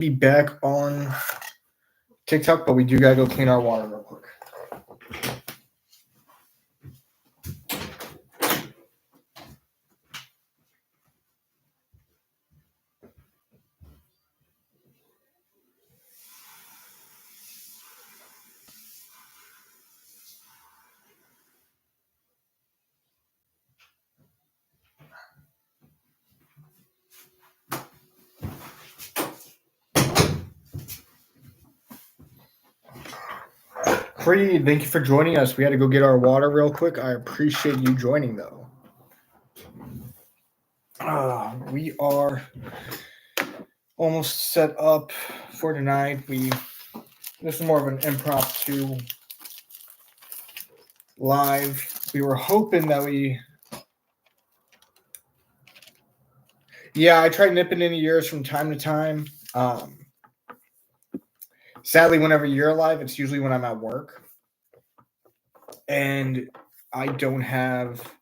be back on TikTok, but we do gotta go clean our water real quick. Creed, thank you for joining us. We had to go get our water real quick. I appreciate you joining, though. We are almost set up for tonight. This is more of an impromptu live. We were hoping that I try nipping into yours from time to time. Sadly, whenever you're live, it's usually when I'm at work. And I don't have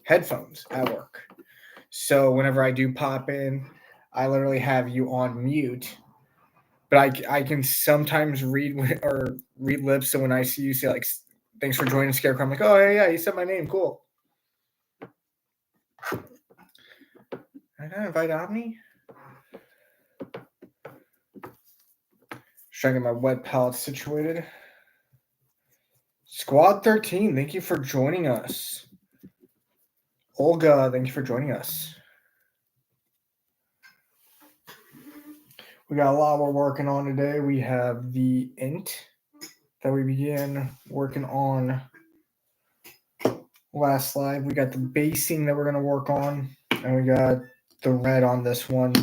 headphones at work. So whenever I do pop in, I literally have you on mute. But I can sometimes read lips. So when I see you say, like, thanks for joining Scarecrow, I'm like, oh, yeah, you said my name. Cool. Did I invite Omni? Just trying to get my wet palette situated. Squad 13, thank you for joining us. Olga, thank you for joining us. We got a lot we're working on today. We have the int that we began working on last live. We got the basing that we're going to work on. And we got the red on this one.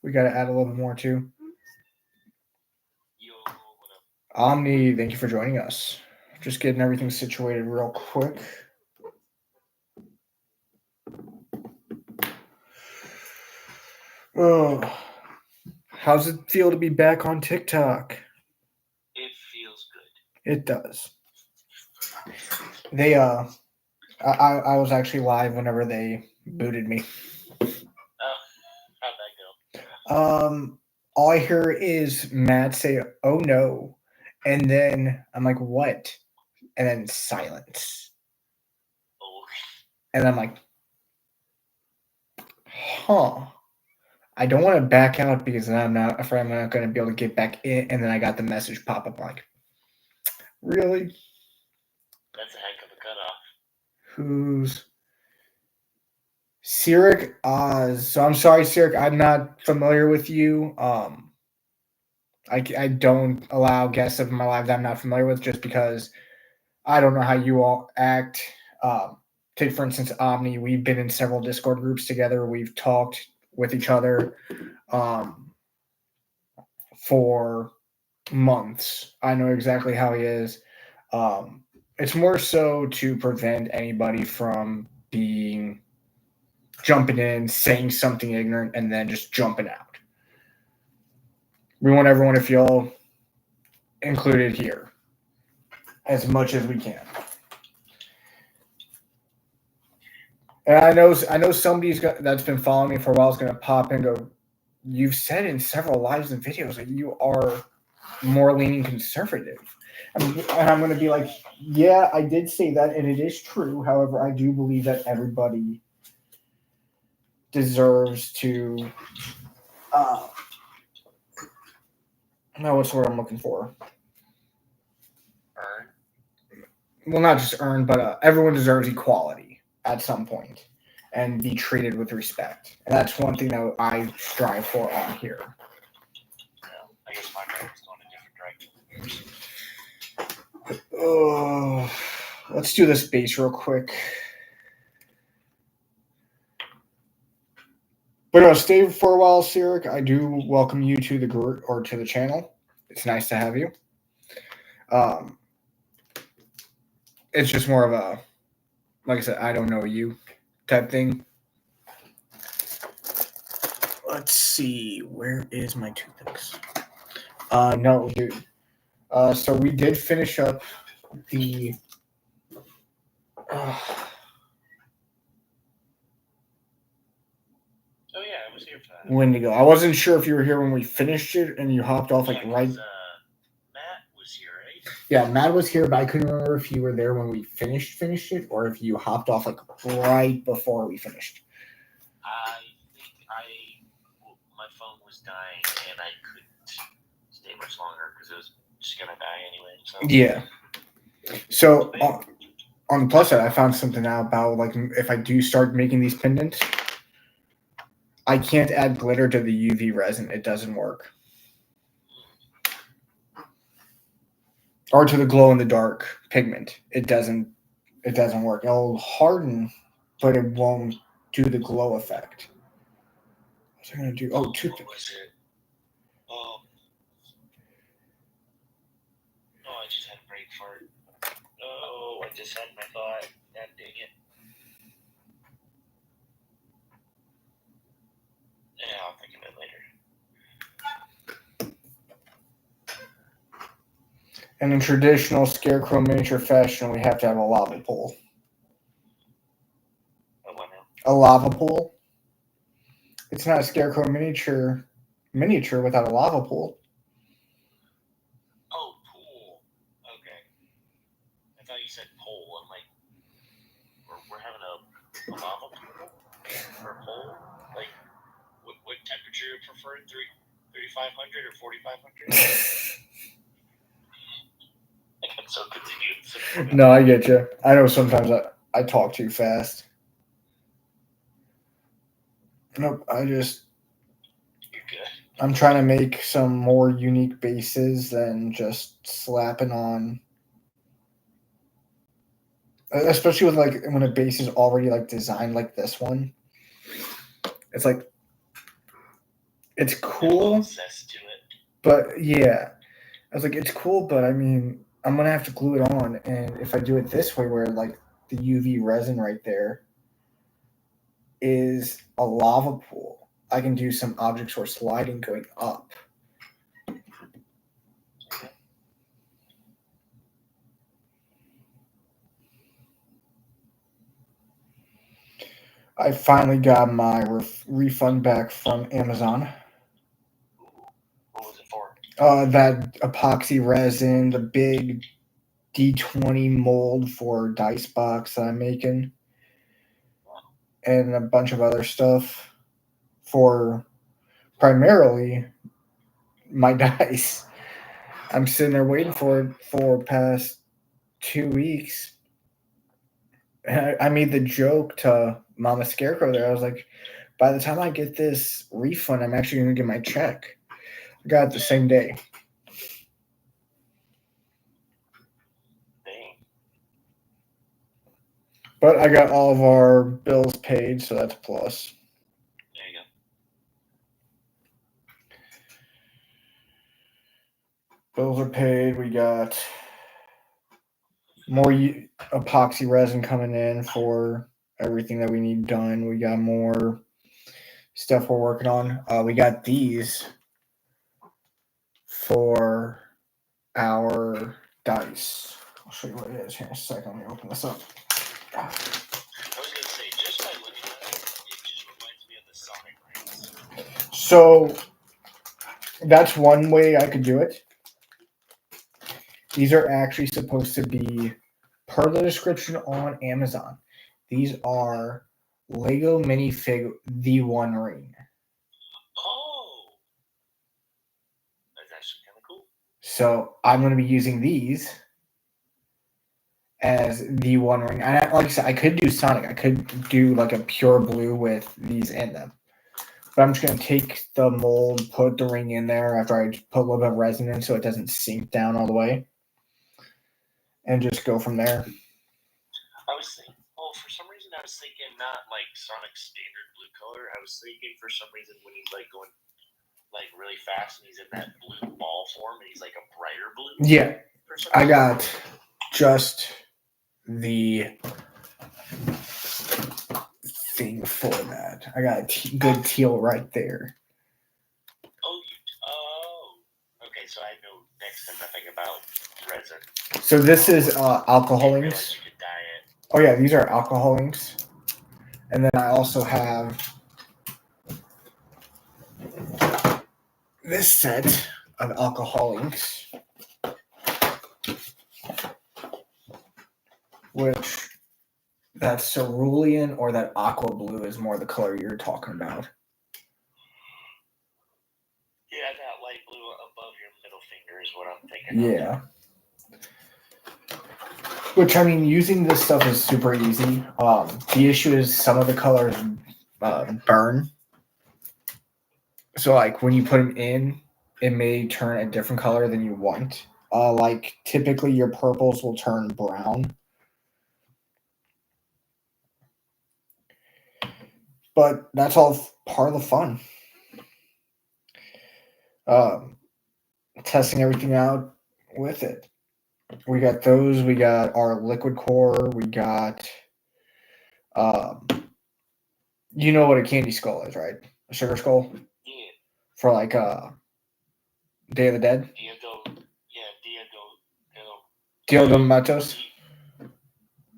We got to add a little bit more too. Omni, thank you for joining us. Just getting everything situated real quick. Oh, how's it feel to be back on TikTok? It feels good. It does. They I was actually live whenever they booted me. Oh, how'd that go? All I hear is Matt say, "Oh no," and then I'm like, "What?" And then silence. Oh. And I'm like, "Huh." I don't want to back out because I'm not afraid I'm not going to be able to get back in. And then I got the message pop up like, really? That's a heck of a cutoff. Who's Cyric Oz? So I'm sorry, Cyric. I'm not familiar with you. I don't allow guests of my live that I'm not familiar with just because I don't know how you all act. Take, for instance, Omni. We've been in several Discord groups together. We've talked with each other for months. I know exactly how he is. It's more so to prevent anybody from jumping in, saying something ignorant, and then just jumping out. We want everyone to feel included here as much as we can. And I know that's been following me for a while is going to pop in and go, you've said in several lives and videos that you are more leaning conservative. And I'm going to be like, yeah, I did say that, and it is true. However, I do believe that everybody deserves to no, what's the word I'm looking for? Earn? Well, not just earn, but everyone deserves equality at some point and be treated with respect. And that's one thing that I strive for on here. Well, I guess my brain is going a different direction. Oh, let's do this base real quick. But stay for a while, Cyric. I do welcome you to the group or to the channel. It's nice to have you. It's just more of a, like I said, I don't know you type thing. Let's see. Where is my toothpicks? No, dude. So we did finish up the. Oh yeah, I was here for that. Wendigo. I wasn't sure if you were here when we finished it and you hopped off like Yeah, right. 'cause, Matt was here, right? Yeah, Matt was here, but I couldn't remember if you were there when we finished it or if you hopped off like right before we finished. I think my phone was dying and I couldn't stay much longer because it was just gonna die anyway. So Yeah. So on the plus side, I found something out about like if I do start making these pendants, I can't add glitter to the UV resin. It doesn't work. Or to the glow in the dark pigment. It doesn't work. It'll harden, but it won't do the glow effect. What's I gonna do? Oh, toothpick. What was it? Oh, I just had a brain fart. Oh, I just had my thought. God dang it. Yeah, I'll think of it later. And in traditional scarecrow miniature fashion, we have to have a lava pool. What now? A lava pool. It's not a scarecrow miniature without a lava pool. Oh, pool. Okay. I thought you said pole. I'm like, we're having a lava pool or a pole? Like, what temperature you prefer? 3,500 or 4,500? I'm so confused. No, I get you. I know sometimes I talk too fast. Nope, You're good. I'm trying to make some more unique bases than just slapping on. Especially with like when a base is already like designed like this one. It's like it's cool. Access to it. But yeah. I was like, it's cool, but I mean, I'm gonna have to glue it on, and if I do it this way where like the UV resin right there is a lava pool, I can do some object source sliding going up. I finally got my refund back from Amazon. What was it for? That epoxy resin, the big D20 mold for dice box that I'm making, and a bunch of other stuff for primarily my dice. I'm sitting there waiting for it for past 2 weeks. I made the joke to Mama Scarecrow there. I was like, by the time I get this refund, I'm actually going to get my check. I got it the same day. Dang. But I got all of our bills paid, so that's a plus. There you go. Bills are paid. We got more epoxy resin coming in for everything that we need done. We got more stuff we're working on. We got these for our dice. I'll show you what it is here in a second. Let me open this up. I was gonna say, just by looking at it, it just reminds me of the Sonic rings. So that's one way I could do it. These are actually supposed to be, per the description on Amazon, these are Lego minifig The One Ring. Oh, that's actually kind of cool. So I'm going to be using these as The One Ring. And like I said, I could do Sonic. I could do like a pure blue with these in them. But I'm just going to take the mold, put the ring in there after I put a little bit of resin in so it doesn't sink down all the way. And just go from there. I was thinking, for some reason, I was thinking not like Sonic's standard blue color. I was thinking for some reason when he's like going like really fast and he's in that blue ball form and he's like a brighter blue. Yeah, I got just the thing for that. I got a good teal right there. Okay, so I know next to nothing about resin. So this is alcohol inks. Oh yeah, these are alcohol inks. And then I also have this set of alcoholics, which that cerulean or that aqua blue is more the color you're talking about. Yeah, that light blue above your middle finger is what I'm thinking. Yeah. Which, I mean, using this stuff is super easy. The issue is some of the colors burn. So, like, when you put them in, it may turn a different color than you want. Like, typically your purples will turn brown. But that's all part of the fun. Testing everything out with it. We got those. We got our liquid core. We got, you know what a candy skull is, right? A sugar skull. Yeah. For like Day of the Dead. Dia de Muertos.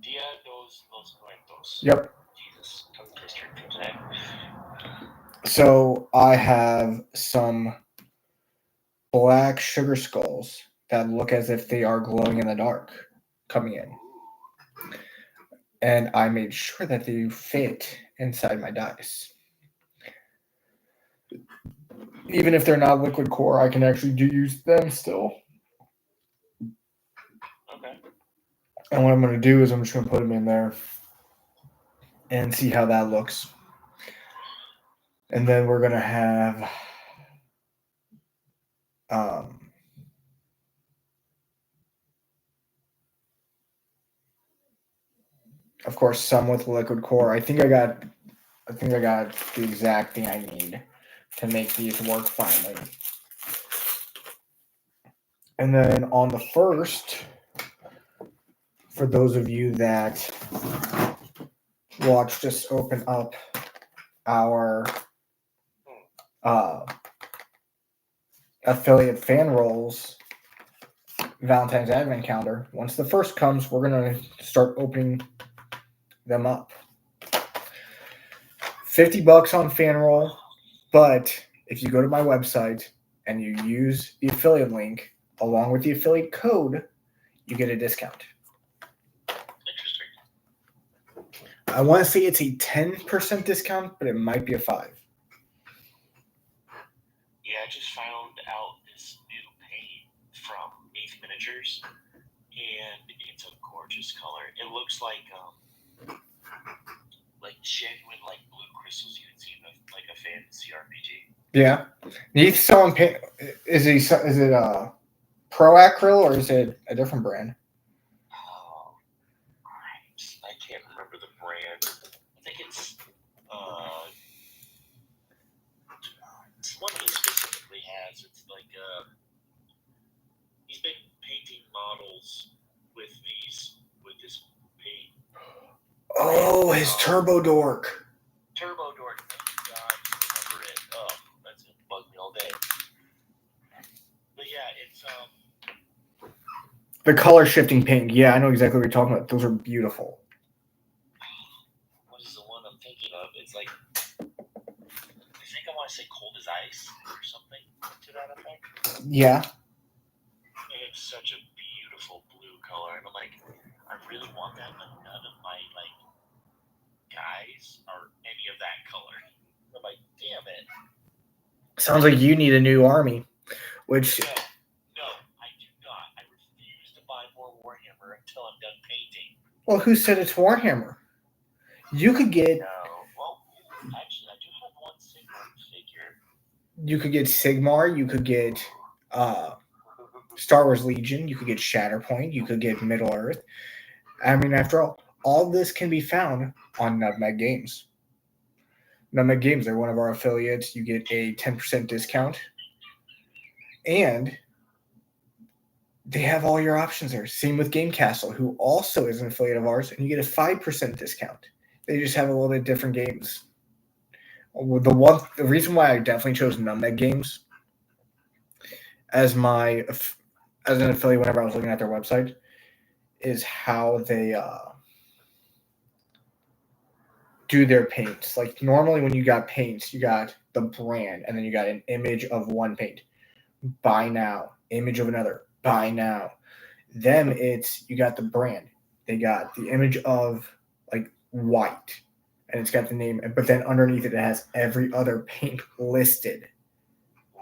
Dia dos Muertos. Yep. Jesus, tongue twister today. So I have some black sugar skulls that look as if they are glowing in the dark coming in. And I made sure that they fit inside my dice. Even if they're not liquid core, I can actually use them still. Okay. And what I'm going to do is I'm just going to put them in there and see how that looks. And then we're going to have of course, some with liquid core. I think I got the exact thing I need to make these work finally. And then on the first, for those of you that watched us open up our affiliate fan rolls Valentine's Advent calendar, once the first comes, we're going to start opening them up. $50 on fan roll, but if you go to my website and you use the affiliate link along with the affiliate code, you get a discount. Interesting. I want to say it's a 10% discount, but it might be a 5%. Yeah, I just found out this new paint from Eighth Miniatures, and it's a gorgeous color. It looks like genuine blue crystals you would see in a fantasy RPG. Yeah, Neith's selling paint. Is it Pro Acryl or is it a different brand? Oh, I can't remember the brand. I think it's one he specifically has. It's like he's been painting models with this paint. Oh, his Turbo Dork. Turbo Dork. Thank God, I remember it. Oh, that's gonna bug me all day. But yeah, it's the color shifting pink. Yeah, I know exactly what you're talking about. Those are beautiful. What is the one I'm thinking of? It's like, I think I want to say Cold as Ice or something to that effect. Yeah. And it's such a beautiful blue color, and I'm like, I really want that, but none of my guys are any of that color. I'm like, damn it. Sounds like you need a new army, which. No, I do not. I refuse to buy more Warhammer until I'm done painting. Well, who said it's Warhammer? You could get. No. Well, actually, I do have one Sigmar figure. You could get Sigmar. You could get Star Wars Legion. You could get Shatterpoint. You could get Middle Earth. I mean, after all this can be found on Nutmeg Games. Nutmeg Games, they're one of our affiliates. You get a 10% discount. And they have all your options there. Same with Game Castle, who also is an affiliate of ours, and you get a 5% discount. They just have a little bit different games. The reason why I definitely chose Nutmeg Games as an affiliate whenever I was looking at their website is how they do their paints. Like normally when you got paints, you got the brand and then you got an image of one paint. Buy now. Image of another. Buy now. Them, it's you got the brand. They got the image of like white, and it's got the name. But then underneath it, it has every other paint listed.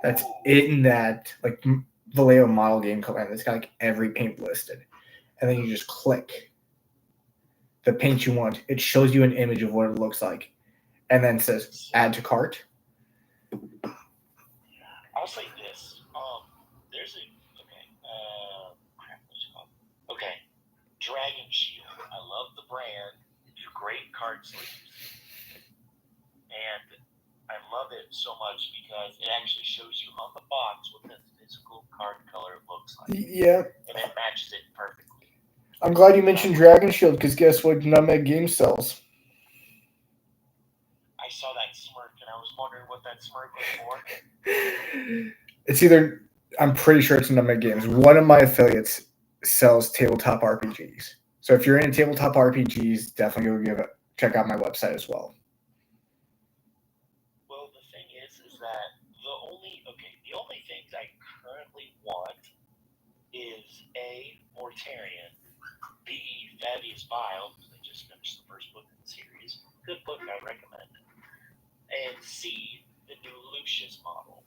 That's in that like Vallejo model game command. It's got like every paint listed, and then you just click the paint you want. It shows you an image of what it looks like, and then says add to cart. I'll say this. There's a crap, what's it called? Okay, Dragon Shield. I love the brand. It's great card sleeves, and I love it so much because it actually shows you on the box what the physical card color looks like. Yeah, and it matches it perfectly. I'm glad you mentioned Dragon Shield because guess what Nutmeg Games sells? I saw that smirk and I was wondering what that smirk was for. It's either, I'm pretty sure it's Nutmeg Games. One of my affiliates sells tabletop RPGs. So if you're into tabletop RPGs, definitely go check out my website as well. Well, the thing is that the only things I currently want is A, Mortarion, B, Fabius Bile, because I just finished the first book in the series. Good book, I recommend. And C, the new Lucius model.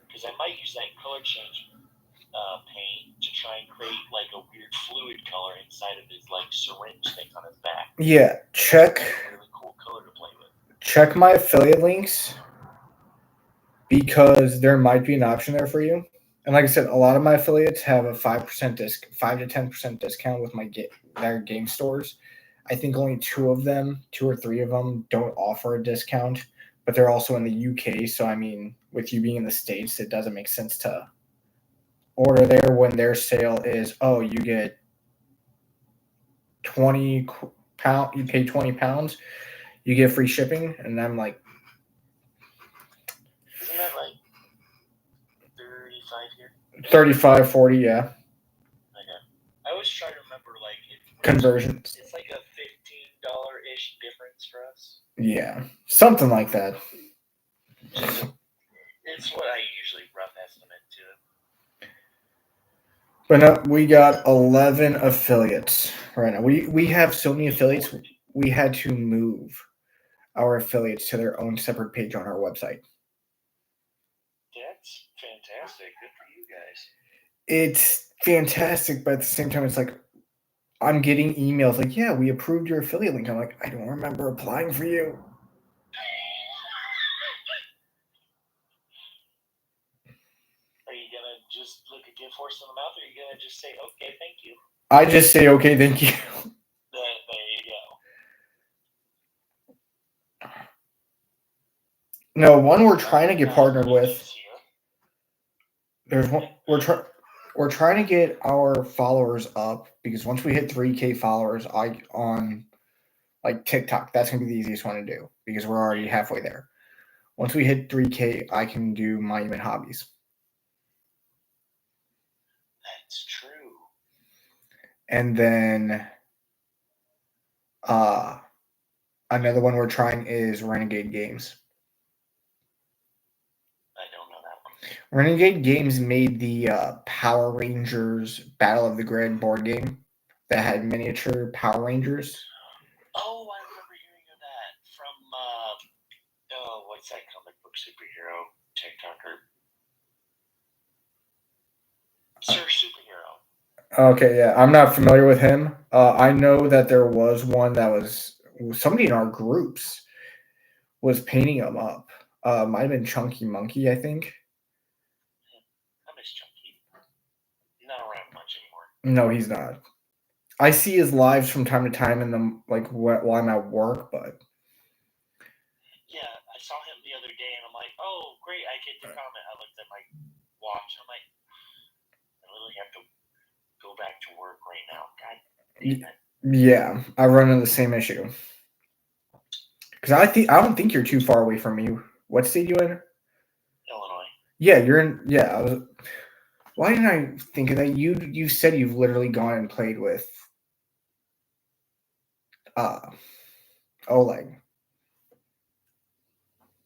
Because I might use that color change paint to try and create like a weird fluid color inside of his like syringe thing on his back. Yeah, check. A really cool color to play with. Check my affiliate links because there might be an option there for you. And like I said, a lot of my affiliates have a 5% 5 to 10% discount with their game stores. I think only 2 or 3 of them don't offer a discount, but they're also in the UK. So I mean, with you being in the States, it doesn't make sense to order there when their sale is, you get £20, you pay £20, you get free shipping, and I'm like, isn't that like 35 here? 35, 40, yeah. Okay. I always try to remember like Conversions. It's like a $15-ish difference for us. Yeah, something like that. It's what I usually rough estimate to. But no, we got 11 affiliates right now. We have so many affiliates, we had to move our affiliates to their own separate page on our website. That's fantastic. Good for you guys. It's fantastic, but at the same time, it's like I'm getting emails like, yeah, we approved your affiliate link. I'm like, I don't remember applying for you. Are you going to just look a gift horse in the mouth, or are you going to just say, okay, thank you? I just say, okay, thank you. There you go. No, one we're trying to get partnered with. There's one we're trying to get our followers up because once we hit 3K followers on like TikTok, that's gonna be the easiest one to do because we're already halfway there. Once we hit 3K, I can do Monument Hobbies. That's true. And then another one we're trying is Renegade Games. I don't know that one. Renegade Games made the Power Rangers Battle of the Grid board game that had miniature Power Rangers. Oh, I remember hearing of that from what's that comic book superhero TikToker? Sir Superhero. Okay, yeah, I'm not familiar with him. I know that there was one that was somebody in our groups was painting them up. Might have been Chunky Monkey, I think. I miss Chunky. He's not around much anymore. No, he's not. I see his lives from time to time in the while I'm at work, but yeah, I saw him the other day, and I'm like, oh, great, I get to comment. I looked at my watch, I'm like, I literally have to go back to work right now. God damn it. Yeah, I run into the same issue. Because I don't think you're too far away from me. What state you in? Illinois. Yeah, you're in. Yeah, Why didn't I think of that? You said you've literally gone and played with Oleg.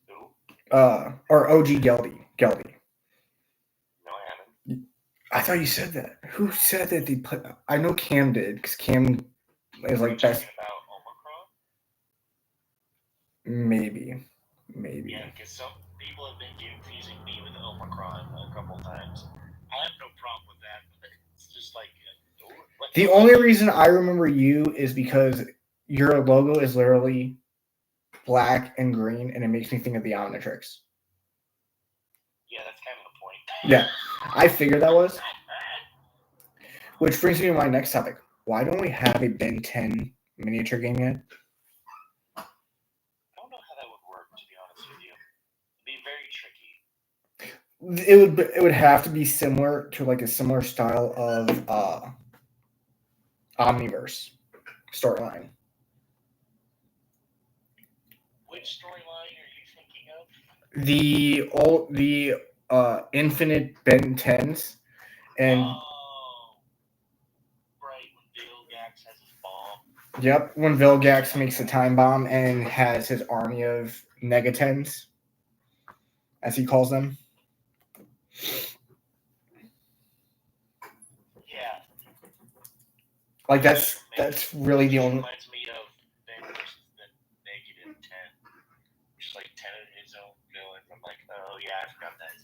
Who? Or OG Geldy. No, I haven't. I thought you said that. Who said that they play? I know Cam did, because Cam is Are you like best. talking about Omicron? Maybe. Yeah, because some people have been confusing me with Omicron a couple times. I have no problem with that, but it's just like The only reason I remember you is because your logo is literally black and green, and it makes me think of the Omnitrix. Yeah, that's kind of the point. Yeah, I figured that was. Which brings me to my next topic. Why don't we have a Ben 10 miniature game yet? I don't know how that would work, to be honest with you. It'd be very tricky. It would have to be similar to like a similar style of Omniverse storyline. Which storyline are you thinking of? The Infinite Ben 10s and right, when Vilgax has his bomb. Yep, when Vilgax makes a time bomb and has his army of Negatens, as he calls them. Yeah. Like that's really the only. Reminds me of Ben versus the Negative 10. Just like 10 of his own villains. I'm like, oh yeah, I forgot that.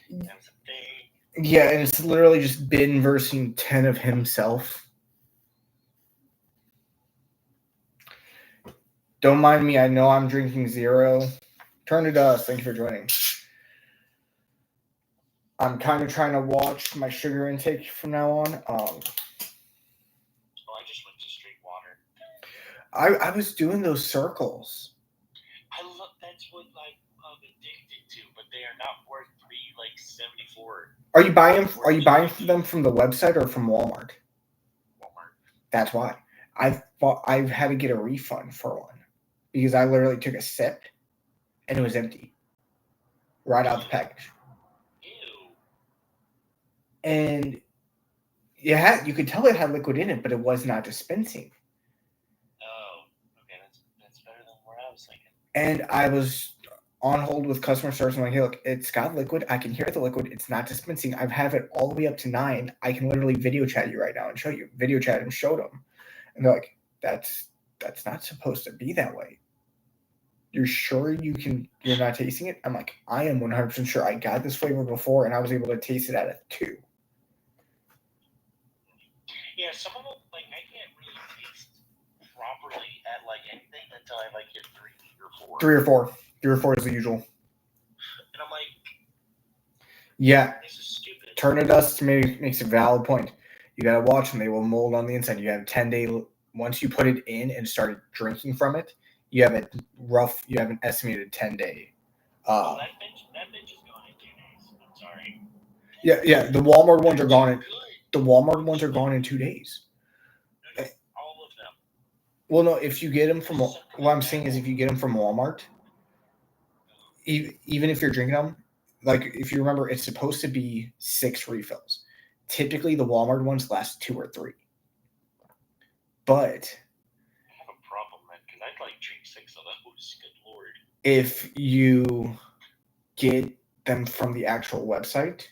That was a thing. Yeah, and it's literally just Ben versus 10 of himself. Don't mind me, I know I'm drinking zero. Turn to dust. Thank you for joining. I'm kind of trying to watch my sugar intake from now on. I just went to straight water. I was doing those circles. I love that's what like I'm addicted to, but they are not worth $3.74. Are you buying them from the website or from Walmart? Walmart. That's why I've had to get a refund for one because I literally took a sip and it was empty right out the package. Ew. And you could tell it had liquid in it, but it was not dispensing. Oh, okay, that's better than what I was thinking. And I was on hold with customer service. I'm like, hey, look, it's got liquid. I can hear the liquid. It's not dispensing. I've had it all the way up to 9. I can literally video chat you right now and show you. Video chat and showed them. And they're like, that's not supposed to be that way. You're sure you're not tasting it? I'm like, I am 100% sure. I got this flavor before and I was able to taste it at a 2. Yeah, some of them, like, I can't really taste properly at, like, anything until I, like, hit 3 or 4. 3 or 4. 3 or 4 is the usual. And I'm like, yeah, this is stupid. Turn to dust makes a valid point. You gotta watch them. They will mold on the inside. You have 10-day. Once you put it in and started drinking from it, you have an estimated 10-day. That bitch is gone in 2 days. I'm sorry. Yeah. The Walmart ones are gone. The Walmart ones are gone in 2 days. No, all of them. Well, no. If you get them from what I'm saying is, if you get them from Walmart, even if you're drinking them, like if you remember, it's supposed to be 6 refills. Typically, the Walmart ones last 2 or 3. But I have a problem, man, because I'd like drink 6 of those. Good lord. If you get them from the actual website,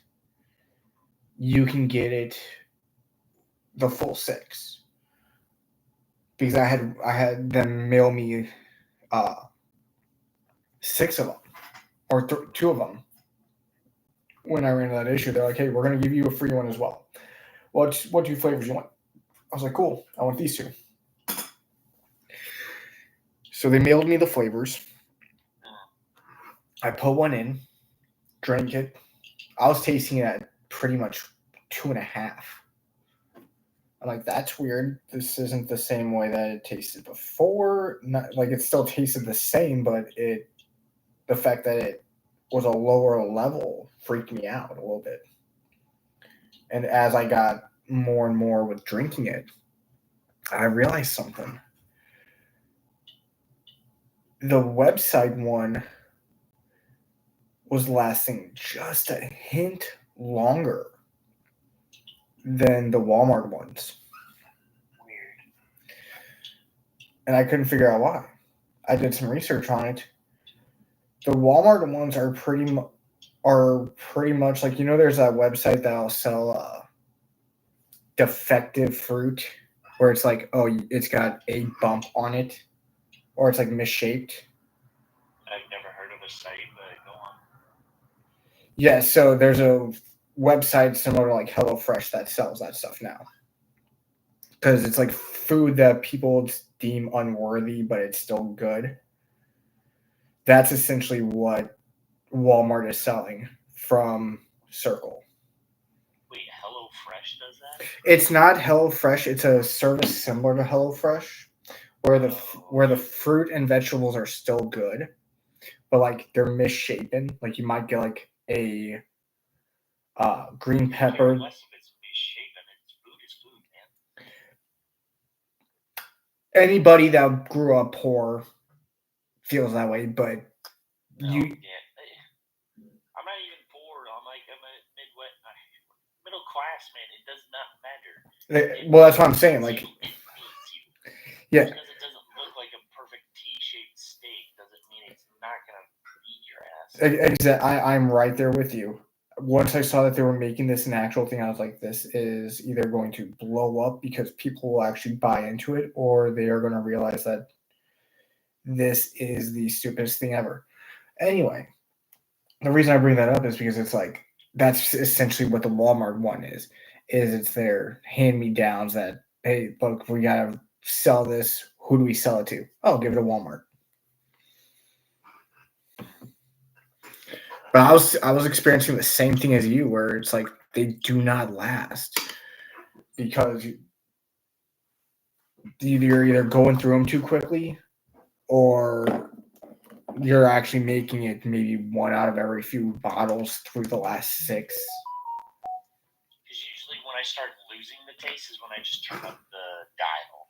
you can get it the full 6. Because I had them mail me 6 of them or 2 of them. When I ran into that issue, they're like, "Hey, we're going to give you a free one as well. What 2 flavors you want?" I was like, "Cool, I want these 2." So they mailed me the flavors. I put one in, drank it. I was tasting it at pretty much 2.5. I'm like, that's weird. This isn't the same way that it tasted before. Not like it still tasted the same, but the fact that it was a lower level freaked me out a little bit. And as I got more and more with drinking it, I realized something. The website one was lasting just a hint longer than the Walmart ones. Weird. And I couldn't figure out why. I did some research on it. The Walmart ones are pretty much like, there's that website that'll sell defective fruit where it's like, oh, it's got a bump on it, or it's like misshaped. I've never heard of a site, but go on. Yeah, so there's a website similar to like HelloFresh that sells that stuff now. Because it's like food that people deem unworthy, but it's still good. That's essentially what Walmart is selling from Circle. Wait, HelloFresh does that? It's not HelloFresh. It's a service similar to HelloFresh, where the fruit and vegetables are still good, but like they're misshapen. Like you might get like a green pepper. Unless if it's misshapen, food is food, man. Anybody that grew up poor feels that way, but Yeah. I'm not even poor. I'm a middle class, man. It does not matter. Well, that's what I'm saying. Like, yeah. Because it doesn't look like a perfect T-shaped steak doesn't mean it's not gonna eat your ass. Exactly. I'm right there with you. Once I saw that they were making this an actual thing, I was like, this is either going to blow up because people will actually buy into it, or they are going to realize that this is the stupidest thing ever. Anyway, the reason I bring that up is because it's like, that's essentially what the Walmart one is it's their hand-me-downs that, hey, look, we got to sell this. Who do we sell it to? Oh, give it to Walmart. But I was experiencing the same thing as you, where it's like they do not last because you're either going through them too quickly, or you're actually making it maybe one out of every few bottles through the last 6. Because usually when I start losing the taste is when I just turn up the dial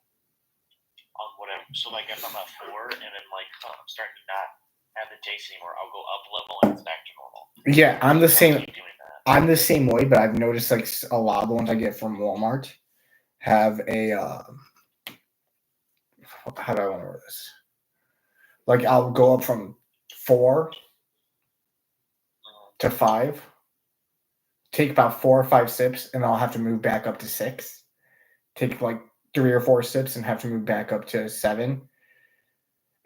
on whatever. So like if I'm at 4 and then like I'm starting to not have the taste anymore, I'll go up level and it's back to normal. Yeah, I'm the same. I'm the same way, but I've noticed like a lot of the ones I get from Walmart have a how do I want to word this? Like I'll go up from 4 to 5, take about 4 or 5 sips, and I'll have to move back up to 6. Take like 3 or 4 sips and have to move back up to 7.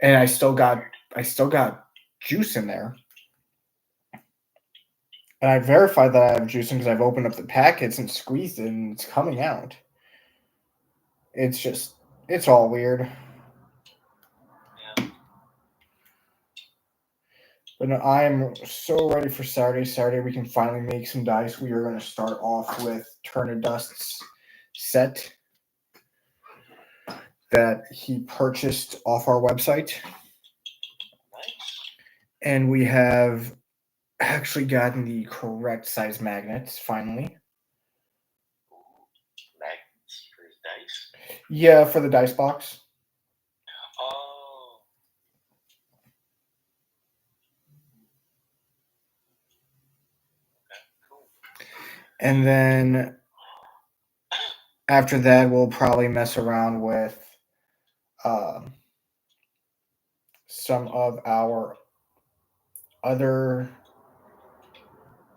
And I still got juice in there. And I verified that I have juice because I've opened up the packets and squeezed it, and it's coming out. It's all weird. Yeah. But no, I'm so ready for Saturday. Saturday, we can finally make some dice. We are going to start off with Turn of Dust's set that he purchased off our website. Nice. And we have actually gotten the correct size magnets, finally. Magnets for dice? Yeah, for the dice box. Oh. Okay, cool. And then after that, we'll probably mess around with some of our other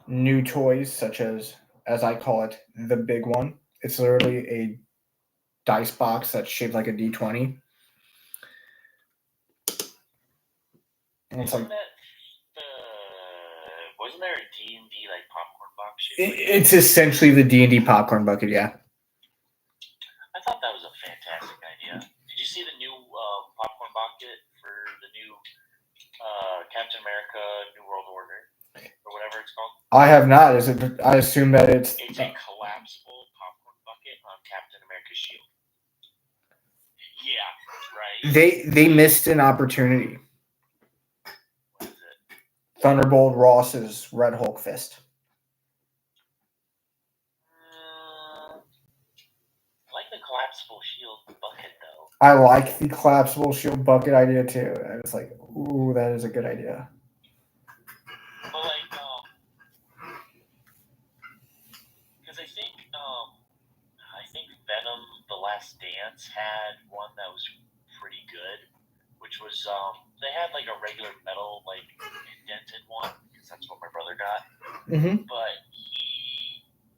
new toys, such as I call it, the big one. It's literally a dice box that's shaped like a D20. And it's like, wasn't there a D&D like popcorn box? It's essentially the D&D popcorn bucket, yeah. I thought that was a fantastic idea. Did you see the new popcorn bucket for the new Captain America New World Order or whatever it's called? I have not. Is it? I assume that it's a collapsible popcorn bucket on Captain America's shield. Yeah, right. They missed an opportunity. What is it? Thunderbolt Ross's Red Hulk fist. I like the collapsible shield bucket, though. I like the collapsible shield bucket idea, too. I was like, ooh, that is a good idea. But, like, because I think Last Dance had one that was pretty good, which was they had like a regular metal like indented one because that's what my brother got. Mm-hmm. But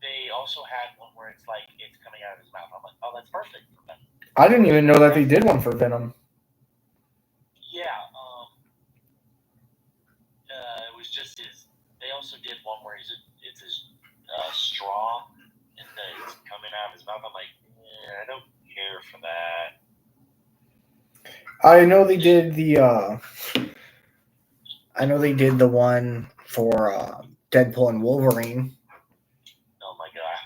they also had one where it's like it's coming out of his mouth. I'm like, oh, that's perfect for Venom. I didn't even know that they did one for Venom. Yeah, it was just his. They also did one where it's his straw and it's coming out of his mouth. I'm like, I don't care for that. I know they did the one for Deadpool and Wolverine. Oh my god!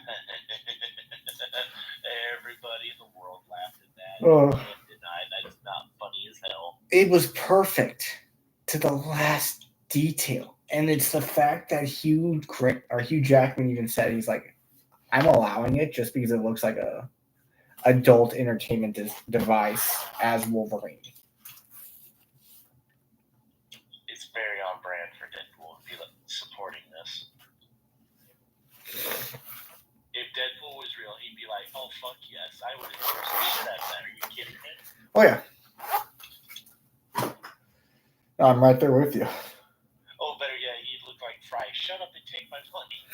Everybody in the world laughed at that. Oh. You can't deny that's not funny as hell. It was perfect to the last detail, and it's the fact that Hugh Jackman even said he's like, I'm allowing it just because it looks like a adult entertainment device as Wolverine. It's very on brand for Deadpool to be supporting this. If Deadpool was real, he'd be like, "Oh fuck yes, I would endorse the shit out of that." Are you kidding me? Oh yeah, I'm right there with you. Oh, better yet, he'd look like Fry. Shut up and take my money.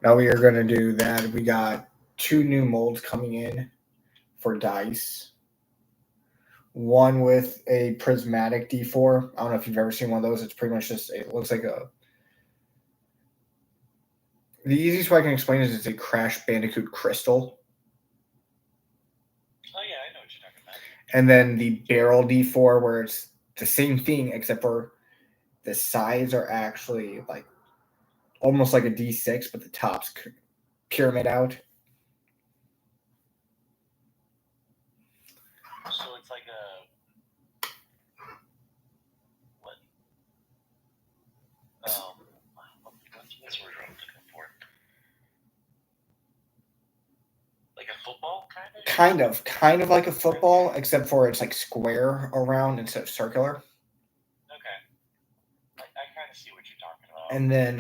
Now we are going to do that. We got 2 new molds coming in for dice. One with a prismatic D4. I don't know if you've ever seen one of those. It's pretty much just, it looks like the easiest way I can explain it is it's a Crash Bandicoot crystal. Oh yeah, I know what you're talking about. And then the barrel D4 where it's the same thing except for the sides are actually like almost like a D6, but the top's pyramid out. So it's like a what? What's the word I'm looking for? Like a football kind of? Kind of like a football, except for it's like square around instead of circular. Okay. I kind of see what you're talking about. And then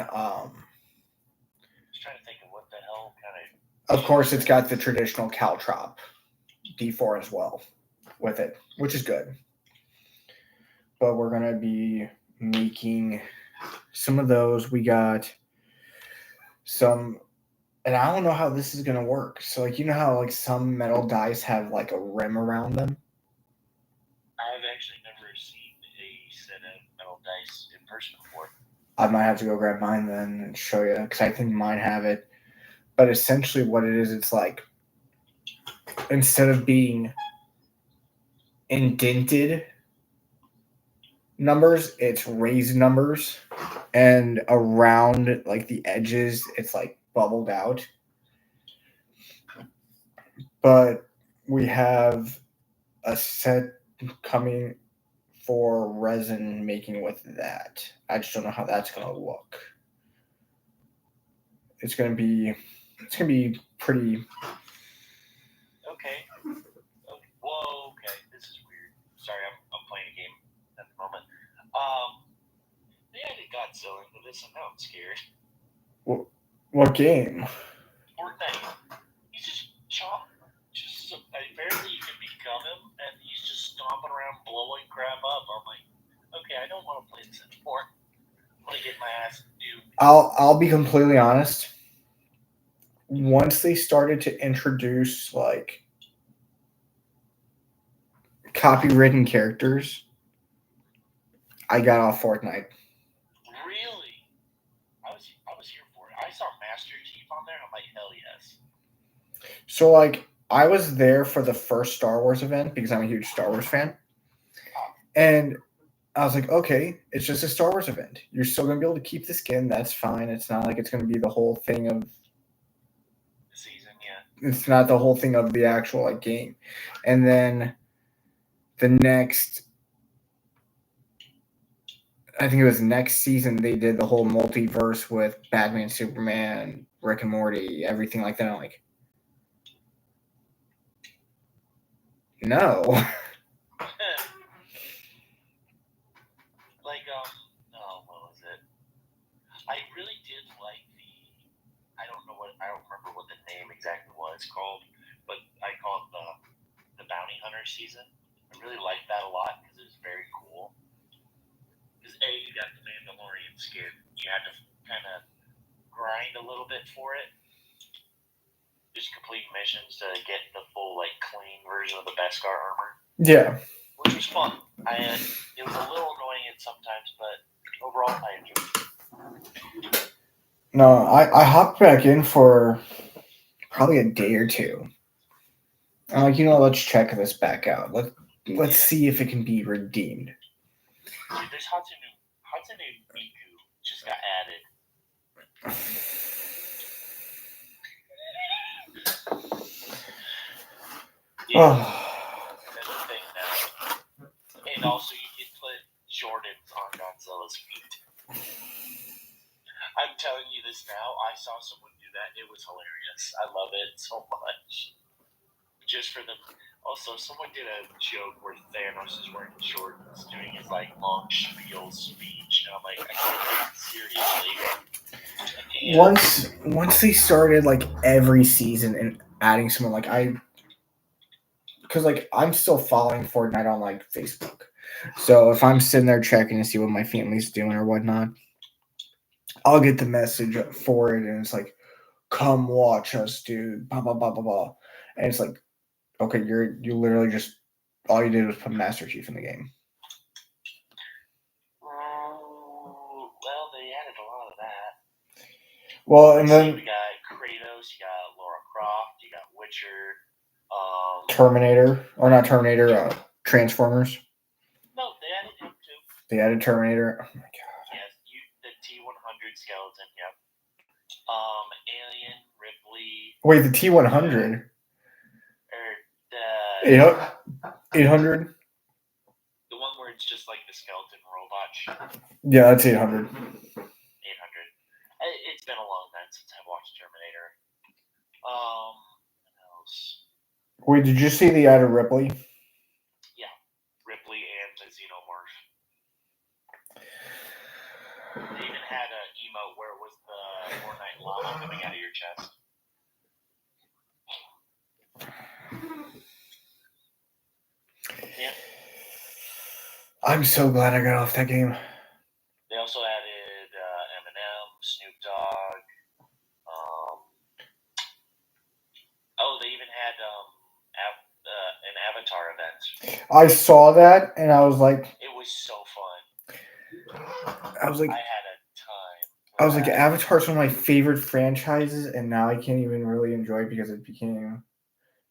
just trying to think of what the hell kind of. Of course, it's got the traditional Caltrop D4 as well with it, which is good. But we're going to be making some of those. We got some, and I don't know how this is going to work. So, like, you know how, like, some metal dice have, like, a rim around them? I've actually never seen a set of metal dice in person before. I might have to go grab mine then and show you, because I think mine have it. But essentially what it is, it's like, instead of being indented numbers, it's raised numbers, and around like the edges it's like bubbled out. But we have a set coming for resin making with that. I just don't know how that's gonna look. It's gonna be pretty. Okay. Whoa, okay. This is weird. Sorry, I'm playing a game at the moment. They added Godzilla into this, and now I'm scared. What game? Fortnite. He's just apparently you can become him, and he's just stomping around blowing crap up. I'm like, okay, I don't want to play this anymore. I want to get my ass duped. I'll be completely honest. Once they started to introduce like copywritten characters, I got off Fortnite. Really? I was here for it. I saw Master Chief on there. I'm like, hell yes. So like I was there for the first Star Wars event because I'm a huge Star Wars fan, and I was like, okay, it's just a Star Wars event. You're still gonna be able to keep the skin. That's fine. It's not like it's gonna be the whole thing of the season. Yeah. It's not the whole thing of the actual like game. And then the next, I think it was next season, they did the whole multiverse with Batman, Superman, Rick and Morty, everything like that. I'm like, no. Like, what was it? I really did like I don't remember what the name exactly was called, but I call it the Bounty Hunter season. I really liked that a lot because it was very cool. Because you got the Mandalorian skin, you had to kind of grind a little bit for it. Just complete missions to get the full clean version of the Beskar armor. Yeah. Which was fun. It was a little annoying at sometimes, but overall I enjoyed it. No, I hopped back in for probably a day or two. I'm like, let's check this back out. Let's see if it can be redeemed. Dude, there's Hatsune Miku just got added. Yeah. That's the thing now. And also you can put Jordans on Godzilla's feet. I'm telling you this now. I saw someone do that. It was hilarious. I love it so much. Just for them. Also, someone did a joke where Thanos is wearing Jordans, doing his long spiel speech, and I'm like, I can't take it seriously. Once they started every season and adding someone because I'm still following Fortnite on Facebook, so if I'm sitting there checking to see what my family's doing or whatnot, I'll get the message for it, and it's like, "Come watch us, dude." Blah blah blah blah blah, and it's like, okay, you literally just all you did was put Master Chief in the game. Well, they added a lot of that. Well, and then you got Kratos, you got Lara Croft, you got Witcher, Terminator, or not Terminator, Transformers. No, they added him too. They added Terminator. Oh my god. Yes, the T-100 skeleton. Yep. Alien, Ripley. Wait, the T-100. Or 800. The one where it's just like the skeleton robot. Yeah, that's 800. 800. It's been a long time since I've watched Terminator. What else? Wait, did you see the added Ripley? Yeah, Ripley and the Xenomorph. They even had an emote where it was the Fortnite llama coming out of your chest. Yeah. I'm so glad I got off that game. They also added Eminem, Snoop Dogg. They even had an Avatar event. I saw that and I was like, it was so fun. I was like, I had a time. I was like, Avatar's one of my favorite franchises, and now I can't even really enjoy it because it became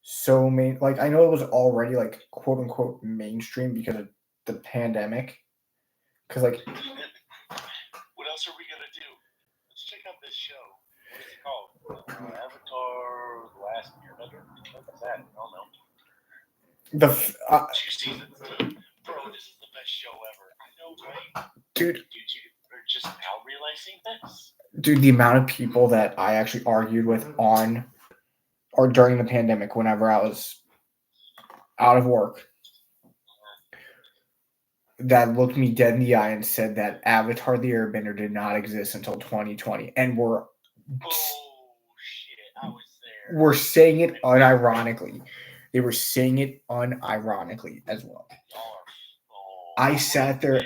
so main. I know it was already quote unquote mainstream because of the pandemic. Because what else are we gonna do? Let's check out this show. What is it called? Avatar: The Last Airbender. What's that? I don't know. 2 seasons. Bro, this is the best show ever. I know, right? Dude, you are just now realizing this? Dude, the amount of people that I actually argued with on or during the pandemic whenever I was out of work that looked me dead in the eye and said that Avatar the Airbender did not exist until 2020. And oh shit, I was there. We're saying it unironically. They were saying it unironically as well. I sat there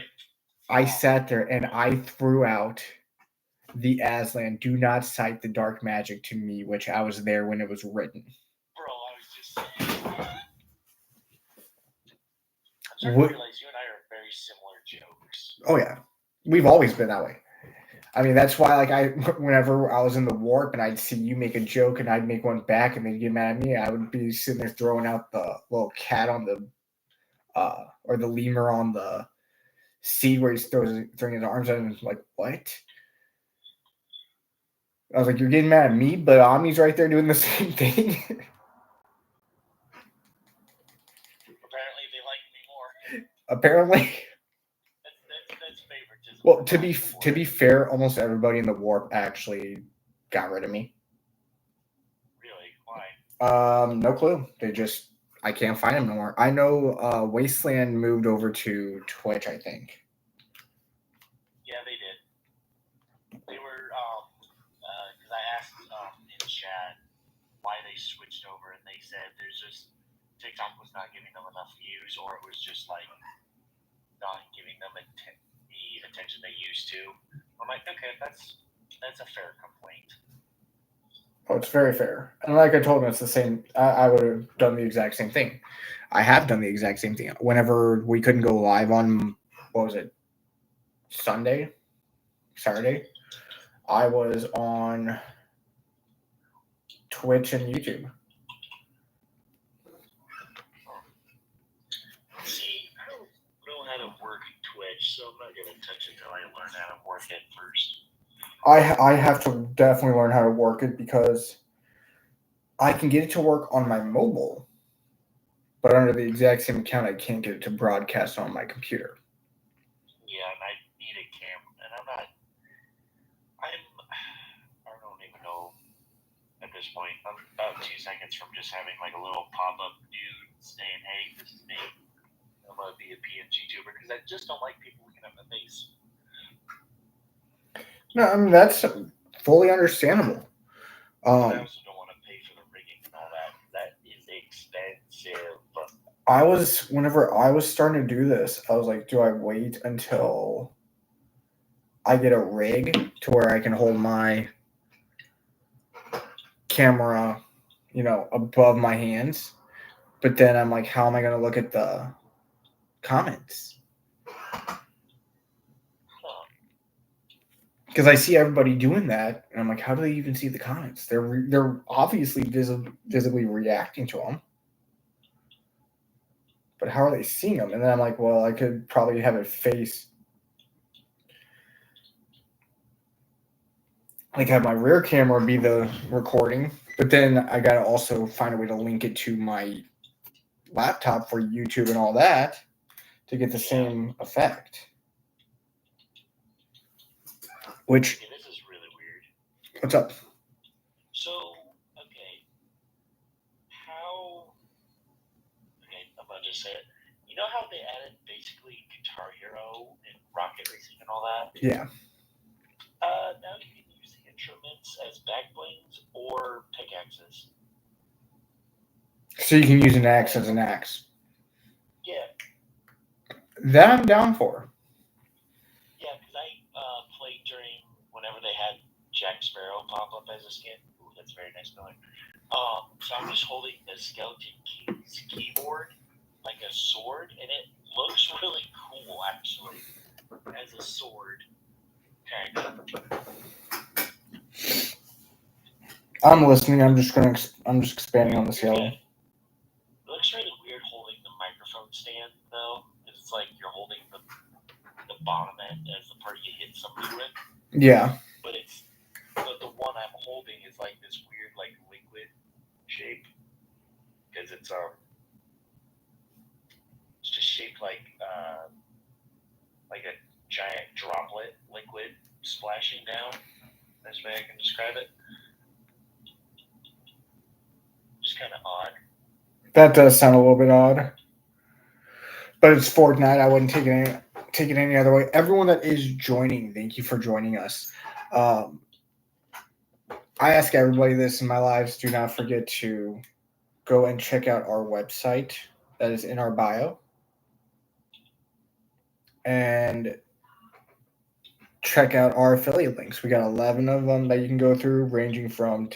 and I threw out the Aslan, "Do not cite the dark magic to me," which I was there when it was written. Bro, I was just saying. I'm starting to realize you and I are very similar jokes. Oh yeah, we've always been that way. I mean, that's why whenever I was in the warp and I'd see you make a joke and I'd make one back and they'd get mad at me, I would be sitting there throwing out the little cat on the or the lemur on the seat where he's throwing his arms out and it's like, what? I was like, you're getting mad at me, but Omni's right there doing the same thing. Apparently they like me more. Apparently. That's favoritism. Well, to be fair, almost everybody in the warp actually got rid of me. Really? Why? No clue. I can't find them no more. I know Wasteland moved over to Twitch, I think. Yeah, they did. They were because I asked chat why they switched over, and they said there's just TikTok was not giving them enough views, or it was just like not giving them the attention they used to. I'm like, okay, that's a fair complaint. Oh, it's very fair. And like I told him, it's the same. I would have done the exact same thing. I have done the exact same thing. Whenever we couldn't go live on, what was it, Saturday, I was on Twitch and YouTube. See, I don't know how to work Twitch, so I'm not going to touch it until I learn how to work it first. I have to definitely learn how to work it because I can get it to work on my mobile, but under the exact same account, I can't get it to broadcast on my computer. Yeah, and I need a camera, and I don't even know at this point. I'm about 2 seconds from just having like a little pop-up dude saying, hey, this is me. I'm going to be a PNG tuber, because I just don't like people looking at my face. No, I mean, that's fully understandable. I also don't want to pay for the rigging and all that. That is expensive. Whenever I was starting to do this, I was like, do I wait until I get a rig to where I can hold my camera, above my hands? But then I'm like, how am I going to look at the comments? Because I see everybody doing that, and I'm like, how do they even see the comments? They're obviously visibly reacting to them, but how are they seeing them? And then I'm like, well, I could probably have it face, like have my rear camera be the recording, but then I gotta also find a way to link it to my laptop for YouTube and all that to get the same effect. Which, this is really weird. What's up? So, okay, I'm gonna just say it. You know how they added basically Guitar Hero and Rocket Racing and all that? Yeah. Now you can use the instruments as backblings or pickaxes. So you can use an axe as an axe. Yeah. That I'm down for. Yeah, because I played during whenever they had Jack Sparrow pop up as a skin. Ooh, that's very nice knowing. So I'm just holding the Skeleton Key's keyboard like a sword, and it looks really cool actually as a sword. Kind of. I'm listening. I'm just expanding on this yellow. It looks really weird holding the microphone stand though. It's like you're holding the bottom end as the part you hit somebody with. Yeah. But the one I'm holding is like this weird like liquid shape because it's just shaped like a giant droplet liquid splashing down. That's the way I can describe it. Just kind of odd. That does sound a little bit odd. But it's Fortnite. I wouldn't take it any other way. Everyone that is joining, thank you for joining us. I ask everybody this in my lives. Do not forget to go and check out our website that is in our bio. And check out our affiliate links. We got 11 of them that you can go through, ranging from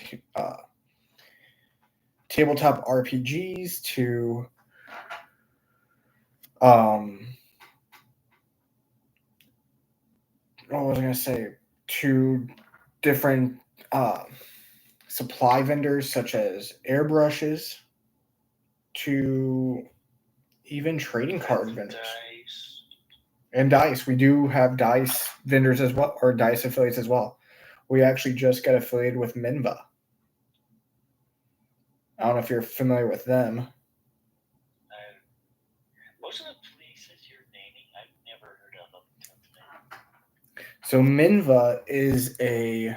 tabletop RPGs to what was I going to say? To different supply vendors such as airbrushes to even trading card vendors. And dice. We do have dice vendors as well, or dice affiliates as well. We actually just got affiliated with Minva. I don't know if you're familiar with them. Most of the places you're naming, I've never heard of them. So Minva is a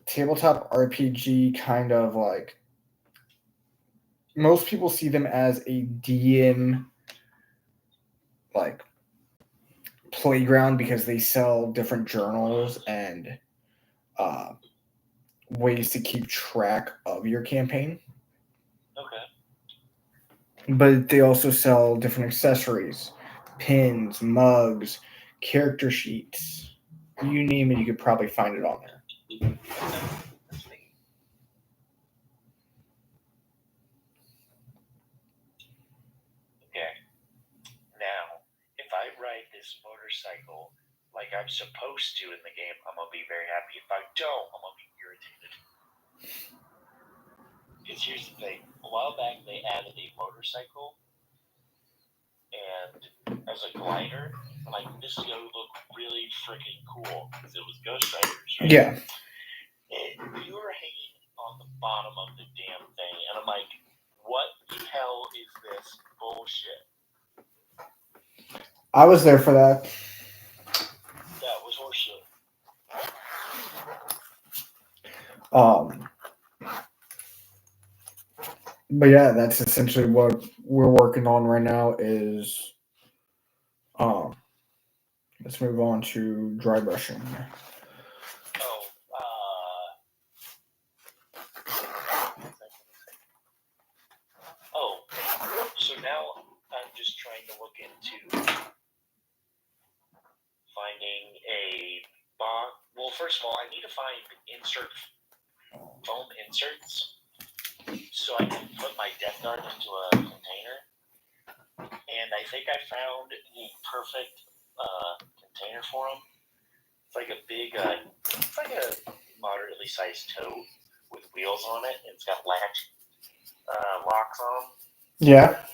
tabletop RPG kind of like, most people see them as a DM like playground because they sell different journals and ways to keep track of your campaign. Okay. But they also sell different accessories, pins, mugs, character sheets. You name it, you could probably find it on there. Okay. That's neat. Okay. Now, if I ride this motorcycle like I'm supposed to in the game, I'm gonna be very happy. If I don't, I'm gonna be irritated. Because here's the thing: a while back they added a motorcycle and as a glider. I'm like, this is gonna look really freaking cool because it was Ghost Riders, right? Yeah. And you were hanging on the bottom of the damn thing, and I'm like, what the hell is this bullshit? I was there for that. That was horseshit. But yeah, that's essentially what we're working on right now is let's move on to dry brushing. So now I'm just trying to look into finding a box. Well, first of all, I need to find foam inserts so I can put my Death Guard into a container. And I think I found the perfect container for them. It's like a big, it's like a moderately sized tote with wheels on it. It's got latch locks on them. Yeah.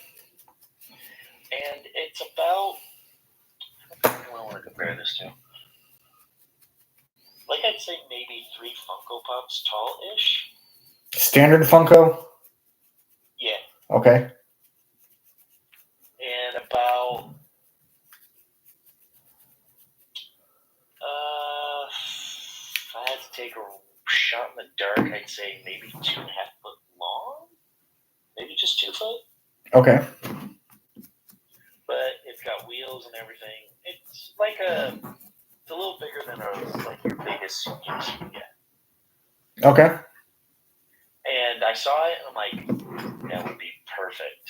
And it's about, what do I want to compare this to? Like I'd say maybe 3 Funko Pops tall-ish. Standard Funko? Yeah. Okay. And about, if I had to take a shot in the dark, I'd say maybe 2.5 foot long? Maybe just 2 foot? Okay. But it's got wheels and everything. It's like it's a little bigger than like your biggest suitcase you can get. Okay. And I saw it and I'm like, that would be perfect.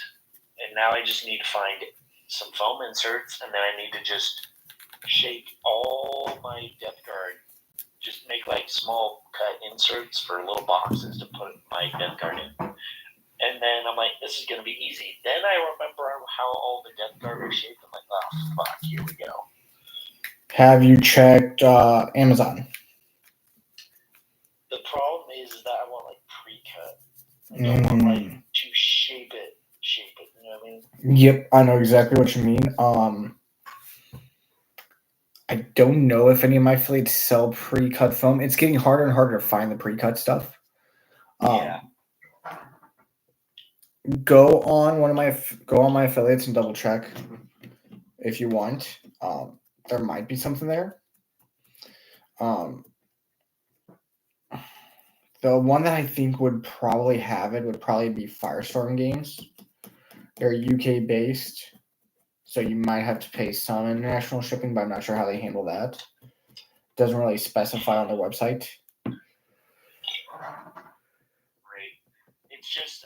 And now I just need to find some foam inserts and then I need to just shape all my Death Guard. Just make like small cut inserts for little boxes to put my Death Guard in. And then I'm like, this is going to be easy. Then I remember how all the Death Guard are shaped. I'm like, oh, fuck, here we go. Have you checked Amazon? The problem is that I want like pre-cut. I don't want like to shape it. You know what I mean? Yep, I know exactly what you mean. I don't know if any of my affiliates sell pre-cut foam. It's getting harder and harder to find the pre-cut stuff. Yeah. Go on my affiliates and double check if you want. There might be something there. The one that I think would probably have it would probably be Firestorm Games. They're UK based, so you might have to pay some international shipping, but I'm not sure how they handle that. Doesn't really specify on their website. Right. It's just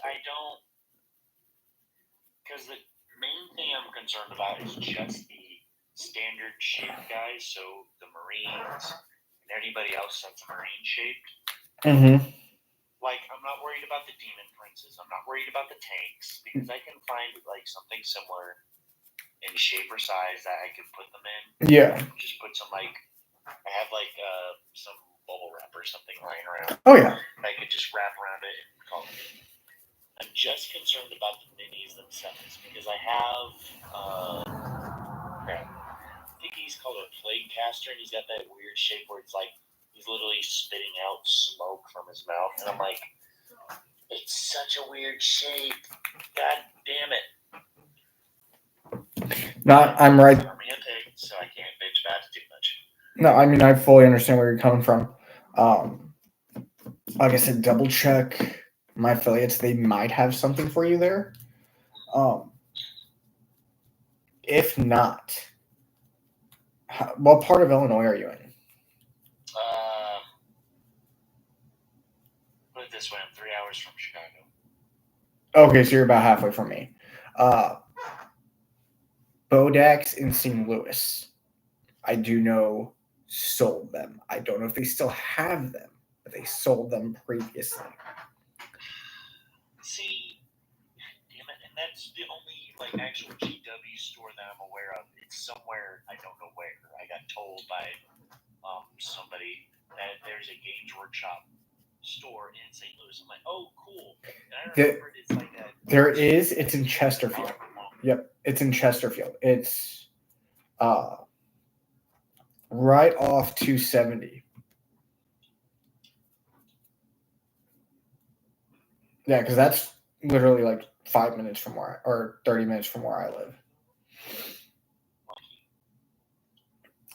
because the main thing I'm concerned about is just the standard shape guys, so the Marines and anybody else that's Marine shaped. Mm-hmm. Like, I'm not worried about the Demon Princes. I'm not worried about the tanks because I can find like something similar in shape or size that I can put them in. Yeah. Just put some I have like some bubble wrap or something lying around. Oh yeah. I could just wrap around it and call it. I'm just concerned about the minis themselves because I have I think he's called a plague caster and he's got that weird shape where it's like he's literally spitting out smoke from his mouth and I'm like, it's such a weird shape. God damn it. I'm right. Romantic, so I can't bitch about it too much. No, I mean I fully understand where you're coming from. Like I said, double check my affiliates. They might have something for you there. If not, what part of Illinois are you in? this way. I'm 3 hours from Chicago. Okay, so you're about halfway from me. Bodax in St. Louis, I do know, sold them. I don't know if they still have them, but they sold them previously. See, damn it, and that's the only like actual GW store that I'm aware of. It's somewhere I don't know where. I got told by somebody that there's a Games Workshop store in St. Louis. I'm like, oh, cool. And I remember it's like a. There is. It's in Chesterfield. Yep, it's in Chesterfield. It's right off 270. Yeah, because that's literally like 5 minutes from or 30 minutes from where I live.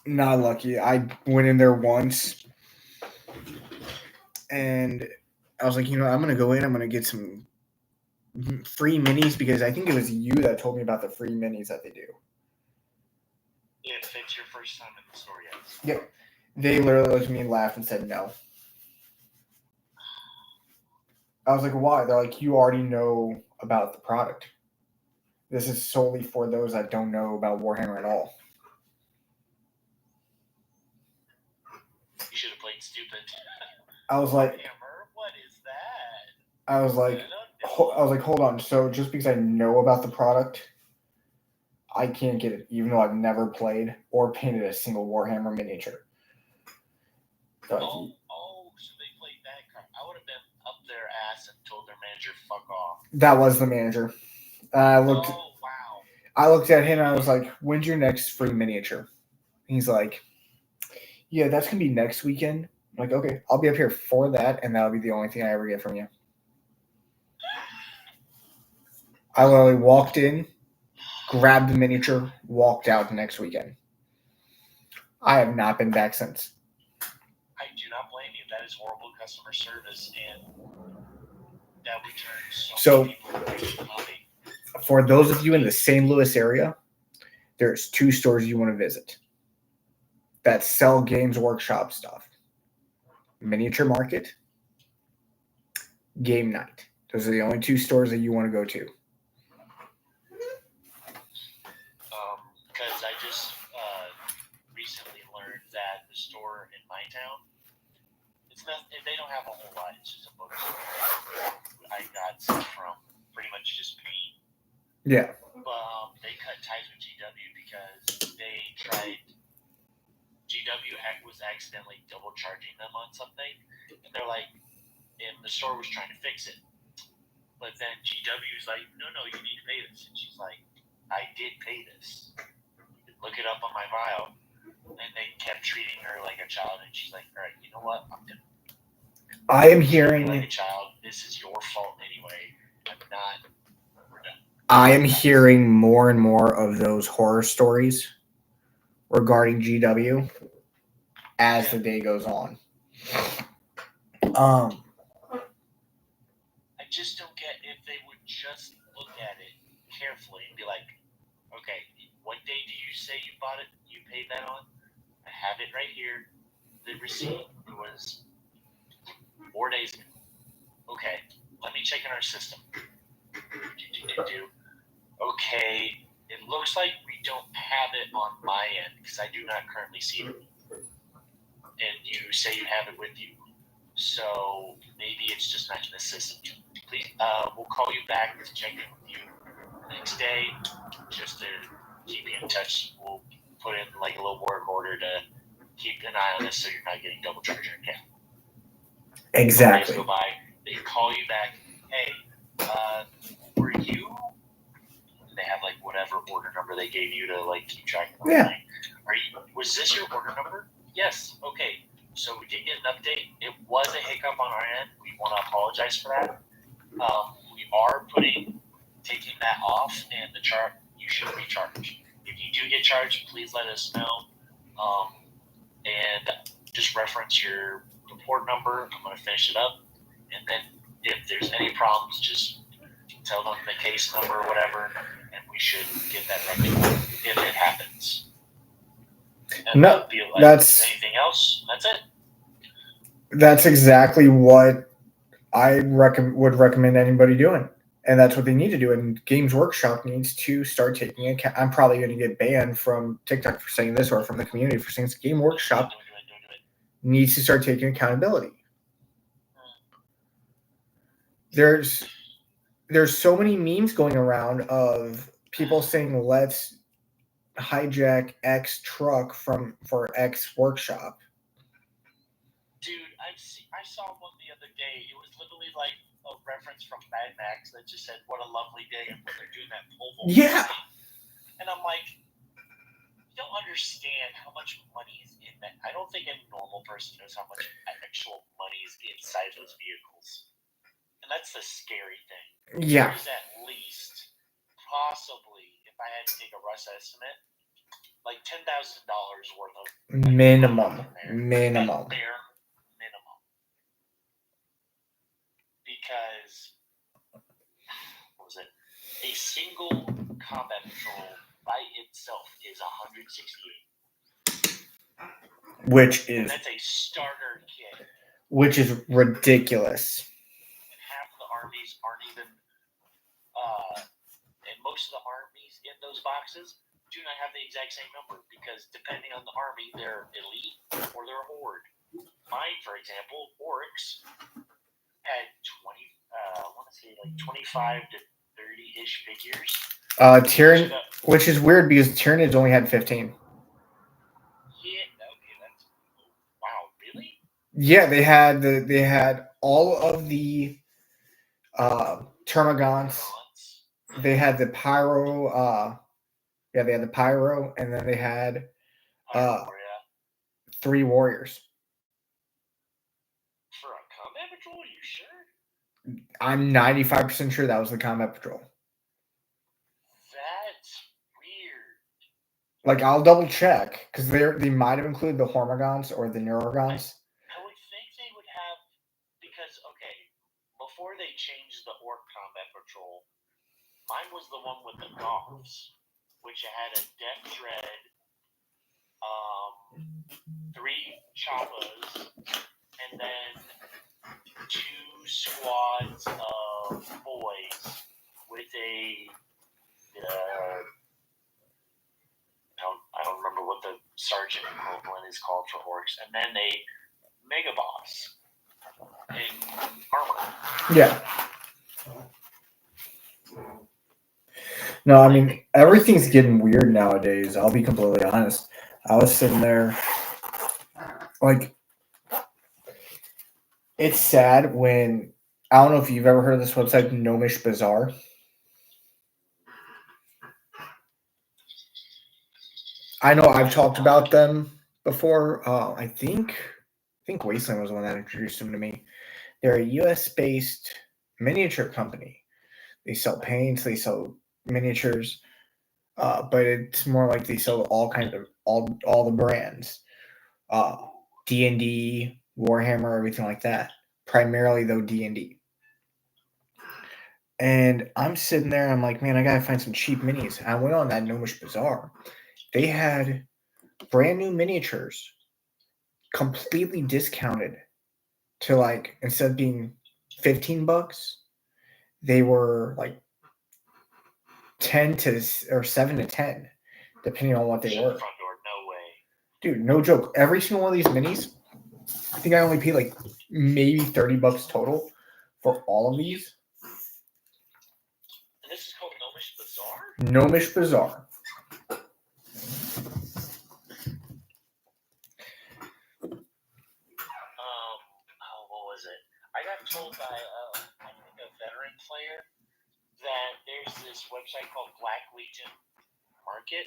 Not lucky. I went in there once, and I was like, I'm going to go in. I'm going to get some free minis because I think it was you that told me about the free minis that they do. If it's your first time in the store, yes. Yep. They literally looked at me and laughed and said no. I was like, why? They're like, you already know about the product. This is solely for those that don't know about Warhammer at all. You should have played stupid. I was like, Warhammer? What is that? I was like, hold on. So just because I know about the product, I can't get it, even though I've never played or painted a single Warhammer miniature. So they played that card. I would have been up their ass and told their manager, fuck off. That was the manager. Wow. I looked at him and I was like, when's your next free miniature? He's like, yeah, that's going to be next weekend. I'm like, okay, I'll be up here for that, and that'll be the only thing I ever get from you. I literally walked in, grabbed the miniature, walked out the next weekend. I have not been back since. I do not blame you. That is horrible customer service, and that returns so many people away from the hobby. For those of you in the St. Louis area, there's 2 stores you want to visit that sell Games Workshop stuff. Miniature Market, Game Night. Those are the only 2 stores that you want to go to. Because I just recently learned that the store in my town, they don't have a whole lot. It's just a bookstore. I got stuff from pretty much just paint. Yeah. But they cut ties with GW because they tried. GW was accidentally double charging them on something, and they're like, and the store was trying to fix it. But then GW's like, no, you need to pay this. And she's like, I did pay this. You can look it up on my file. And they kept treating her like a child, and she's like, all right, you know what? I am hearing like a child. This is your fault anyway. I'm not. We're done. I am hearing more and more of those horror stories regarding GW as the day goes on. I just don't get if they would just look at it carefully and be like, okay, what day do you say you bought it? You paid that on? I have it right here. The receipt was 4 days ago. Okay, let me check in our system. Okay, it looks like we don't have it on my end because I do not currently see it. And you say you have it with you. So maybe it's just not in the system. Please, we'll call you back to check in with you the next day just to keep you in touch. We'll put in like a little work order to keep an eye on this so you're not getting double charged your account. Exactly. Go by, they call you back. Hey, were you? They have like whatever order number they gave you to like keep track of everything. Yeah. Was this your order number? Yes. Okay. So we did get an update. It was a hiccup on our end. We want to apologize for that. We are taking that off, and you shouldn't be charged. If you do get charged, please let us know. And just reference your report number. I'm going to finish it up. And then if there's any problems, just tell them the case number or whatever, and we should get that rectified if it happens. And no, that's anything else. That's it. That's exactly what I would recommend anybody doing. And that's what they need to do. And Games Workshop needs to start taking account. I'm probably going to get banned from TikTok for saying this or from the community for saying this. Game Workshop Don't do it. needs to start taking accountability. There's so many memes going around of people saying let's hijack X truck for X workshop. Dude, I saw one the other day. It was literally like a reference from Mad Max that just said, "What a lovely day," and when they're doing that pole vault. Yeah. And I'm like, you don't understand how much money is in that. I don't think any normal person knows how much actual money is inside those vehicles. And that's the scary thing. Yeah. There's at least, possibly, if I had to take a rough estimate, like $10,000 worth of minimum. bare minimum. Because what was it? A single combat patrol by itself is 168. Which is That's a starter kit. Which is ridiculous. And half of the armies aren't even and most of the armies in those boxes do not have the exact same number because depending on the army, they're elite or they're horde. Mine, for example, orcs had 25 to 30-ish figures. Tyranid, which is weird because Tyranids only had 15. Yeah, okay, that's wow, really? Yeah, they had all of the Termagants. They had the Pyro. They had the Pyro, and then they had 3 warriors. For a combat patrol, are you sure? I'm 95% sure that was the combat patrol. That's weird. Like, I'll double check because they might have included the Hormagons or the Neurogons. I would think they would have, because before they changed the Orc combat patrol, mine was the one with the Goths, which had a Death Dread, 3 Choppas, and then 2 squads of boys with a I don't remember what the sergeant equivalent is called for orcs, and then a mega boss in armor. Yeah. No, I mean, everything's getting weird nowadays. I'll be completely honest. I was sitting there, like, it's sad when, I don't know if you've ever heard of this website, Gnomish Bazaar. I know I've talked about them before. I think Wasteland was the one that introduced them to me. They're a US-based miniature company. They sell paints, they sell miniatures, but it's more like they sell all kinds of all the brands, D&D, Warhammer, everything like that. Primarily though D&D. And I'm sitting there, I'm like, man, I gotta find some cheap minis. And I went on that Gnomish Bazaar. They had brand new miniatures, completely discounted to, like, instead of being $15, they were like 10 to or 7 to 10, depending on what they were. Front door, no way. Dude, no joke. Every single one of these minis, I think I only paid like maybe $30 total for all of these. And this is called Gnomish Bazaar? Gnomish Bazaar. What was it? I got told by I think a veteran player that there's this website called Black Legion Market,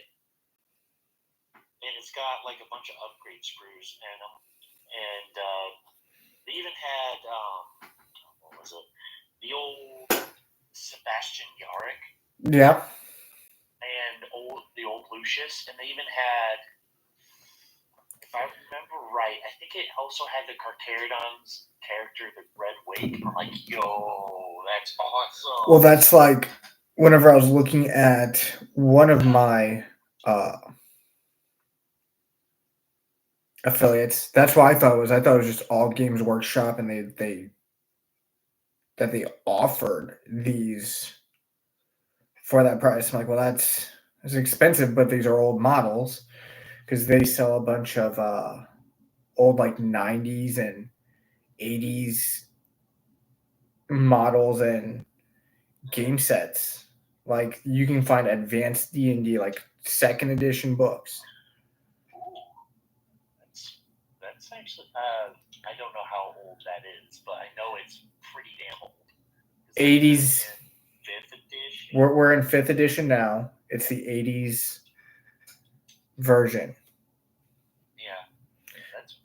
and it's got like a bunch of upgrade sprues, and they even had what was it? The old Sebastian Yarick. Yeah. And the old Lucius, and they even had, if I remember right, I think it also had the Carcharodon's character, the Red Wake. I'm like, yo, that's awesome. Well, that's like whenever I was looking at one of my affiliates. That's what I thought it was. I thought it was just all Games Workshop, and they that they offered these for that price. I'm like, well, that's expensive, but these are old models because they sell a bunch of old like 90s and 80s models and game sets. Like you can find advanced D&D like second edition books. Ooh, that's actually. I don't know how old that is, but I know it's pretty damn old. 80s. Fifth edition. We're in 5th edition now. It's the 80s version. Yeah,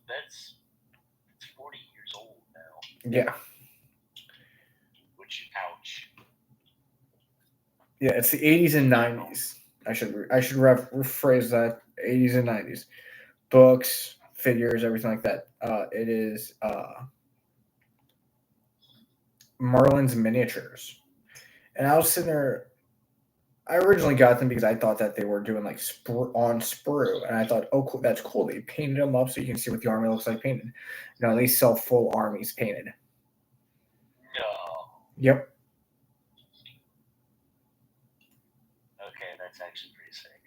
that's 40 years old now. Yeah. Which, ouch. Yeah, it's the 80s and 90s. I should rephrase that. 80s and 90s. Books, figures, everything like that. It is Merlin's Miniatures. And I was sitting there. I originally got them because I thought that they were doing like on sprue, and I thought, oh, cool, that's cool. They painted them up so you can see what the army looks like painted. No, they sell full armies painted. No. Yep. Okay, that's actually pretty sick.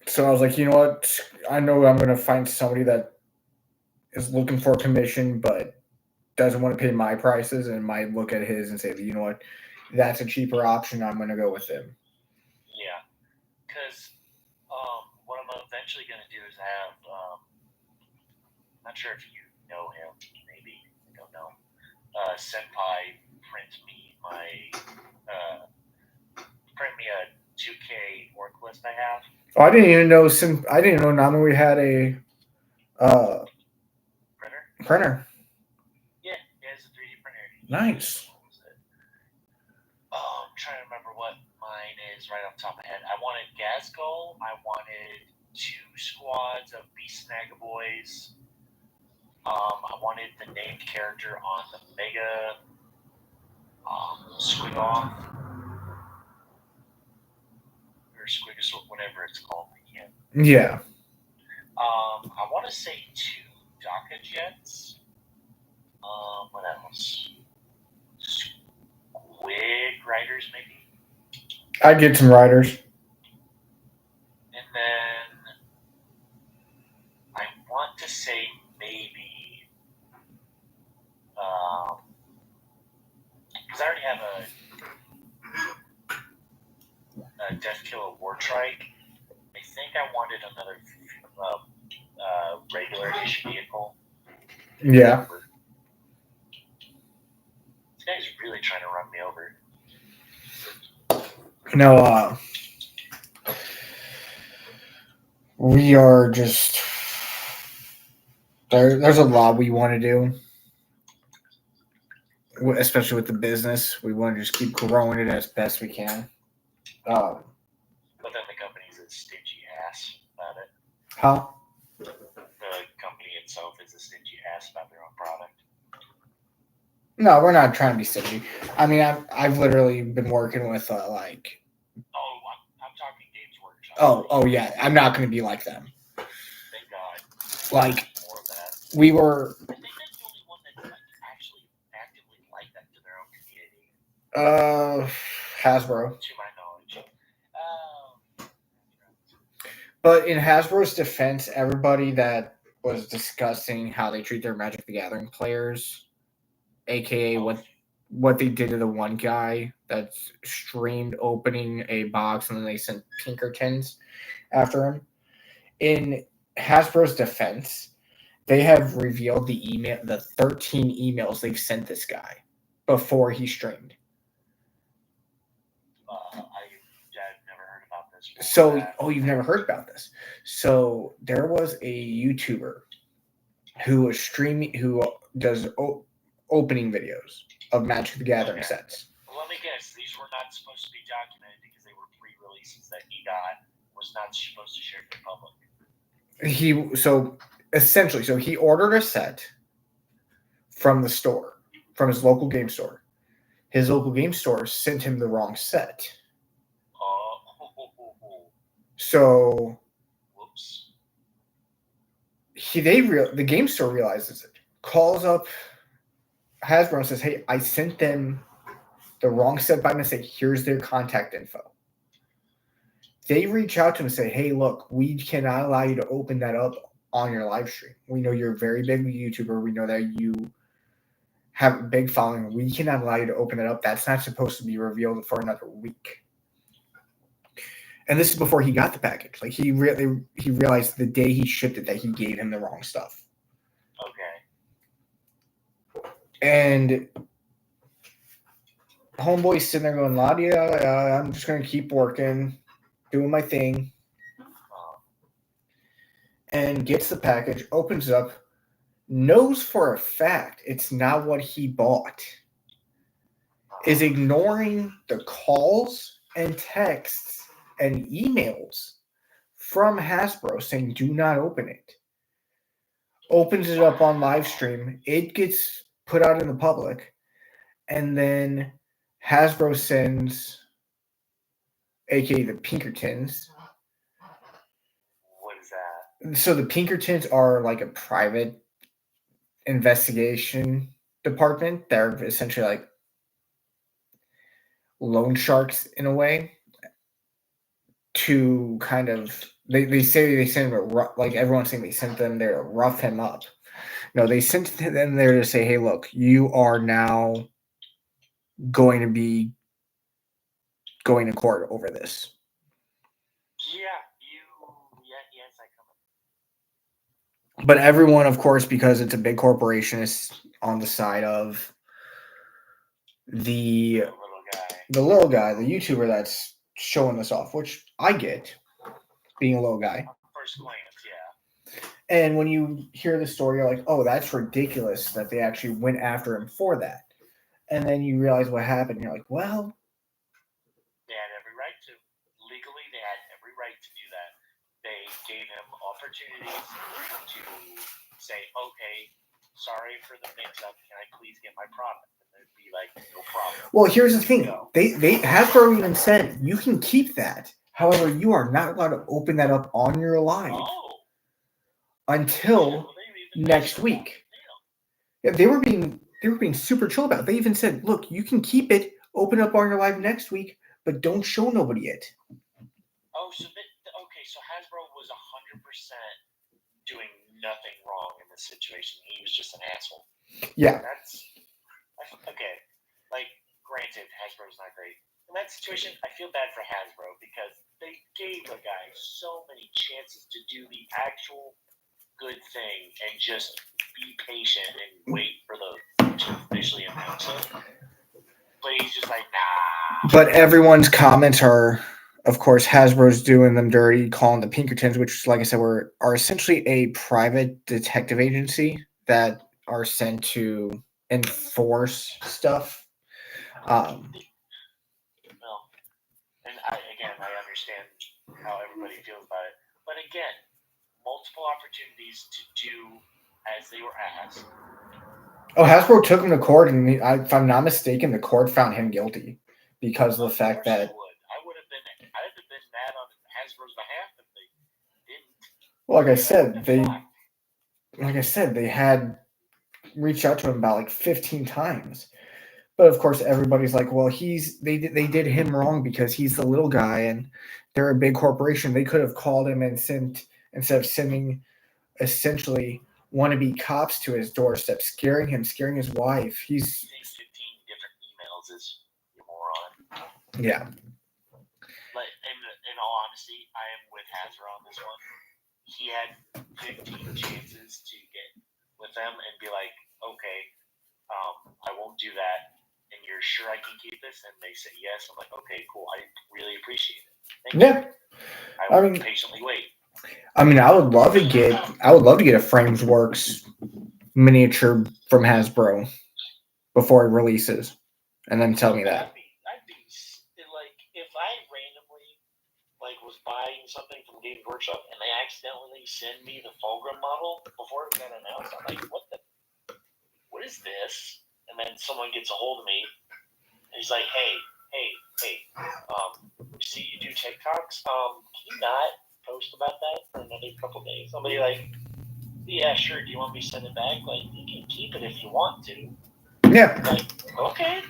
So I was like, you know what? I know I'm going to find somebody that is looking for a commission, but doesn't want to pay my prices and might look at his and say, you know what? That's a cheaper option. I'm going to go with him. Yeah. Because what I'm eventually going to do is have, not sure if you know him, maybe, I don't know, Senpai print me a 2K orc list I have. Oh, I didn't even know Namui had a printer. Yeah, he has a 3D printer. Nice. I'm trying to remember what mine is right off the top of my head. I wanted Gazgul. I wanted 2 squads of Beast Snagaboys. I wanted the named character on the Mega Squigoth. Or Squigosaur, whatever it's called. Yeah. I want to say 2 Daka Jets. What else? Squig Riders, maybe? I'd get some riders. And then I want to say maybe because I already have a Deathkiller Wartrike. I think I wanted another regular edition vehicle. Yeah. This guy's really trying to run me over. No, we are just there's a lot we want to do, especially with the business. We want to just keep growing it as best we can. But then the company's a stingy ass about it. Huh? The company itself is a stingy ass about their own product. No, we're not trying to be stingy. I mean, I've literally been working with like. Oh, I'm talking Games Workshop. Oh yeah. I'm not going to be like them. Thank God. Like More of that. we were. I think that's the only one that's actually actively like that to their own community. Hasbro. To my knowledge. But in Hasbro's defense, everybody that was discussing how they treat their Magic the Gathering players, aka what they did to the one guy that streamed opening a box and then they sent Pinkertons after him. In Hasbro's defense, they have revealed the 13 emails they've sent this guy before he streamed. I've never heard about this. You've never heard about this. So there was a YouTuber who was streaming, who does opening videos of Magic the Gathering sets. Well, let me guess. These were not supposed to be documented because they were pre-releases that he got. Was not supposed to share to the public. He ordered a set from the store, from his local game store. His local game store sent him the wrong set. So whoops. the game store realizes it, calls up Hasbro and says, "Hey, I sent them the wrong set by mistake. Here's their contact info." They reach out to him and say, "Hey, look, we cannot allow you to open that up on your live stream. We know you're a very big YouTuber. We know that you have a big following. We cannot allow you to open it up. That's not supposed to be revealed for another week." And this is before he got the package. Like he realized the day he shipped it that he gave him the wrong stuff. Okay. And homeboy's sitting there going, "Ladia, I'm just gonna keep working, doing my thing." And gets the package, opens it up, knows for a fact it's not what he bought, is ignoring the calls and texts and emails from Hasbro saying, "Do not open it." Opens it up on live stream. It gets put out in the public. And then Hasbro sends, aka the Pinkertons. What is that? So the Pinkertons are like a private investigation department. They're essentially like loan sharks in a way, to kind of they say they sent him like everyone's saying they sent them there to rough him up. No, they sent them there to say, "Hey, look, you are now going to be going to court over this." Yes, I come. But everyone, of course, because it's a big corporation, is on the side of the little guy, the YouTuber that's showing this off, which I get, being a little guy. First glance, yeah. And when you hear the story, you're like, "Oh, that's ridiculous that they actually went after him for that." And then you realize what happened. You're like, well, they had every right to. Legally, they had every right to do that. They gave him opportunities to say, "Okay, sorry for the mix-up. Can I please get my product?" And they'd be like, "No problem." Well, here's the thing. They Hasbro even said you can keep that. However, you are not allowed to open that up on your live until next week. Yeah, they were being super chill about it. They even said, "Look, you can keep it, open up on your live next week, but don't show nobody it." Oh, so Hasbro was 100% doing nothing wrong in this situation. He was just an asshole. Yeah. That's okay. Like, granted, Hasbro's not great. In that situation, I feel bad for Hasbro because they gave the guy so many chances to do the actual good thing and just be patient and wait for to officially announce it. But he's just like, nah. But everyone's comments are, of course, Hasbro's doing them dirty, calling the Pinkertons, which, like I said, are essentially a private detective agency that are sent to enforce stuff. I understand how everybody feels about it. But again, multiple opportunities to do as they were asked. Oh, Hasbro took him to court, and if I'm not mistaken, the court found him guilty because of the fact that I would have been mad on Hasbro's behalf if they didn't. Well, like I said, they had reached out to him about like 15 times. But of course, everybody's like, "Well, they did him wrong because he's the little guy, and they're a big corporation. They could have called him and sent, instead of sending essentially wannabe cops to his doorstep, scaring him, scaring his wife." He's 15 different emails is you moron. Yeah. But in all honesty, I am with Hasbro on this one. He had 15 chances to get with them and be like, "Okay, I won't do that. And you're sure I can keep this?" And they say yes. I'm like, "Okay, cool. I really appreciate it. Thank you. I will patiently wait." I mean, I would love to get a Framesworks miniature from Hasbro before it releases, and then tell me that. I'd be like, if I randomly was buying something from Games Workshop and they accidentally send me the Fulgrim model before it got announced, I'm like, what is this? And then someone gets a hold of me and he's like, hey, see you do TikToks? Can you not post about that for another couple days? Somebody like, yeah, sure. Do you want me to send it back? Like, you can keep it if you want to. Yeah. Like, okay,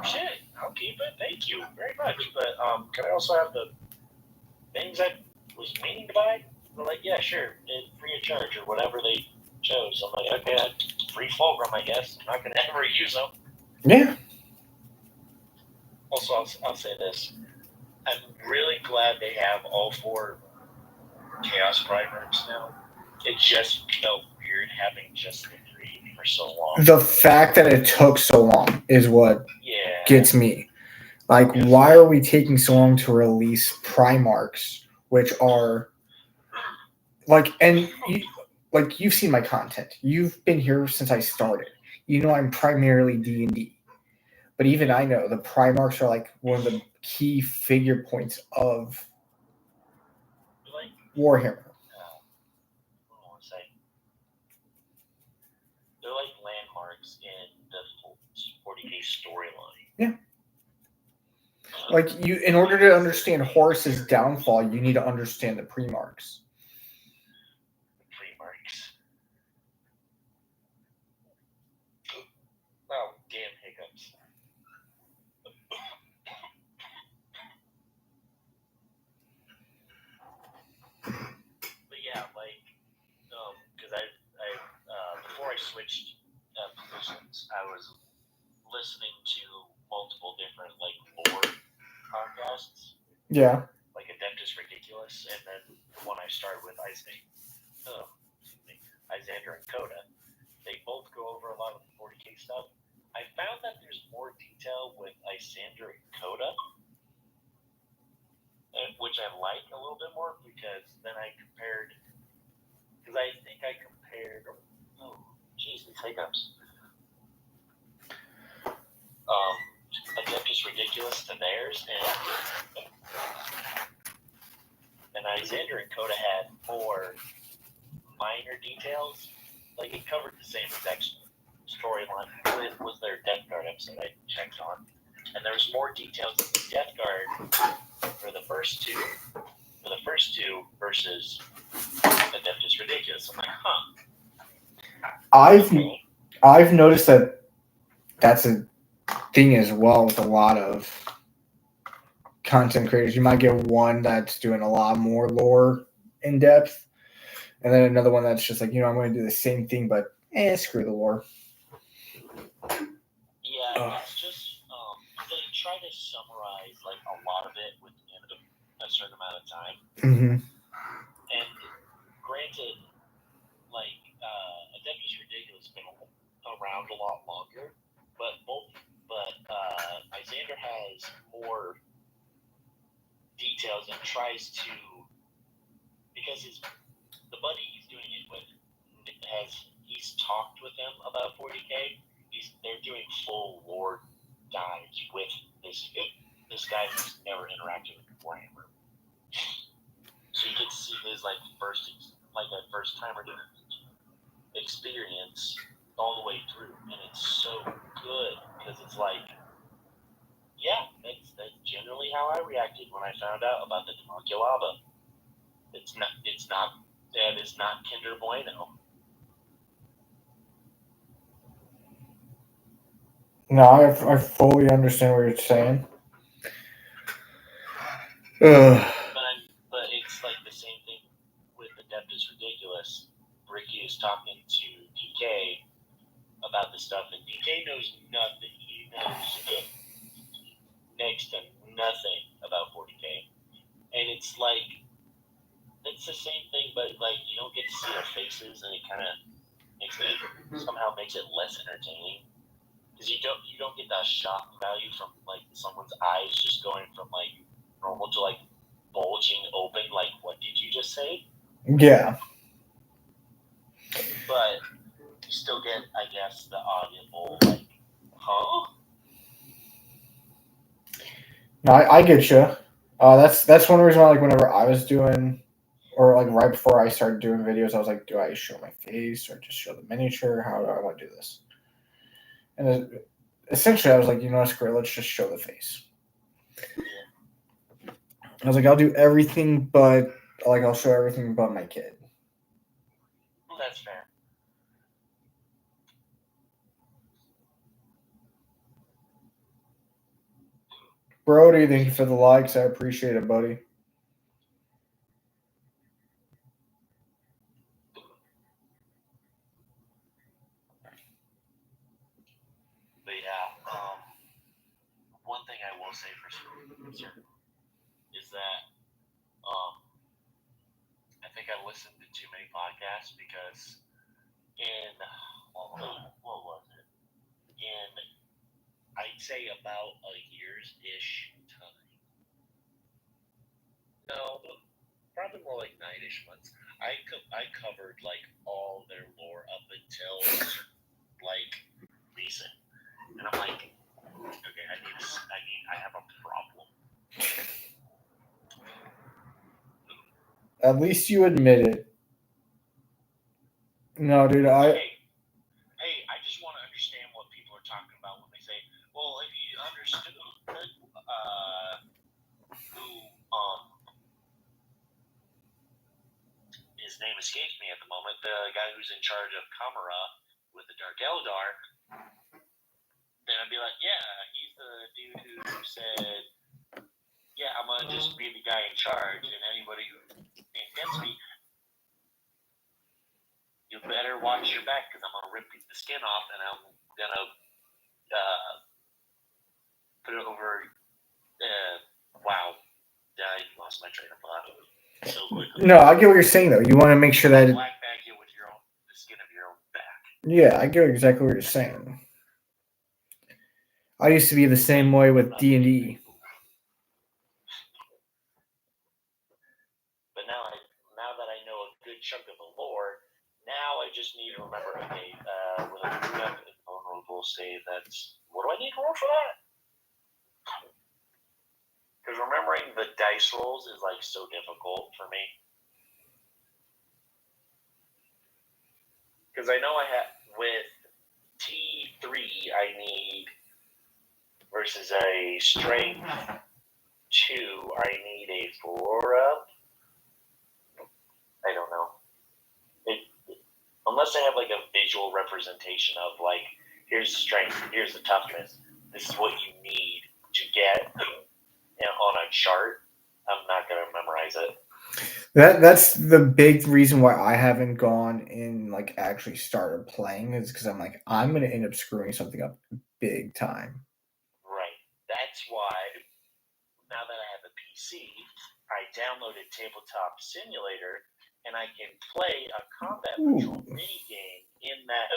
shit, I'll keep it. Thank you very much. But can I also have the things I was meaning to buy? They're like, yeah, sure, free of charge or whatever they chose. I'm like, okay, free Fulgrim, I guess. I'm not gonna ever use them. Yeah. Also, I'll say this: I'm really glad they have all 4 Chaos Primers now. It just felt weird having just the 3 for so long. The fact that it took so long is what Yeah. gets me. Like, why are we taking so long to release Primarchs, which are like, and you've seen my content. You've been here since I started. You know I'm primarily D&D. But even I know the Primarchs are like one of the key figure points of Like, Warhammer. what do I want to say? They're like landmarks in the 40K storyline. Yeah. Like, in order to understand Horus's downfall, you need to understand the Primarchs. Primarchs. Oh, damn hiccups. But yeah, like, because before I switched positions, I was listening to multiple different like lore podcasts. Yeah. Like Adeptus Ridiculous, and then the one I started with Izander and Coda. They both go over a lot of the 40K stuff. I found that there's more detail with Izander and Coda, which I like a little bit more because then I compared. Because I think I compared. Oh, jeez, these hiccups. Adeptus Ridiculous to theirs, and Izander and Coda had more minor details. Like, it covered the same exact storyline. It was their Death Guard episode I checked on. And there was more details in the Death Guard for the first two. For the first two versus Adeptus Ridiculous. I'm like, huh. I've noticed that that's a thing as well with a lot of content creators. You might get one that's doing a lot more lore in depth, and then another one that's just like, I'm going to do the same thing, but screw the lore. Yeah, it's just they try to summarize like a lot of it within a certain amount of time. Mm-hmm. And granted, like Adeptus Ridiculous has been around a lot longer, but Izander has more details and tries to, because the buddy he's doing it with he's talked with them about 40K. They're doing full lore dives with this guy who's never interacted with Warhammer. So you get to see his first timer experience all the way through, and it's so good because it's like, yeah, that's generally how I reacted when I found out about the Demonculaba. It's not Kinder Bueno. No, I fully understand what you're saying. But it's like the same thing with Adeptus Ridiculous. Ricky is talking to DK about the stuff, and DK knows nothing. He knows next to nothing about 40K. And it's like, it's the same thing, but like you don't get to see their faces, and it kind of somehow makes it less entertaining. Because you don't get that shock value from like someone's eyes just going from like normal to like bulging open. Like, what did you just say? Yeah. But you still get, I guess, the audible like, huh? No, I get you. That's one reason why, like, whenever I was doing, or like right before I started doing videos, I was like, do I show my face or just show the miniature? How do I want to do this? And essentially, I was like, screw it, let's just show the face. I was like, I'll do everything, but like I'll show everything but my kid. That's fair. Brody, thank you for the likes. I appreciate it, buddy. But yeah, one thing I will say for certain is that I think I listened to too many podcasts because in what was it? In I'd say about a year's ish time. No, probably more like 9-ish months. I covered like all their lore up until like recent, and I'm like, okay, I have a problem. At least you admit it. No, dude, Hey, I just want to understand what people are talking about when they say, well, if you understood who his name escapes me at the moment, the guy who's in charge of Kamara with the Dark Eldar, then I'd be like, yeah, he's the dude who said, yeah, I'm gonna just be the guy in charge, and anybody who against me, you better watch your back because I'm gonna rip the skin off and I'm gonna put it over. Wow, I lost my train of thought so quickly. No, I get what you're saying though. You want to make sure that black bag you with the skin of your own back. Yeah, I get exactly what you're saying. I used to be the same way with D&D. But now that I know a good chunk of the lore, now I just need to remember, okay, with a vulnerable save, what do I need to roll for that? Because remembering the dice rolls is like so difficult for me. Because I know I have with T3 I need versus a strength 2 I need a 4 up. I don't know. Unless I have like a visual representation of like, here's the strength, here's the toughness, this is what you need to get on a chart, I'm not going to memorize it. That's the big reason why I haven't gone and like actually started playing is because I'm like, I'm going to end up screwing something up big time. Right. That's why now that I have a PC, I downloaded Tabletop Simulator and I can play a combat patrol mini game in that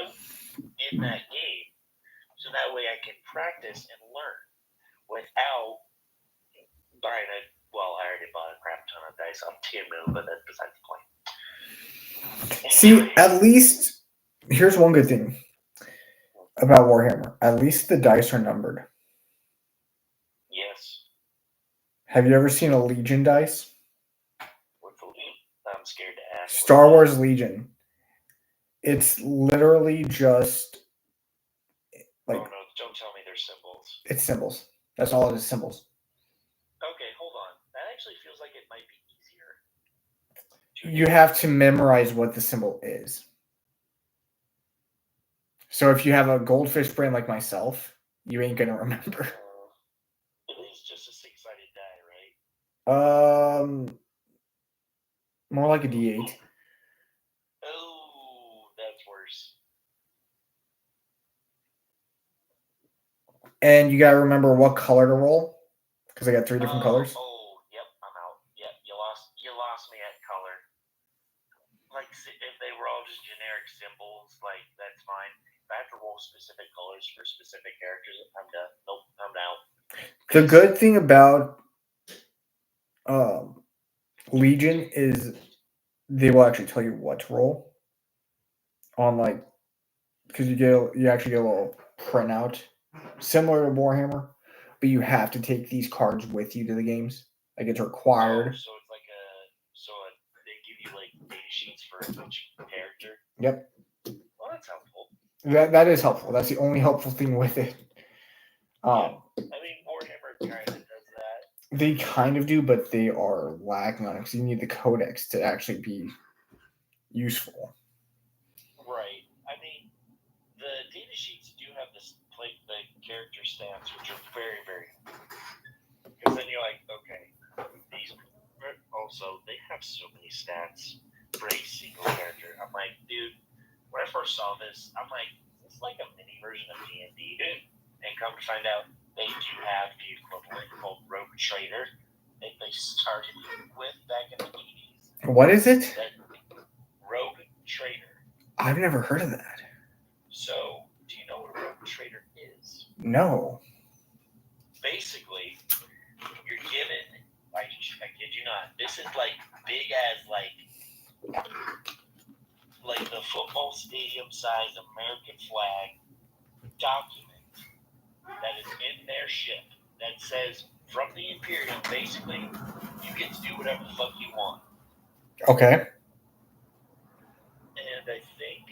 game. So that way I can practice and learn without buying it. Well, I already bought a crap ton of dice off Temu, but that's besides the point. See, at least here's one good thing about Warhammer. At least the dice are numbered. Yes. Have you ever seen a Legion dice? What's a Legion? I'm scared to ask. Star Wars Legion. It's literally just like. Oh no! Don't tell me they're symbols. It's symbols. That's all it is. Symbols. Okay, hold on. That actually feels like it might be easier. You have to memorize what the symbol is. So if you have a goldfish brain like myself, you ain't gonna remember. It is just a 6-sided die, right? More like a D8. Oh, that's worse. And you gotta remember what color to roll, because I got 3 different colors. Oh, yep, I'm out. Yep, you lost me at color. Like if they were all just generic symbols, like that's fine. If I have to roll specific colors for specific characters, I'm done. Nope, I'm out. The good thing about Legion is they will actually tell you what to roll on, like, because you actually get a little printout similar to Warhammer, but you have to take these cards with you to the games. Like, it's required. So it's like they give you like data sheets for each character. Yep. Well, that's helpful. That is helpful. That's the only helpful thing with it. I mean, Warhammer kind of does that. They kind of do, but they are lacking on it because you need the codex to actually be useful. Right. I mean, the data sheets do have the character stats, which are very, very. like, okay, these also they have so many stats for a single character. I'm like, dude, when I first saw this, I'm like, it's like a mini version of D&D, dude. And come to find out, they do have the equivalent called Rogue Trader that they started with back in the 80s. What is it? Rogue Trader. I've never heard of that. So, do you know what a Rogue Trader is? No. Basically, you're given, I kid you not, this is like big as like the football stadium size American flag document that is in their ship that says from the Imperium, basically, you get to do whatever the fuck you want. Okay. And I think,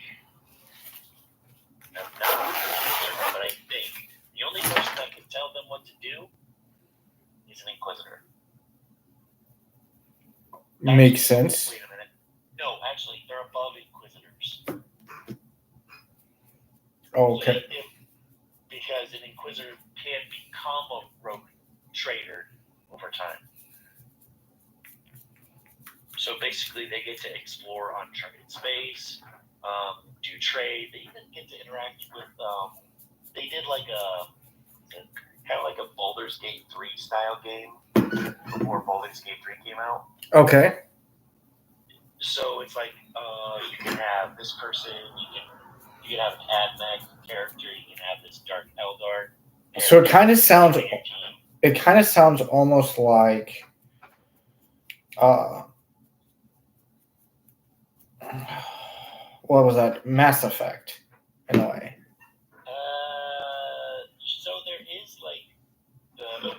I'm not sure, but I think the only person that can tell them what to do is an Inquisitor. Makes sense. Wait a minute. No, actually, they're above Inquisitors. Okay. Because an Inquisitor can become a Rogue Trader over time. So basically, they get to explore uncharted space, do trade. They even get to interact with. They did like kind of like a Baldur's Gate 3 style game before Baldur's Gate 3 came out. Okay. So it's like you can have this person, you can have an AdMech character, you can have this Dark Eldar. So it kind of sounds almost like what was that? Mass Effect in a way. So there is like the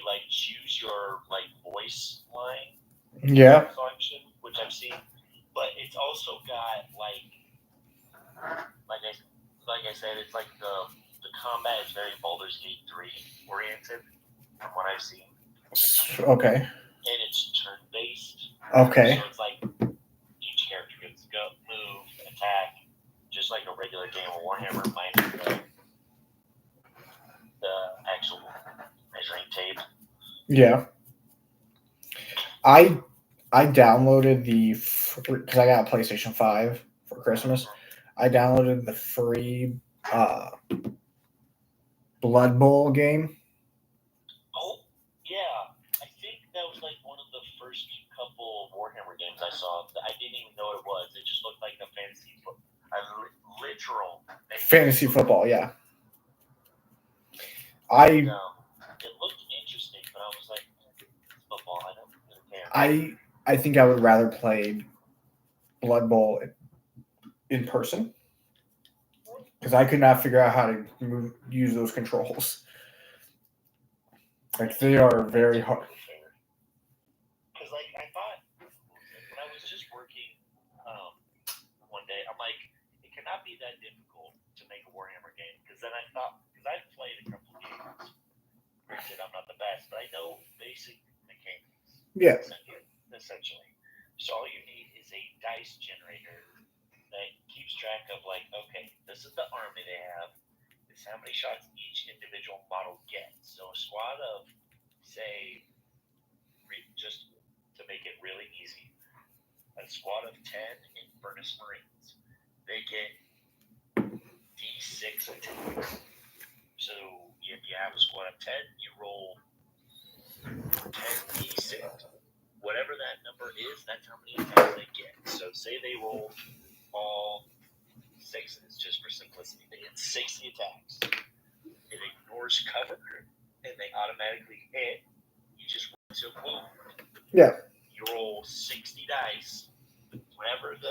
like choose your like voice line. Yeah. Function, which I've seen, but it's also got like I said, it's like the combat is very Baldur's Gate 3 oriented from what I've seen. Okay. And it's turn based. Okay. So it's like each character gets to go, move, attack, just like a regular game of Warhammer, minus the actual measuring tape. Yeah. I downloaded because I got a PlayStation 5 for Christmas. I downloaded the free Blood Bowl game. Oh, yeah. I think that was like one of the first couple Warhammer games I saw. I didn't even know what it was. It just looked like a fantasy literal fantasy football, yeah. It looked interesting, but I was like, football, I don't really care. I think I would rather play Blood Bowl in person because I could not figure out how to use those controls. Like they are very hard. Because like I thought when I was just working one day, I'm like, it cannot be that difficult to make a Warhammer game. Because then I thought, because I've played a couple of games. Granted, I'm not the best, but I know basic mechanics. Yeah. Essentially. So all you need is a dice generator that keeps track of like, okay, this is the army they have. This is how many shots each individual model gets. So a squad of, say, just to make it really easy, a squad of 10 Infernus Marines, they get D6 attacks. So if you have a squad of 10, you roll 10 D6. Whatever that number is, that's how many attacks they get. So say they roll all 6s, just for simplicity. They get 60 attacks. It ignores cover, and they automatically hit. You just roll to boom. Yeah. You roll 60 dice. Whenever it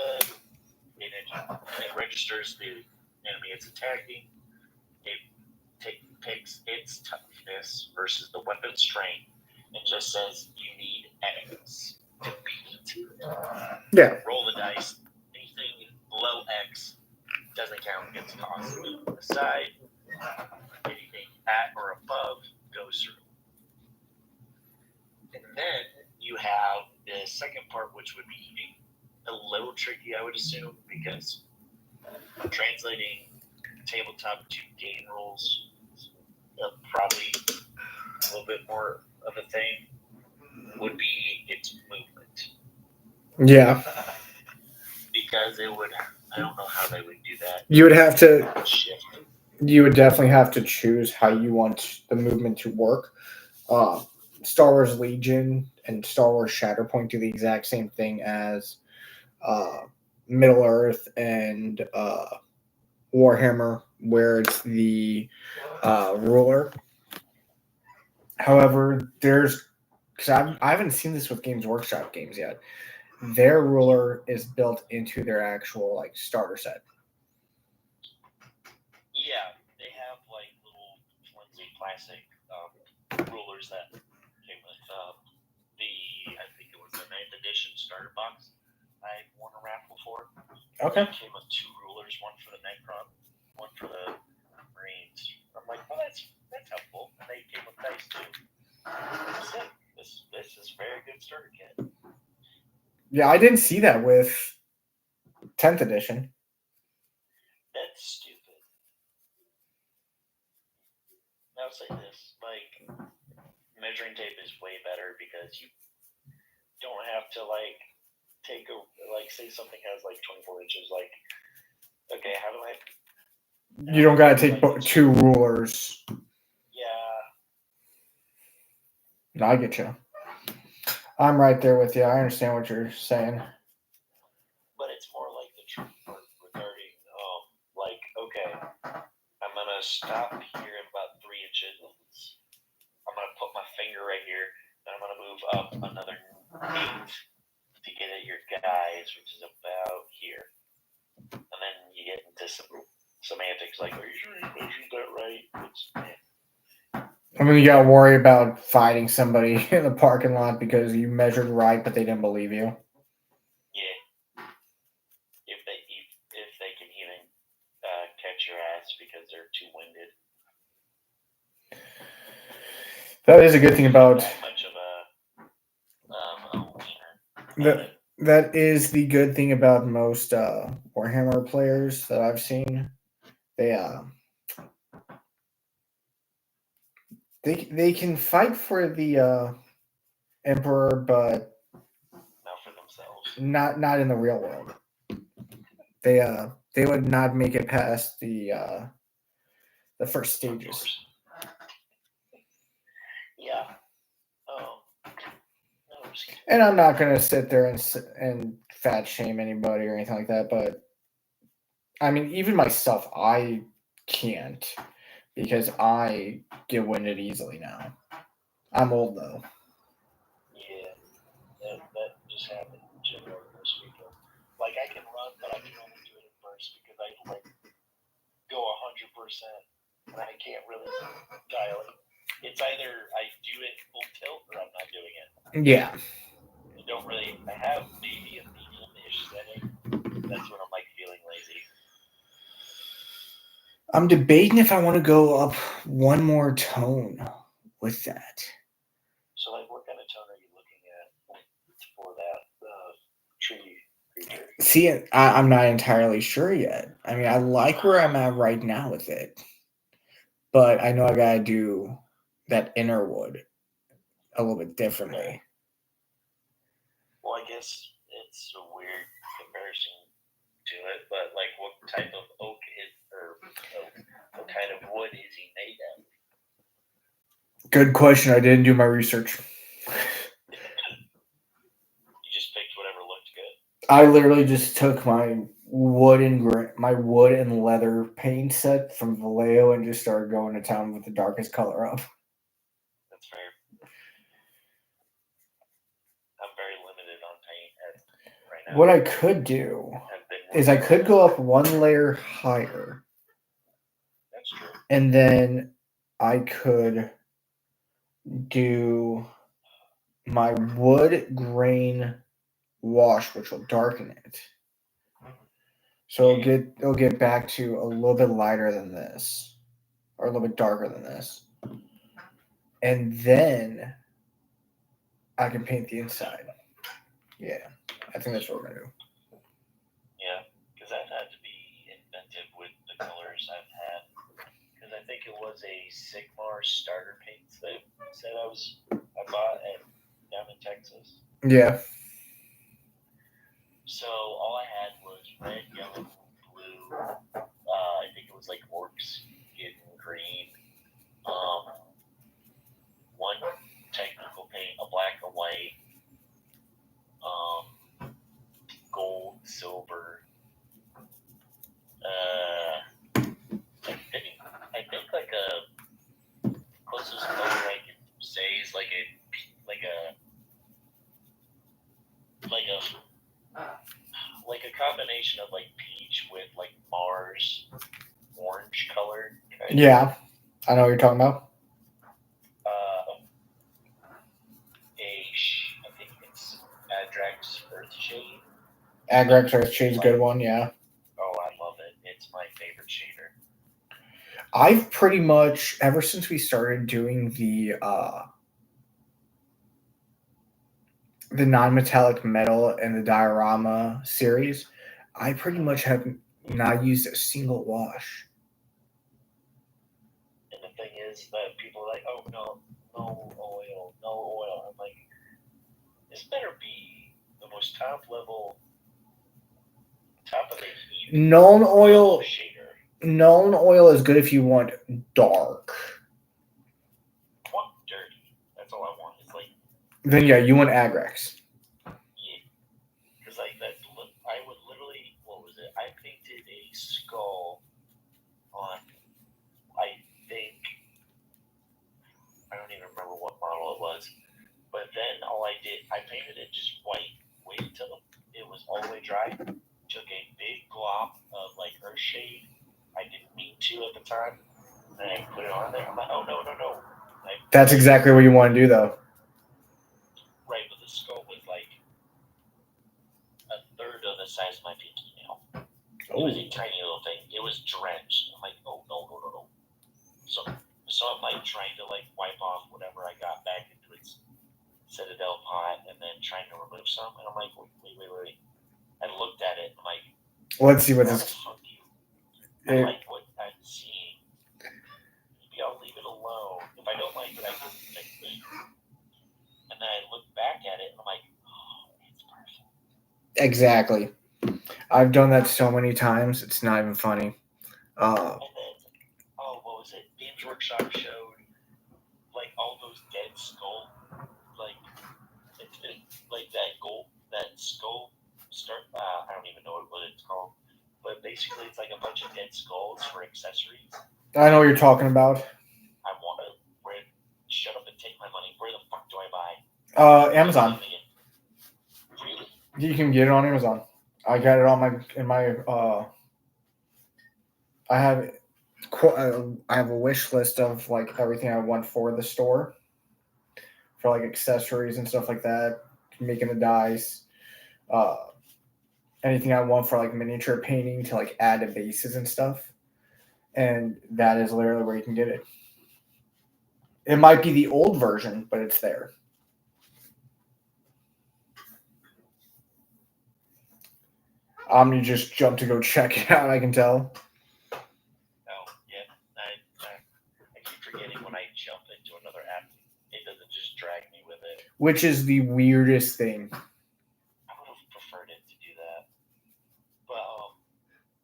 registers the enemy it's attacking, it picks its toughness versus the weapon strength and just says you need X to beat. Yeah. Roll the dice. Anything below X doesn't count, gets tossed aside. Anything at or above goes through. And then you have the second part, which would be a little tricky, I would assume, because translating tabletop to game rules probably a little bit more of a thing would be its movement. Yeah. Because it would, I don't know how they would do that. You would have to. Shift. You would definitely have to choose how you want the movement to work. Star Wars Legion and Star Wars Shatterpoint do the exact same thing as Middle Earth and Warhammer, where it's the ruler. However, because I haven't seen this with Games Workshop games yet. Their ruler is built into their actual like starter set. Yeah, they have like little flimsy plastic rulers that came with I think it was the 9th edition starter box I won a raffle for. Okay. It came with 2 rulers, one for the Necron, one for the Marines. I'm like, well, that's helpful. And they came with dice too. Sick. This is a very good starter kit. Yeah, I didn't see that with 10th edition. That's stupid. I'll say this, like, measuring tape is way better because you don't have to, like, take a, like, say something has, like, 24 inches, like, okay, how do I... You don't gotta take 2 rulers. Yeah. No, I get you. I'm right there with you. I understand what you're saying. But it's more like the truth part regarding, like, okay, I'm going to stop here at about 3 inches. I'm going to put my finger right here, then I'm going to move up another 8 to get at your guys, which is about here. And then you get into some semantics like, are you sure you measured that right? I mean, you gotta worry about fighting somebody in the parking lot because you measured right, but they didn't believe you. Yeah. If they can even catch your ass because they're too winded. That is a good thing about. That much of a. That is the good thing about most Warhammer players that I've seen. They can fight for the Emperor, but not for themselves. Not in the real world. They would not make it past the first stages. Yeah. And I'm not gonna sit there and fat shame anybody or anything like that, but I mean, even myself, I can't because I get winded easily now. I'm old though. Yeah, that just happened in general this weekend. Like I can run, but I can only do it in bursts because I like go 100%, and I can't really dial it. It's either I do it full tilt or I'm not doing it. Yeah. I have maybe a medium-ish setting. That's when I'm like feeling lazy. I'm debating if I want to go up one more tone with that. So, like, what kind of tone are you looking at for that tree creature? See, I'm not entirely sure yet. I mean, I like where I'm at right now with it, but I know I gotta do that inner wood a little bit differently. Well, I guess it's a weird comparison to it, but like, what type of oak is, or what kind of wood is he made of? Good question. I didn't do my research. You just picked whatever looked good. I literally just took my wood and leather paint set from Vallejo and just started going to town with the darkest color up. That's fair. I'm very limited on paint right now. What I could do is I could go up one layer higher. That's true. And then I could do my wood grain wash, which will darken it. So it'll get back to a little bit lighter than this, or a little bit darker than this. And then I can paint the inside. Yeah, I think that's what we're gonna do. Yeah, because I've had to be inventive with the colors I've had. Because I think it was a Sigmar starter paints that said I bought down in Texas. Yeah. So all I had was red, yellow, blue. I think it was like orcs getting green. One technical paint, a black and white. Gold, silver. I think like a closest color I can say is like a combination of like peach with like Mars orange color. Yeah, I know what you're talking about. I think it's Adrax Earthshade. Agrax Earthshade's a good one, yeah. Oh, I love it. It's my favorite shader. I've pretty much, ever since we started doing the non-metallic metal and the diorama series, I pretty much have not used a single wash. And the thing is that people are like, oh, no oil. I'm like, this better be the most top of the heap. Known oil shader. Known oil is good if you want dark. I want dirty. That's all I want. It's like. Then yeah, you want Agrax. Yeah, because like that, I would literally. What was it? I painted a skull on. I think. I don't even remember what model it was, but then all I did, I painted it just white. Waited till it was all the way dry. Took a big glob of like Earthshade. I didn't mean to at the time. And I put it on there. I'm like, oh no. That's exactly what you want to do, though. Right, but the skull was like a third of the size of my pinky nail. It was a tiny little thing. It was drenched. I'm like, oh no. So I'm like trying to like wipe off whatever I got back into its Citadel pot, and then trying to remove some. And I'm like, wait. I looked at it. I'm like, let's see what this. Fuck you. I like what I'm seeing. Maybe I'll leave it alone. If I don't like it, I can fix it. And then I look back at it, and I'm like, oh, it's perfect. Exactly. I've done that so many times. It's not even funny. And then, what was it? Games Workshop showed like all those dead skull, like that skull start. I don't even know what it's called, but basically it's like a bunch of dead skulls for accessories. I know what you're talking about. I want to. Shut up and take my money. Where the fuck do I buy? Amazon. Really? You can get it on Amazon. I got it on my. I have a wish list of like everything I want for the store, for like accessories and stuff like that, making the dice, anything I want for like miniature painting to like add to bases and stuff, and that is literally where you can get it. It might be the old version, but it's there. Omni just jumped to go check it out, I can tell. Oh, yeah. I keep forgetting when I jump into another app, it doesn't just drag me with it. Which is the weirdest thing. I would have preferred it to do that. But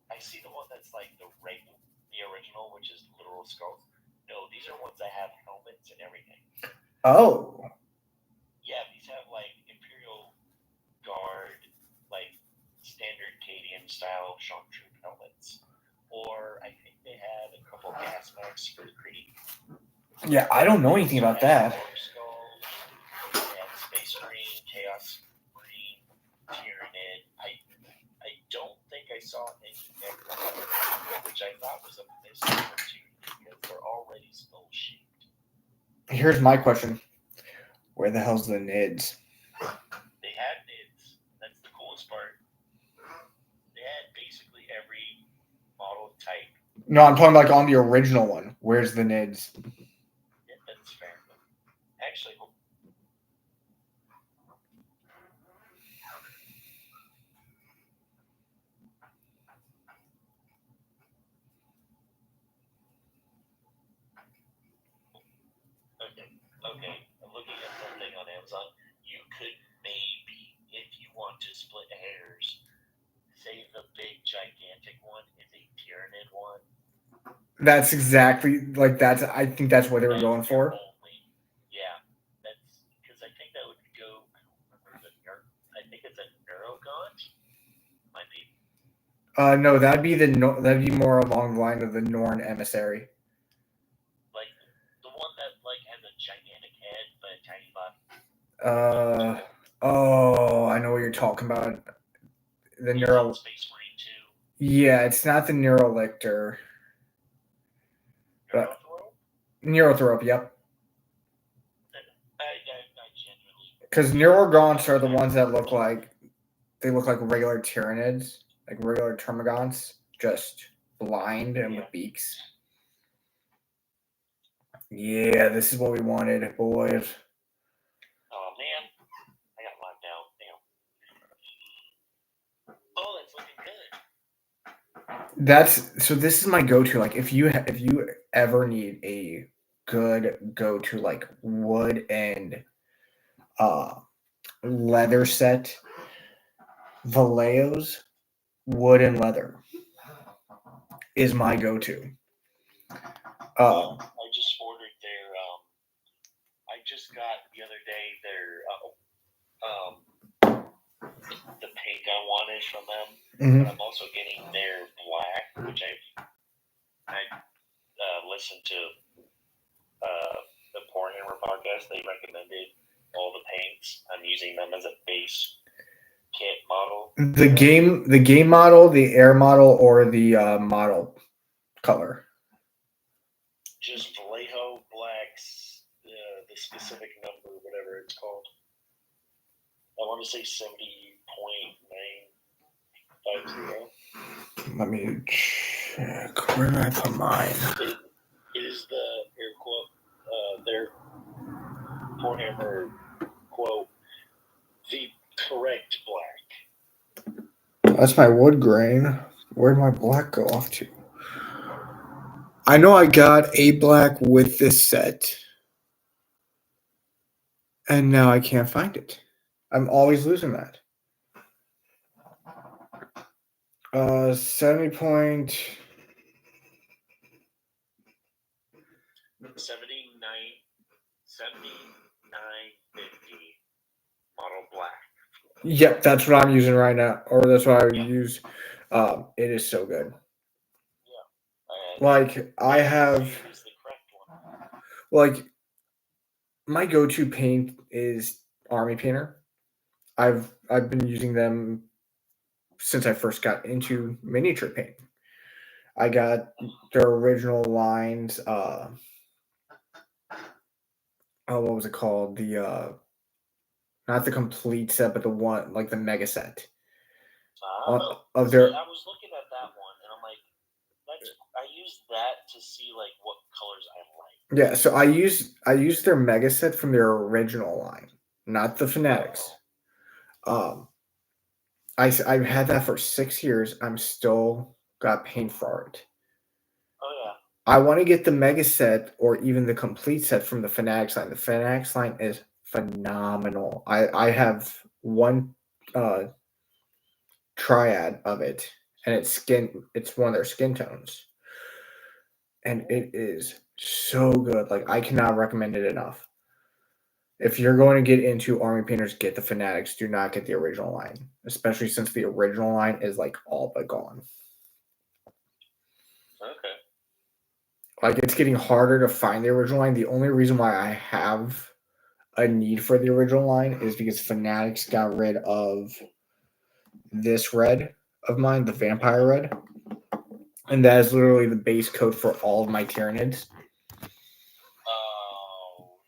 I see the one that's like the original, which is literal skulls. No, these are ones that have helmets and everything. Oh. Yeah, these have like Imperial Guard, like standard Cadian style shock troop helmets. Or I think they had a couple gas masks for the Creed. Yeah, I don't know anything about that. Skull, Space Marine, Chaos Marine, Tyranid. I don't think I saw any Necron, which I thought was a missed opportunity because they're already skull shaped. Here's my question. Where the hell's the NIDS? They had NIDS. That's the coolest part. They had basically every model type. No, I'm talking like on the original one. Where's the NIDS? Yeah, that's fair. Actually, Okay, I'm looking at something on Amazon. You could maybe, if you want to split hairs, say the big gigantic one is a Tyranid one. That's exactly like that's. I think that's what they were That's going your for. only, yeah. That's because I think that would go. I don't remember the I think it's a Neurogaunt. Might be. No, that'd be more along the line of the Norn emissary. Like the one that like has a gigantic head but a tiny body. Oh, I know what you're talking about. The It's neural. in Space Marine 2. Yeah, it's not the Neurolictor. But Neurothrope? Neurothrope, yep. I genuinely. Because Neurogaunts are the ones that look like regular Tyranids, like regular Termagants, just blind and with beaks. Yeah, this is what we wanted, boys. Oh man, I got locked out. Damn. Oh, that's looking good. This is my go-to. Like if you ever need a good go-to like wood and leather set, Valeo's wood and leather is my go-to. I just ordered their. I just got the other day their. The pink I wanted from them. Mm-hmm. But I'm also getting their black, which I listened to the Pornhammer podcast. They recommended all the paints. I'm using them as a base kit model. The game model, the air model, or the model color. Just Vallejo blacks, the specific number, whatever it's called. I want to say 70.950. Let me check. Where did I put mine? It is the air quote, their Pornhammer quote, the correct black. That's my wood grain. Where'd my black go off to? I know I got a black with this set. And now I can't find it. I'm always losing that. 70 point. 79.50 model black. Yep, that's what I'm using right now, or that's what I would use. It is so good. Yeah. Like I have, like my go-to paint is Army Painter. I've been using them since I first got into miniature painting. I got their original lines. What was it called? The not the complete set, but the one like the mega set. Of their. I was looking at that one, and I'm like, I used that to see like what colors I like. Yeah, so I used their mega set from their original line, not the Fanatics. I've had that for 6 years. I'm still got paint for it. Oh yeah. I want to get the mega set or even the complete set from the Fanatics line. The Fanatics line is phenomenal. I have one triad of it, and it's one of their skin tones, and it is so good. Like I cannot recommend it enough. If you're going to get into Army Painters, get the Fanatics. Do not get the original line, especially since the original line is like all but gone. Okay. Like it's getting harder to find the original line. The only reason why I have a need for the original line is because Fanatics got rid of this red of mine, the Vampire Red. And that is literally the base coat for all of my Tyranids. Oh,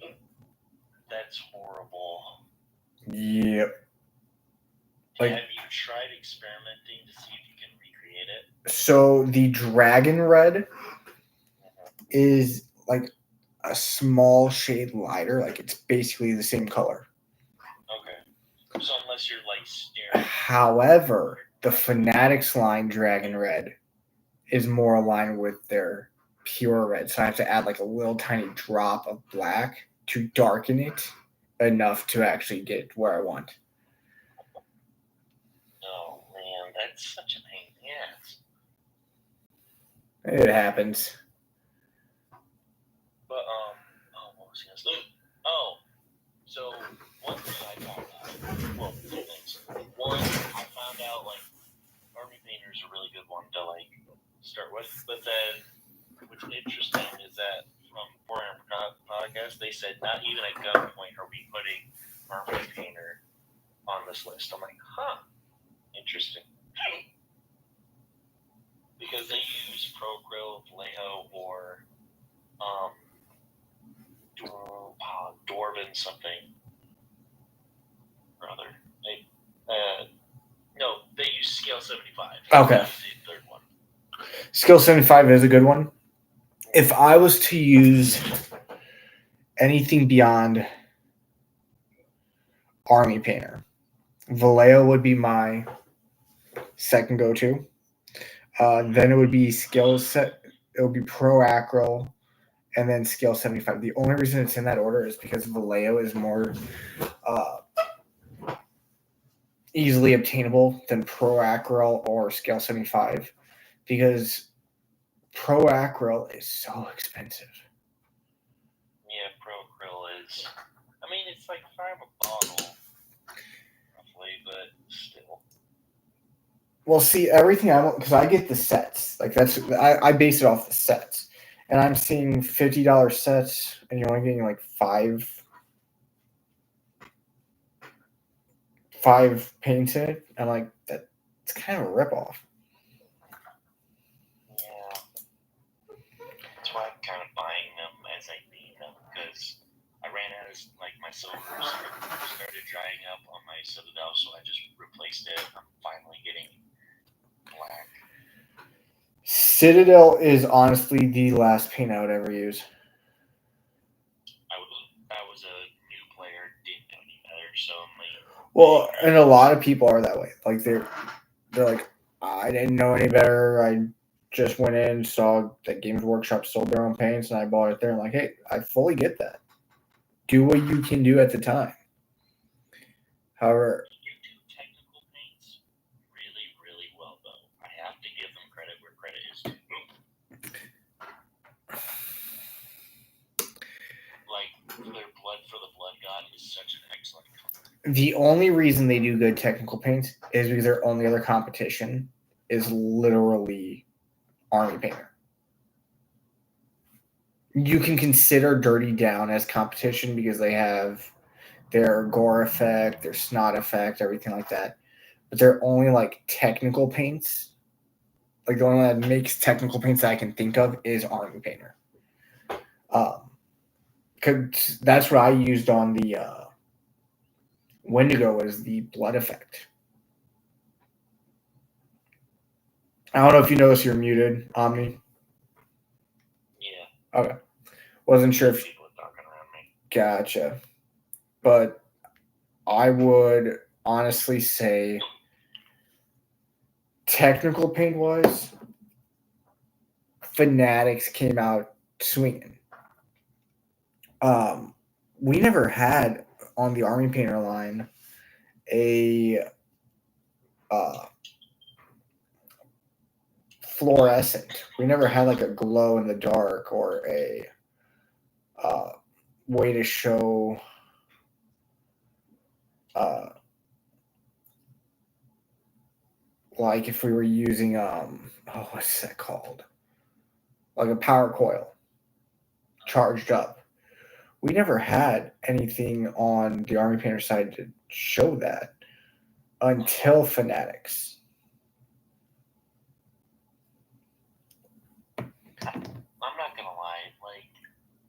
no. That's horrible. Yep. Like, have you tried experimenting to see if you can recreate it? So the Dragon Red is like a small shade lighter. Like it's basically the same color. Okay. So unless you're like staring. However, the Fanatics line Dragon Red is more aligned with their pure red. So I have to add like a little tiny drop of black to darken it enough to actually get where I want. Oh man, that's such a pain in the ass. It happens. But what was I gonna say? Oh, so one thing I found out, well, two things. One, I found out like Army Painter is a really good one to like start with. But then, what's interesting is that from 400 Podcast, they said not even at gunpoint are we putting Army Painter on this list. I'm like, huh, interesting. Because they use Procryl, Vallejo, or Dwarven something or other. They use Scale 75. Okay. That's the third one. Skill 75 is a good one. If I was to use anything beyond Army Painter, Vallejo would be my second go-to. Then it would be skill set. It would be Pro Acryl, and then Scale 75. The only reason it's in that order is because Vallejo is more easily obtainable than Pro Acryl or Scale 75, because Pro Acryl is so expensive. Yeah, Procryl is. I mean, it's like $5 a bottle, roughly, but still. Well, see, everything I want, because I get the sets. Like I base it off the sets, and I'm seeing $50 sets, and you're only getting like five paints in it. I'm like, it's kind of a ripoff. Yeah, that's why I'm kind of buying them as I need them, because I ran out of like my silvers started drying up on my Citadel, so I just replaced it. I'm finally getting black. Citadel is honestly the last paint I would ever use. I was a new player, didn't know any better, so I'm like. Well, and a lot of people are that way. Like they're like, I didn't know any better. I just went in, saw that Games Workshop sold their own paints, and I bought it there. And like, hey, I fully get that. Do what you can do at the time. However, you do technical paints really, really well, though. I have to give them credit where credit is due. Like, their Blood for the Blood God is such an excellent color. The only reason they do good technical paints is because their only other competition is literally Army Painter. You can consider Dirty Down as competition because they have their gore effect, their snot effect, everything like that. But they're only like technical paints. Like the only one that makes technical paints that I can think of is Army Painter. Cause that's what I used on the Wendigo, was the blood effect. I don't know if you notice you're muted, Omni. Yeah. Okay. Wasn't sure if people are talking around me. Gotcha. But I would honestly say, technical paint wise, Fanatics came out swinging. We never had on the Army Painter line a fluorescent. We never had like a glow in the dark or a way to show like if we were using what's that called? Like a power coil charged up. We never had anything on the Army Painter side to show that until Fanatics. I'm not gonna lie, like,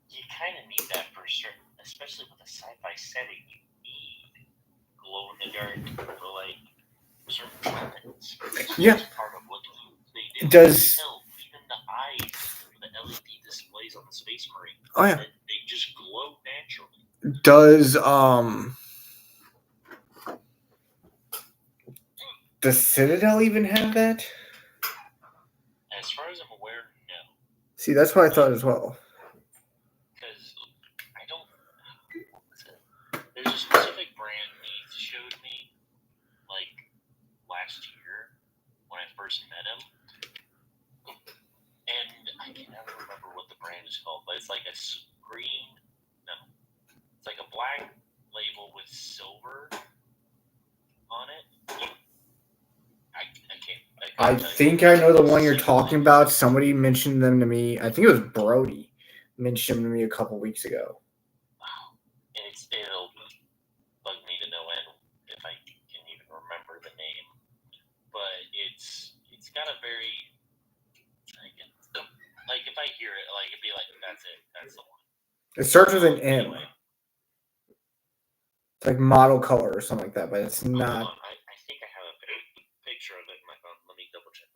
you kind of need that for certain, especially with a sci-fi setting. You need glow in the dark for like certain weapons. Yeah. Part of what they do. Does even the eyes for the LED displays on the Space Marine? Oh yeah. They just glow naturally. Does Citadel even have that? As far as See, that's what I thought as well. Because I don't. What was it? There's a specific brand Neith showed me, like last year when I first met him, and I can never remember what the brand is called, but it's like a green. No, it's like a black label with silver on it. I think I know the one you're talking about. Somebody mentioned them to me. I think it was Brody mentioned them to me a couple weeks ago. It'll bug me to no end if I can even remember the name. But it's got a very like if I hear it, like it'd be like that's it, that's the one. It starts with an M. Anyway. It's like model color or something like that, but it's not. I think I have a picture of it in my phone. Let me double check.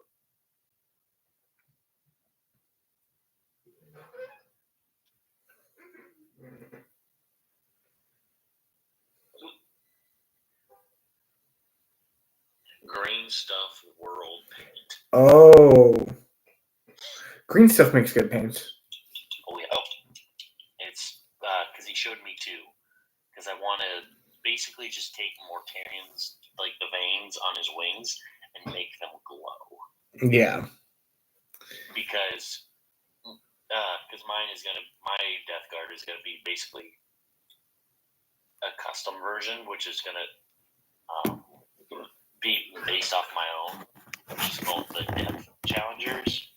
Green Stuff World Paint. Oh. Green Stuff makes good paints. Oh, yeah. It's because he showed me two. Because I want to basically just take Mortarian's, like the veins on his wings, and make them glow. Yeah. Because my Death Guard is gonna be basically a custom version, which is gonna be based off my own, which is called the Death Challengers.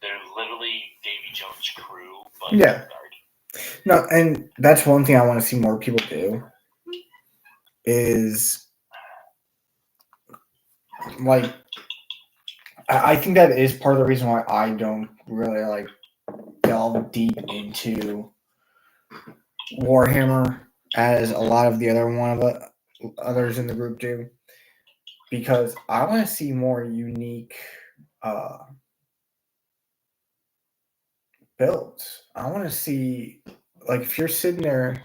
They're literally Davy Jones' crew, but yeah. Death Guard. No, and that's one thing I want to see more people do. Is like, I think that is part of the reason why I don't really like delve deep into Warhammer as a lot of the others in the group do, because I want to see more unique builds. I want to see, like, if you're sitting there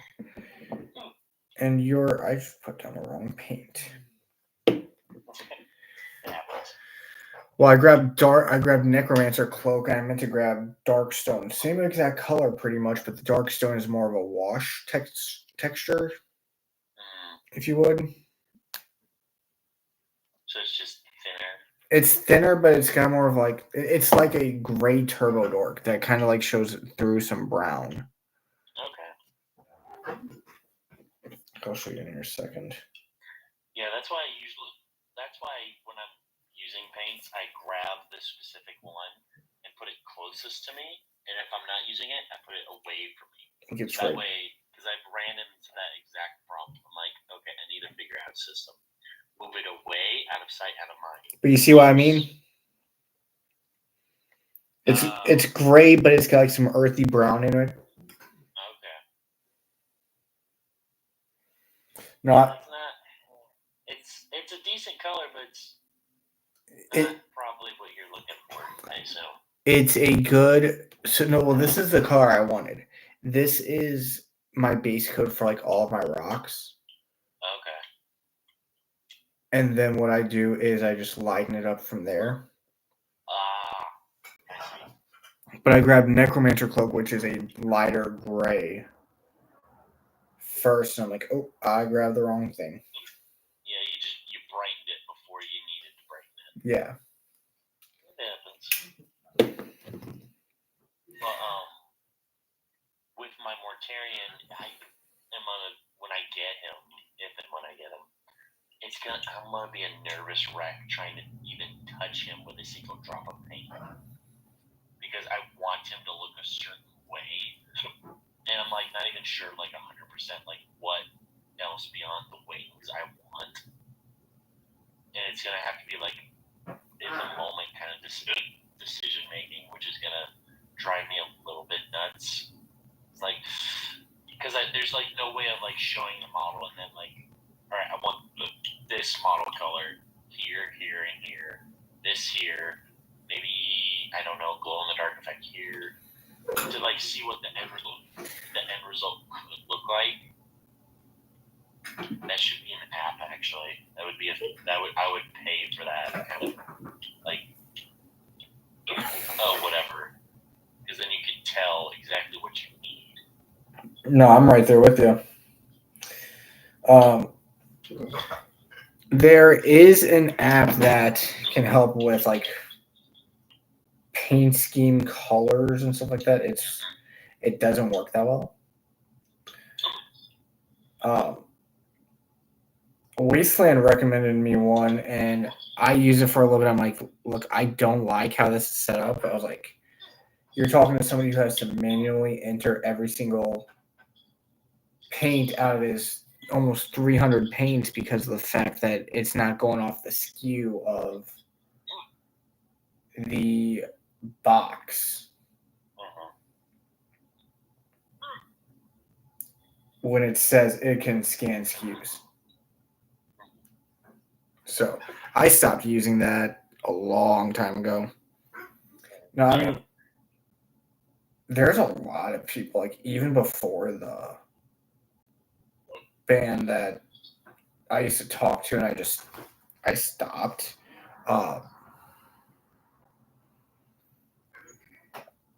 and I just put down the wrong paint. Well, I grabbed Necromancer Cloak, and I meant to grab Darkstone. Same exact color, pretty much, but the Darkstone is more of a wash texture, if you would. So it's just thinner? It's thinner, but it's got more of like, it's like a gray Turbo Dork that kind of like shows through some brown. Okay. I'll show you in a second. Yeah, that's why when I'm using paints, I grab the specific one and put it closest to me, and if I'm not using it, I put it away from me. That way, because I've ran into that exact problem. I'm like, okay, I need to figure out a system. Move it away, out of sight, out of mind. But you see what I mean? It's gray, but it's got like some earthy brown in it. Okay. No, it's a decent color, but it's not probably what you're looking for, I assume. It's a good. So no, well, this is the color I wanted. This is my base coat for like all of my rocks. Okay. And then what I do is I just lighten it up from there. But I grabbed Necromancer Cloak, which is a lighter gray first, and I'm like, oh, I grabbed the wrong thing. Yeah, you brightened it before you needed to brighten it. Yeah. It happens. But with my Mortarion, when I get him, if and when I get him, I'm gonna be a nervous wreck trying to even touch him with a single drop of paint, because I want him to look a certain way, and I'm like not even sure like 100% like what else beyond the wings I want, and it's gonna have to be like in the moment kind of decision making, which is gonna drive me a little bit nuts. It's like, because there's like no way of like showing the model and then like, all right, I want this model color here, here, and here. This here, maybe I don't know, glow in the dark effect here, to like see what the end result could look like. That should be an app, actually. I would pay for that kind of like. No, I'm right there with you. There is an app that can help with like paint scheme colors and stuff like that. It doesn't work that well. Wasteland recommended me one, and I use it for a little bit. I'm like, look, I don't like how this is set up. I was like, you're talking to somebody who has to manually enter every single paint out of his almost 300 paints because of the fact that it's not going off the SKU of the box. When it says it can scan SKUs. So I stopped using that a long time ago. No, I mean, there's a lot of people, like even before the band that I used to talk to, and I stopped.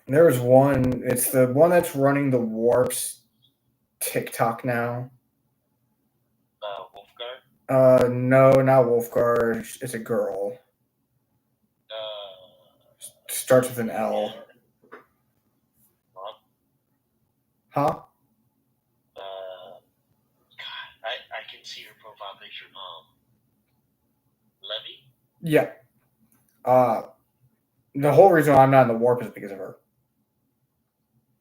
There was one, it's the one that's running the Warps TikTok now. Wolfgar? No, not Wolfgar. It's a girl. Starts with an L. Huh? I can see her profile picture. Levy? Yeah. The whole reason I'm not in the Warp is because of her.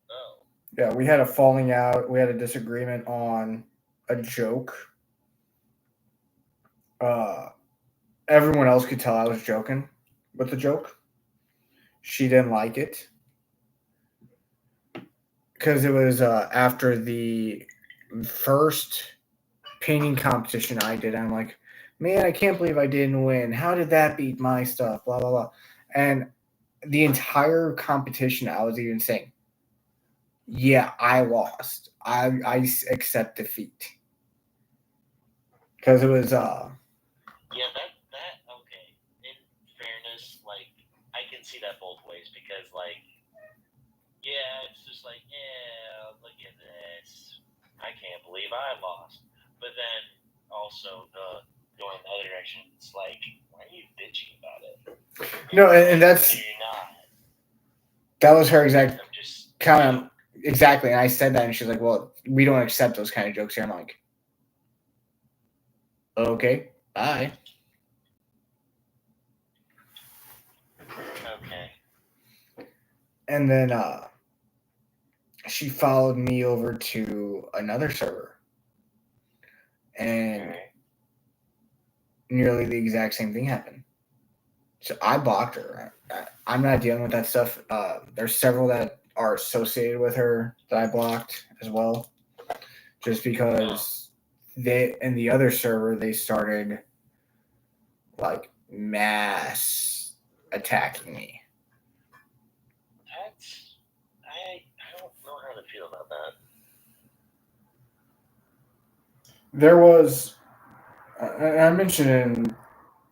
Oh. Yeah, we had a falling out. We had a disagreement on a joke. Everyone else could tell I was joking with the joke. She didn't like it because it was after the first painting competition I did. I'm like, man, I can't believe I didn't win. How did that beat my stuff? Blah, blah, blah. And the entire competition, I was even saying, yeah, I lost. I accept defeat. Because it was... Yeah, that, okay. In fairness, like, I can see that both ways because, like, yeah, it's just like, yeah, look at this. I can't believe I lost. But then also going the other direction, it's like, why are you bitching about it? No, and that's... You're not. That was her exact... I'm just... kind of... Exactly. And I said that, and she's like, well, we don't accept those kind of jokes here. I'm like, okay, bye. Okay. And then she followed me over to another server. And nearly the exact same thing happened. So I blocked her. I'm not dealing with that stuff. There's several that are associated with her that I blocked as well. Just because they, in the other server, they started like mass attacking me. I don't know how to feel about that. There was, I mentioned in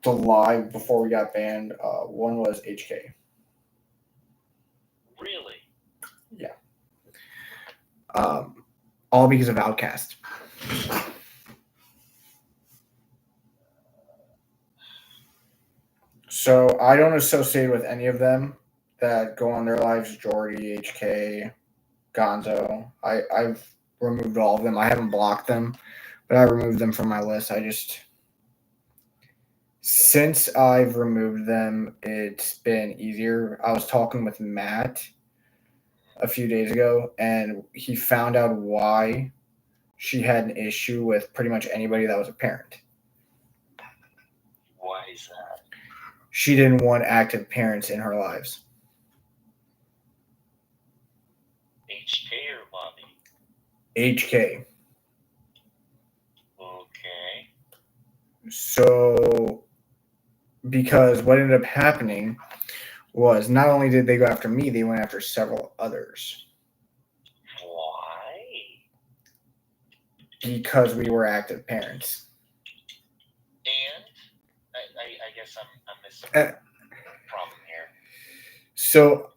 the live before we got banned, one was HK. Really? Yeah. All because of Outcast. So I don't associate with any of them that go on their lives. Jordy, HK, Gonzo. I've removed all of them. I haven't blocked them, but I removed them from my list. Since I've removed them, it's been easier. I was talking with Matt a few days ago, and he found out why she had an issue with pretty much anybody that was a parent. Why is that? She didn't want active parents in her lives. HK or Bobby? HK. Okay. So, because what ended up happening was not only did they go after me, they went after several others. Why? Because we were active parents. And I guess I'm missing a problem here. So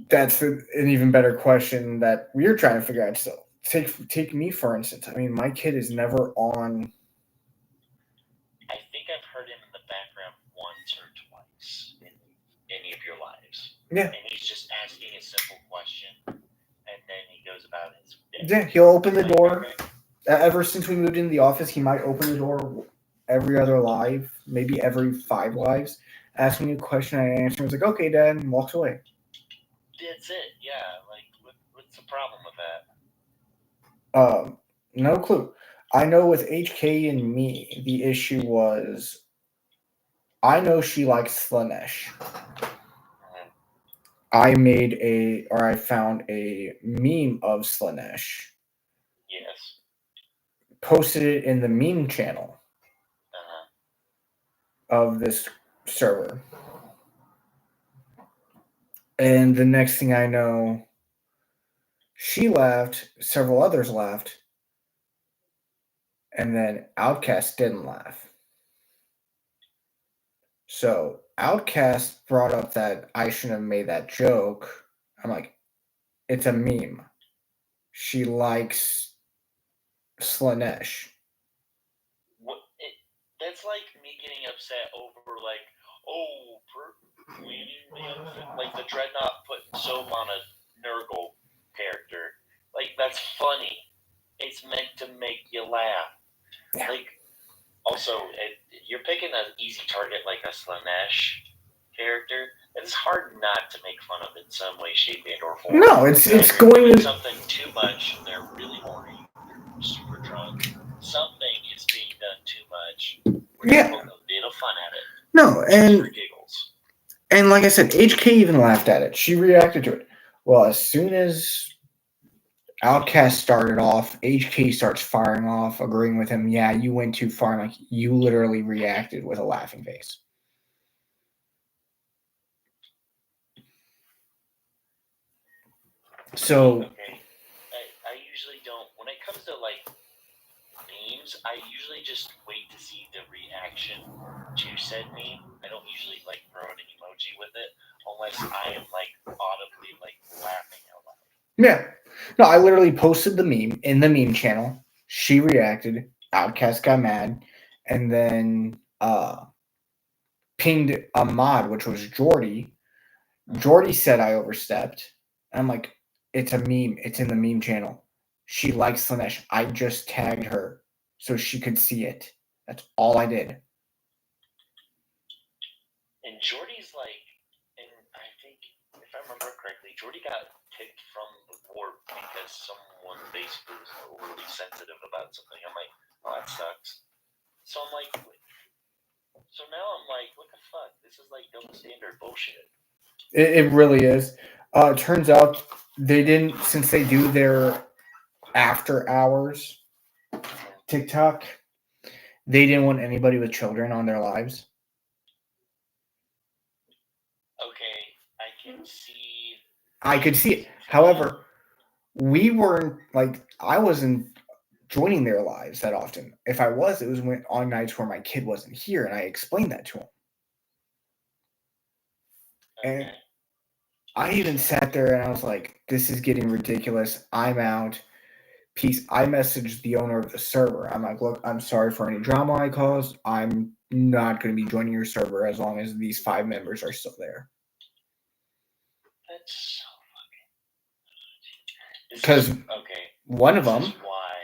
that's an even better question that we're trying to figure out still. take me for instance. I mean, my kid is never on. I think I've heard him in the background once or twice in any of your lives. Yeah. And he's just asking a simple question, and then he goes about his day. Yeah, he'll open the Like, door. okay. Ever since we moved into the office, he might open the door every other live, maybe every 5 lives, ask me a question, I answer, he's like, okay, Dad, and walks away. That's it. Yeah. Like, what's the problem with that? No clue. I know with HK and me, the issue was I know she likes Slanesh. I found a meme of Slanesh. Yes. Posted it in the meme channel of this server. And the next thing I know, she left, several others left, and then Outcast didn't laugh. So Outcast brought up that I shouldn't have made that joke. I'm like, it's a meme. She likes Slanesh. That's like me getting upset over like, like the Dreadnought putting soap on a Nurgle character. Like, that's funny. It's meant to make you laugh. Yeah. Like, also, you're picking an easy target like a Slanesh character. It's hard not to make fun of in some way, shape, and or form. No, it's going to something too much. They're really horny. They're super drunk. Something is being done too much. Yeah, a bit of fun at it. No, and for giggles. And like I said, HK even laughed at it. She reacted to it. Well, as soon as Outcast started off, HK starts firing off, agreeing with him. Yeah, you went too far. Like, you literally reacted with a laughing face. So, okay, I usually don't. When it comes to like memes, I usually just wait to see the reaction to said meme. I don't usually like throw an emoji with it unless I am like audibly like laughing out loud. Yeah. No, I literally posted the meme in the meme channel. She reacted. Outcast got mad, and then pinged a mod, which was Jordy. Jordy said I overstepped. I'm like, it's a meme. It's in the meme channel. She likes Slanesh. I just tagged her so she could see it. That's all I did. And Jordy's like, and I think, if I remember correctly, Jordy got kicked from the board because someone basically was overly sensitive about something. I'm like, oh, that sucks. So I'm like, so now I'm like, what the fuck? This is like double standard bullshit. It really is. Turns out they didn't, since they do their after hours TikTok, they didn't want anybody with children on their lives. Okay, I can see. I could see it. However, we weren't, like, I wasn't joining their lives that often. If I was, it was on nights where my kid wasn't here, and I explained that to him. Okay. And I even sat there and I was like, this is getting ridiculous. I'm out. Peace. I messaged the owner of the server. I'm like, look, I'm sorry for any drama I caused. I'm not going to be joining your server as long as these 5 members are still there. That's so fucking. Because one of them. This is why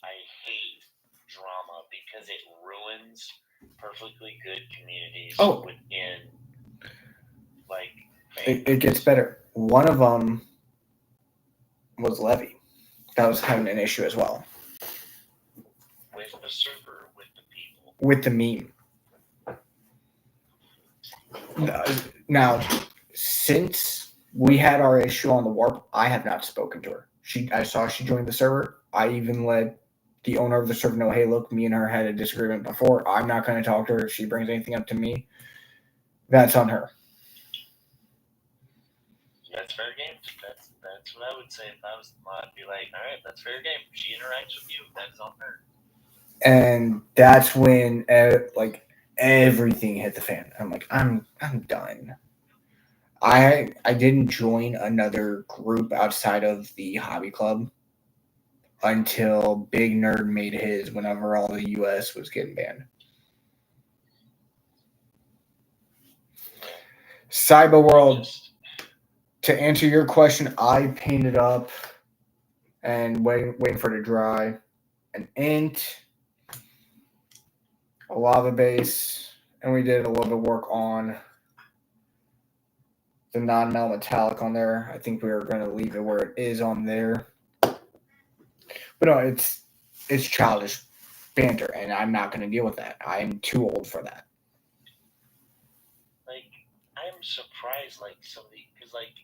I hate drama, because it ruins perfectly good communities within, like, it gets better. One of them was Levy. That was kind of an issue as well. With the server, with the people. With the meme. Now, since we had our issue on the warp, I have not spoken to her. I saw she joined the server. I even let the owner of the server know, hey, look, me and her had a disagreement before. I'm not going to talk to her. If she brings anything up to me, that's on her. That's fair game. That's what I would say if I was the mod. I'd be like, all right, that's fair game. She interacts with you. That's on her. And that's when like everything hit the fan. I'm like, I'm done. I didn't join another group outside of the hobby club until Big Nerd made his whenever all the US was getting banned. Cyber World, to answer your question, I painted up and waiting for it to dry an int, a lava base, and we did a little bit of work on the non-metal metallic on there. I think we are going to leave it where it is on there. But no, it's childish banter, and I'm not going to deal with that. I'm too old for that. Like, I'm surprised, like, because, like,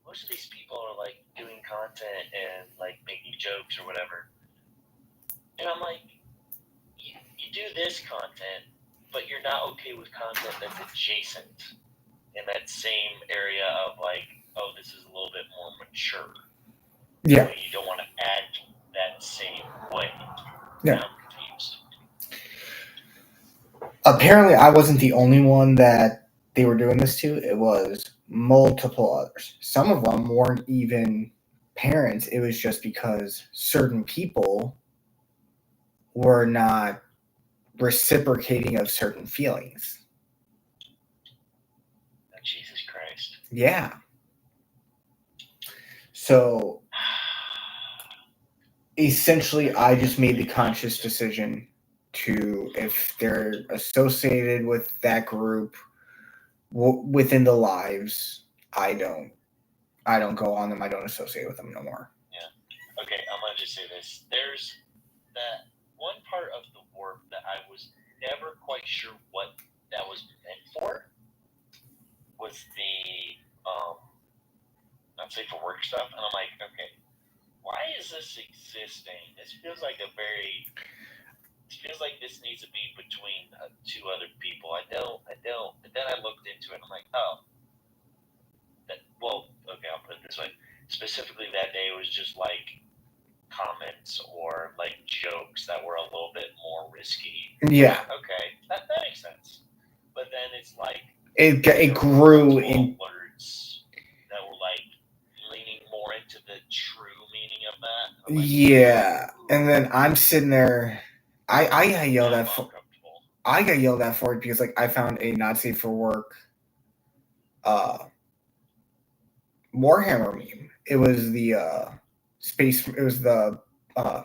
most of these people are, like, doing content and, like, making jokes or whatever. And I'm like, you do this content, but you're not okay with content that's adjacent in that same area of, like, oh, this is a little bit more mature. Yeah. You don't want to add that same way. Yeah. I'm confused. Apparently, I wasn't the only one that they were doing this to. It was multiple others. Some of them weren't even parents. It was just because certain people were not reciprocating of certain feelings. Oh, Jesus Christ. Yeah. So essentially, I just made the conscious decision to, if they're associated with that group within the lives, I don't go on them. I don't associate with them no more. Yeah. Okay, I'm gonna just say this. There's that one part of the warp that I was never quite sure what that was meant for. Was the not safe for work stuff, and I'm like, okay, why is this existing? This feels like this needs to be between two other people. I don't. And then I looked into it. And I'm like, oh, okay. I'll put it this way. Specifically, that day it was just like comments or like jokes that were a little bit more risky. Yeah. Okay, that makes sense. But then it's like it grew in words that were like leaning more into the true meaning of that. Like, yeah, and then I'm sitting there. I got yelled at for. I got yelled at for it because like I found a not safe for work Warhammer meme. It was the space. It was the I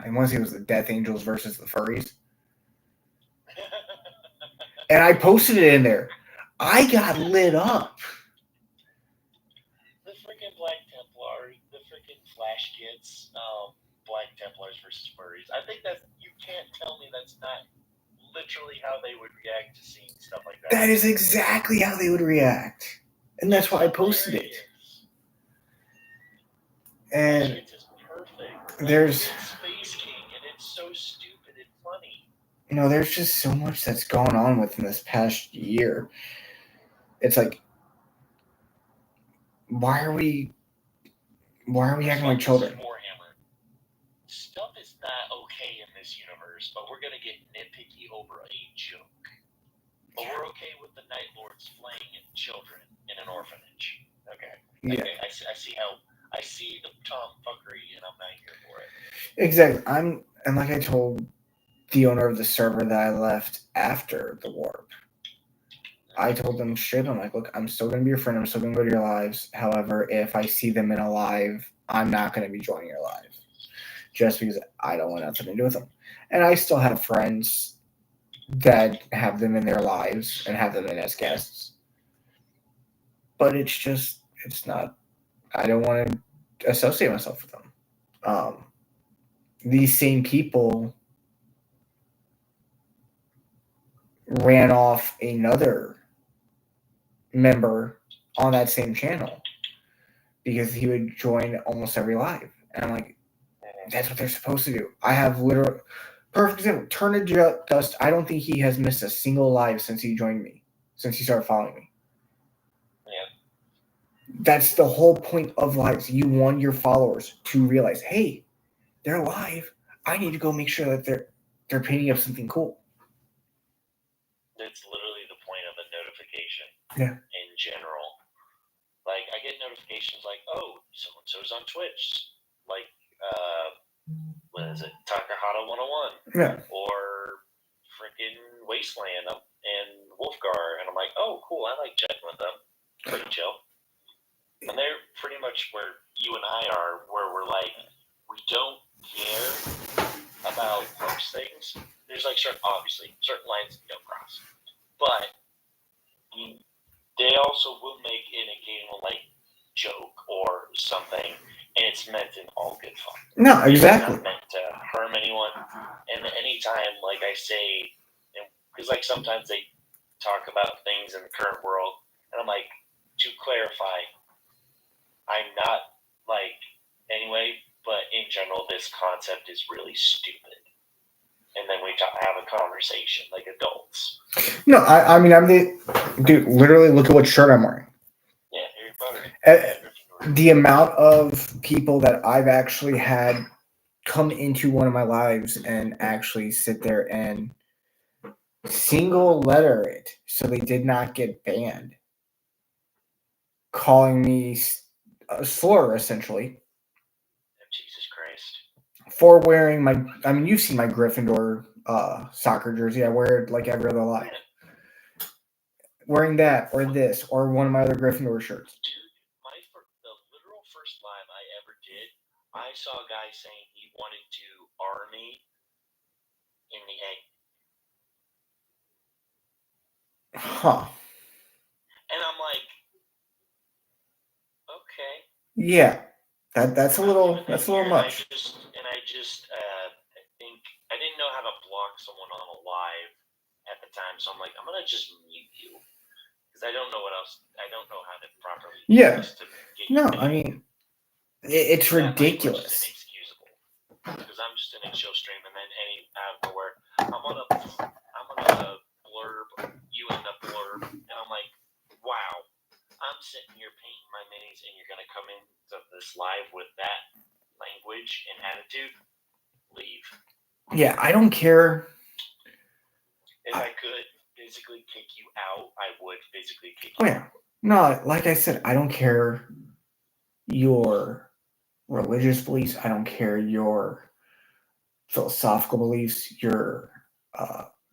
want to say it was the Death Angels versus the Furries. And I posted it in there. I got lit up. The freaking Black Templar, the freaking Flash Kids, Black Templars versus Furries. I think that you can't tell me that's not literally how they would react to seeing stuff like that. That is exactly how they would react. And that's why I posted it. And it's just perfect. There's Space King, and it's so stupid and funny. You know, there's just so much that's going on within this past year. It's like, why are we acting like children? Warhammer. Stuff is not okay in this universe, but we're gonna get nitpicky over a joke. But we're okay with the Night Lords playing children in an orphanage. Okay. Yeah. Okay. I see the tomfuckery, and I'm not here for it. Exactly. And like I told the owner of the server that I left after the warp, I told them straight, I'm like, look, I'm still going to be your friend. I'm still going to go to your lives. However, if I see them in a live, I'm not going to be joining your live just because I don't want nothing to do with them. And I still have friends that have them in their lives and have them in as guests. But it's not, I don't want to associate myself with them. These same people ran off another member on that same channel because he would join almost every live. And I'm like, that's what they're supposed to do. I have literal perfect example. Turn to Dust. I don't think he has missed a single live since he joined me, since he started following me. Yeah. That's the whole point of lives. You want your followers to realize, hey, they're live. I need to go make sure that they're painting up something cool. That's literally the point of a notification. Yeah. In general, like I get notifications like, "Oh, so-and-so's on Twitch." Like what is it, Takahata 101, Yeah. or freaking Wasteland and Wolfgar, and I'm like, oh, cool, I like chatting with them. Pretty chill. And they're pretty much where you and I are, where we're like, we don't care about most things. There's like obviously certain lines you don't cross, but they also will make an occasional like joke or something, and it's meant in all good fun. No, exactly. It's not meant to harm anyone. And anytime, like I say, because like sometimes they talk about things in the current world, and I'm like, to clarify, I'm not like anyway, but in general, this concept is really stupid. And then we have a conversation like adults. No, I mean, dude, literally look at what shirt I'm wearing. Yeah, the amount of people that I've actually had come into one of my lives and actually sit there and single letter it so they did not get banned, calling me a slur, essentially. Jesus Christ. For wearing you've seen my Gryffindor soccer jersey. I wear it like every other life. Wearing that or this or one of my other Gryffindor shirts. Dude, the literal first time I ever did, I saw a guy saying he wanted to army in the egg. Huh. And I'm like, okay. Yeah. That's a little much. I think I didn't know how to block someone on a live at the time, so I'm like, I'm gonna just mute you because I don't know what else. I don't know how to properly. Yeah. No, I mean, it's ridiculous. Inexcusable because I'm just in a chill stream, and then out of nowhere, I'm gonna blurb you in the blurb, and I'm like, wow. I'm sitting here painting my minis, and you're going to come into this live with that language and attitude? Leave. Yeah, I don't care. If I could physically kick you out, I would physically kick Oh, you yeah. No, like I said, I don't care your religious beliefs. I don't care your philosophical beliefs, your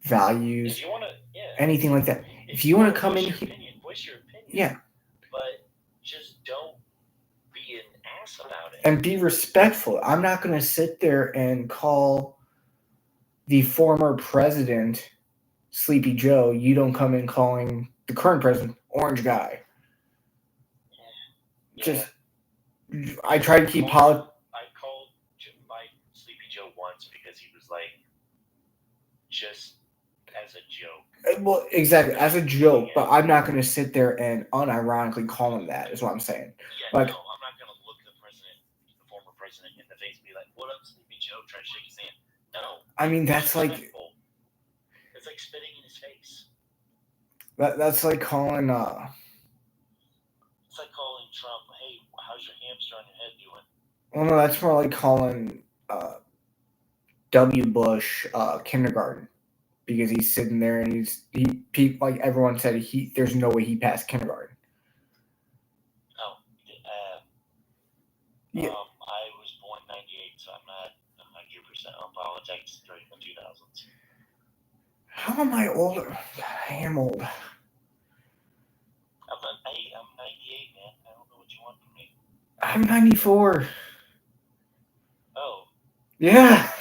values, if you wanna, anything like that. If you want to come in here, voice your opinion. Yeah. But just don't be an ass about it. And be respectful. I'm not going to sit there and call the former president Sleepy Joe. You don't come in calling the current president Orange Guy. Just, I try to keep I called my Sleepy Joe once because he was like, just as a joke. Well, exactly, as a joke, but I'm not going to sit there and unironically call him that, is what I'm saying. Yeah, no, I'm not going to look the former president, in the face and be like, what up, Sleepy Joe, try to shake his hand. No. I mean, that's like... It's like spitting in his face. That's like calling... It's like calling Trump, hey, how's your hamster on your head doing? Well, no, that's more like calling W. Bush kindergarten. Because he's sitting there and like everyone said, there's no way he passed kindergarten. Oh, yeah. I was born in 98, so I'm not 100% on politics during the 2000s. How am I older? I am old. I'm 98, man. I don't know what you want from me. I'm 94. Oh. Yeah.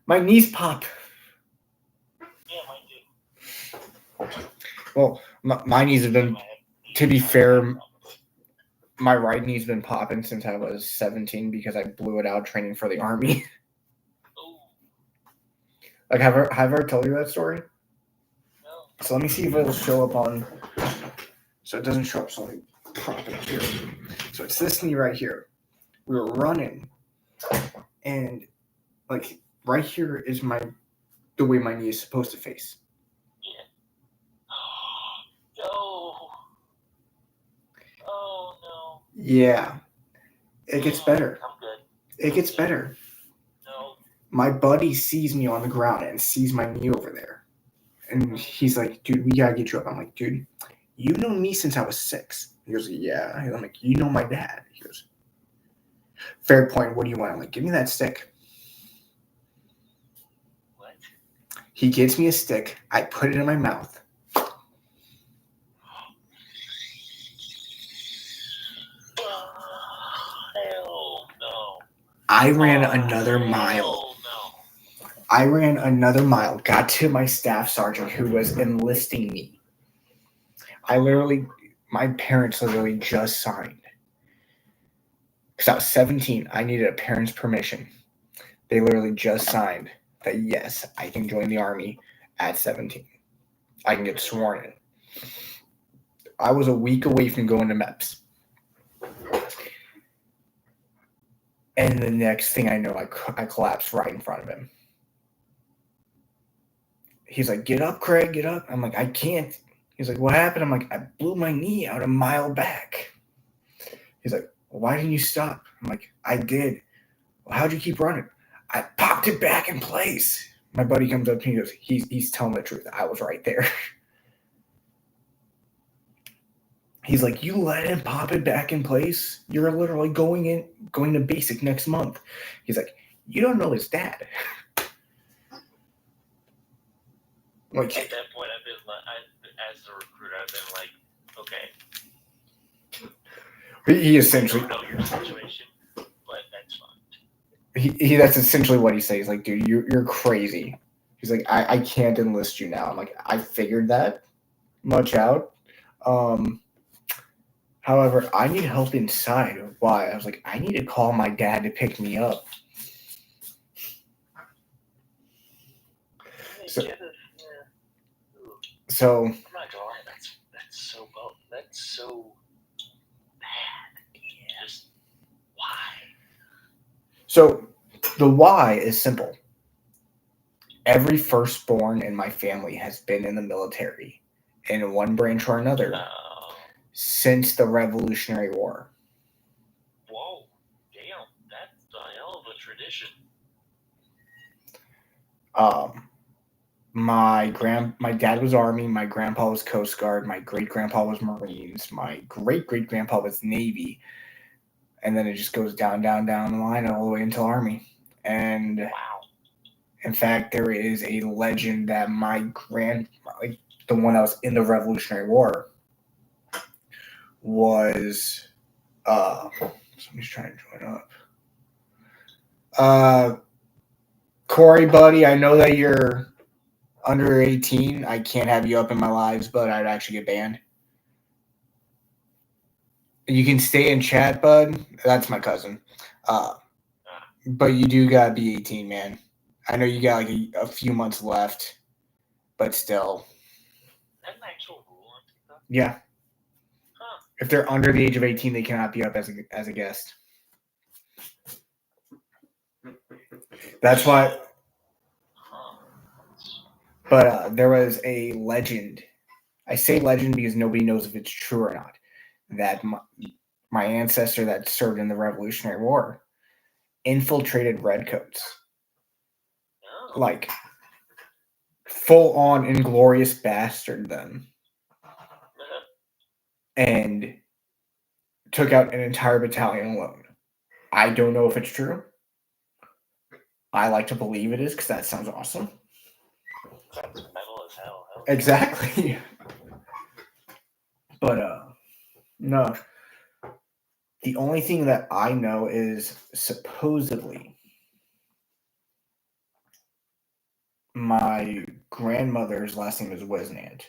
My knees pop. Yeah, mine do. Well, my knees have been, to be fair, my right knee's been popping since I was 17 because I blew it out training for the Army. Ooh. Like, have I ever told you that story? No. So let me see if it'll show up on... So it doesn't show up, so let me prop it up here. So it's this knee right here. We were running, and, like, right here is the way my knee is supposed to face. Yeah. No. Oh, no. Yeah. It gets better. I'm good. It gets better. No. My buddy sees me on the ground and sees my knee over there. And he's like, dude, we gotta get you up. I'm like, dude, you've known me since I was 6. He goes, yeah. I'm like, you know my dad. He goes, Fair point. What do you want? I'm like, give me that stick. What? He gets me a stick. I put it in my mouth. Hell no. I ran another mile. Hell no. I ran another mile. Got to my staff sergeant who was enlisting me. My parents literally just signed. Because I was 17, I needed a parent's permission. They literally just signed that yes, I can join the Army at 17. I can get sworn in. I was a week away from going to MEPS. And the next thing I know, I collapsed right in front of him. He's like, get up, Craig, get up. I'm like, I can't. He's like, what happened? I'm like, I blew my knee out a mile back. He's like, well, why didn't you stop? I'm like, I did. Well, how'd you keep running? I popped it back in place. My buddy comes up to me and goes, he's telling the truth. I was right there. He's like, you let him pop it back in place? You're literally going to basic next month. He's like, you don't know his dad. Like, at that point, I've been as a recruiter, I've been like, okay. he essentially, I don't know your situation, but that's fine. He that's essentially what he says. He's like, dude, you're crazy. He's like, I can't enlist you now. I'm like, I figured that much out. However, I need help inside. Why? I was like, I need to call my dad to pick me up. So I'm not gonna lie, that's so bad. Just why? So the why is simple. Every firstborn in my family has been in the military in one branch or another since the Revolutionary War. Whoa, damn, that's a hell of a tradition. My dad was Army, my grandpa was Coast Guard, my great-grandpa was Marines, my great-great-grandpa was Navy, and then it just goes down the line all the way until Army. And wow. In fact, there is a legend that the one that was in the Revolutionary War was somebody's trying to join up. Corey, buddy, I know that you're under 18. I can't have you up in my lives, but I'd actually get banned. You can stay in chat, bud. That's my cousin. But you do gotta be 18, man. I know you got like a few months left, but still. Is that an actual rule on TikTok? Yeah. Huh. If they're under the age of 18, they cannot be up as a guest. That's why. But there was a legend. I say legend because nobody knows if it's true or not. That my ancestor that served in the Revolutionary War infiltrated redcoats. Oh. Like, full on Inglorious Bastard them. And took out an entire battalion alone. I don't know if it's true. I like to believe it is because that sounds awesome. Sounds metal as hell. Exactly. But no. The only thing that I know is supposedly my grandmother's last name is Wisnant,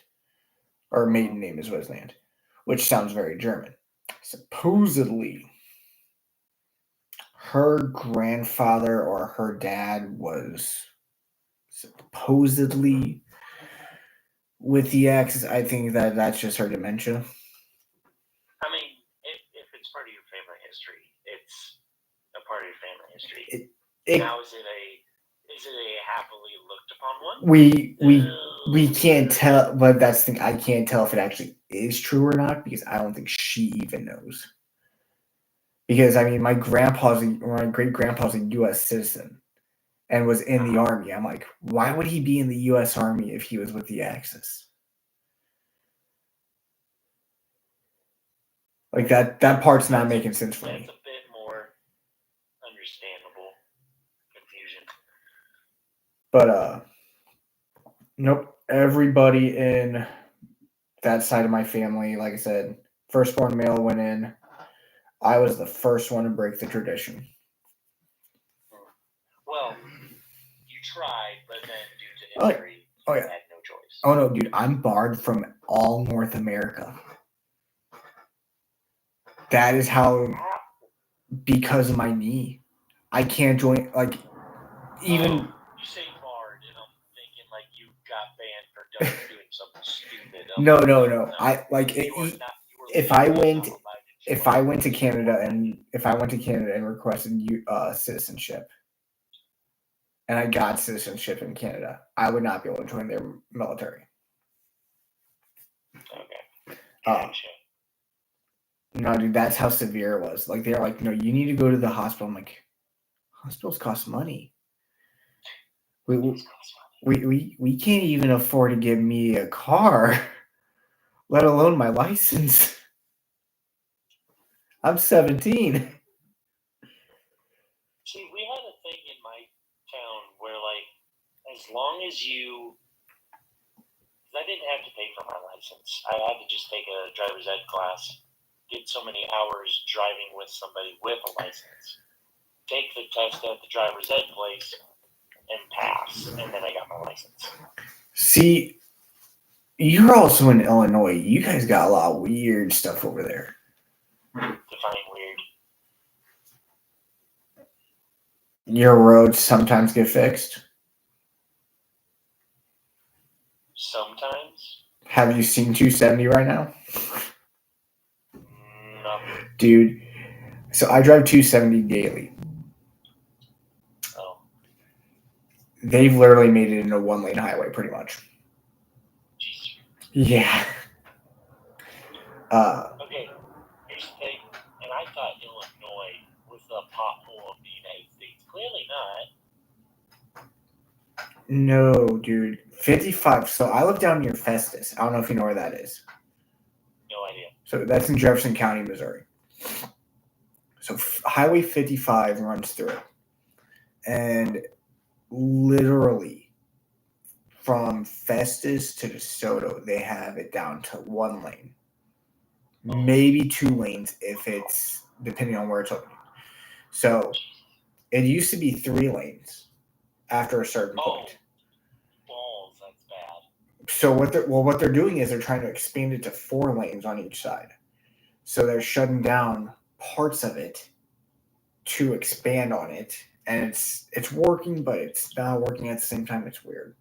or maiden name is Wisnant, which sounds very German. Supposedly, her grandfather or her dad was supposedly with the Axis. I think that's just her dementia. I mean, if it's part of your family history, it's a part of your family history. Now, is it a happily looked upon one? We can't tell, but that's the thing. I can't tell if it actually is true or not because I don't think she even knows. Because I mean, my great grandpa's a U.S. citizen and was in the Army. I'm like, why would he be in the U.S. Army if he was with the Axis? Like that part's not making sense for me. That's a bit more But nope. Everybody in that side of my family, like I said, firstborn male went in. I was the first one to break the tradition. Well, you tried, but then due Oh, to injury, oh, you yeah. had no choice. Oh no, dude, I'm barred from all North America. That is how, because of my knee, I can't join. Like, even You say barred, and I'm thinking like you got banned for doing something stupid. no. I like it, You are not. You are if I legally went not allowed to if join. I went to Canada and requested citizenship, and I got citizenship in Canada, I would not be able to join their military. Okay. Uh, no, dude, that's how severe it was. Like, they're like, no, you need to go to the hospital. I'm like, hospitals cost money. We can't even afford to give me a car, let alone my license. I'm 17. See, we had a thing in my town where, like, as long as you, I didn't have to pay for my license. I had to just take a driver's ed class, get so many hours driving with somebody with a license, take the test at the driver's ed place, and pass, and then I got my license. See, you're also in Illinois. You guys got a lot of weird stuff over there. Define weird. Your roads sometimes get fixed. Sometimes. Have you seen 270 right now? No. Dude, so I drive 270 daily. Oh. They've literally made it into a one-lane highway, pretty much. Jeez. Yeah. Okay, here's the thing, and I thought Illinois was the pothole of the United States. Clearly not. No, dude. 55. So I live down near Festus. I don't know if you know where that is. No idea. So that's in Jefferson County, Missouri. So Highway 55 runs through it. And literally from Festus to DeSoto, they have it down to one lane. Maybe 2 lanes if it's depending on where it's opening. So it used to be 3 lanes after a certain point. Balls, that's bad. So what they're doing is they're trying to expand it to 4 lanes on each side. So they're shutting down parts of it to expand on it, and it's working, but it's not working at the same time. It's weird.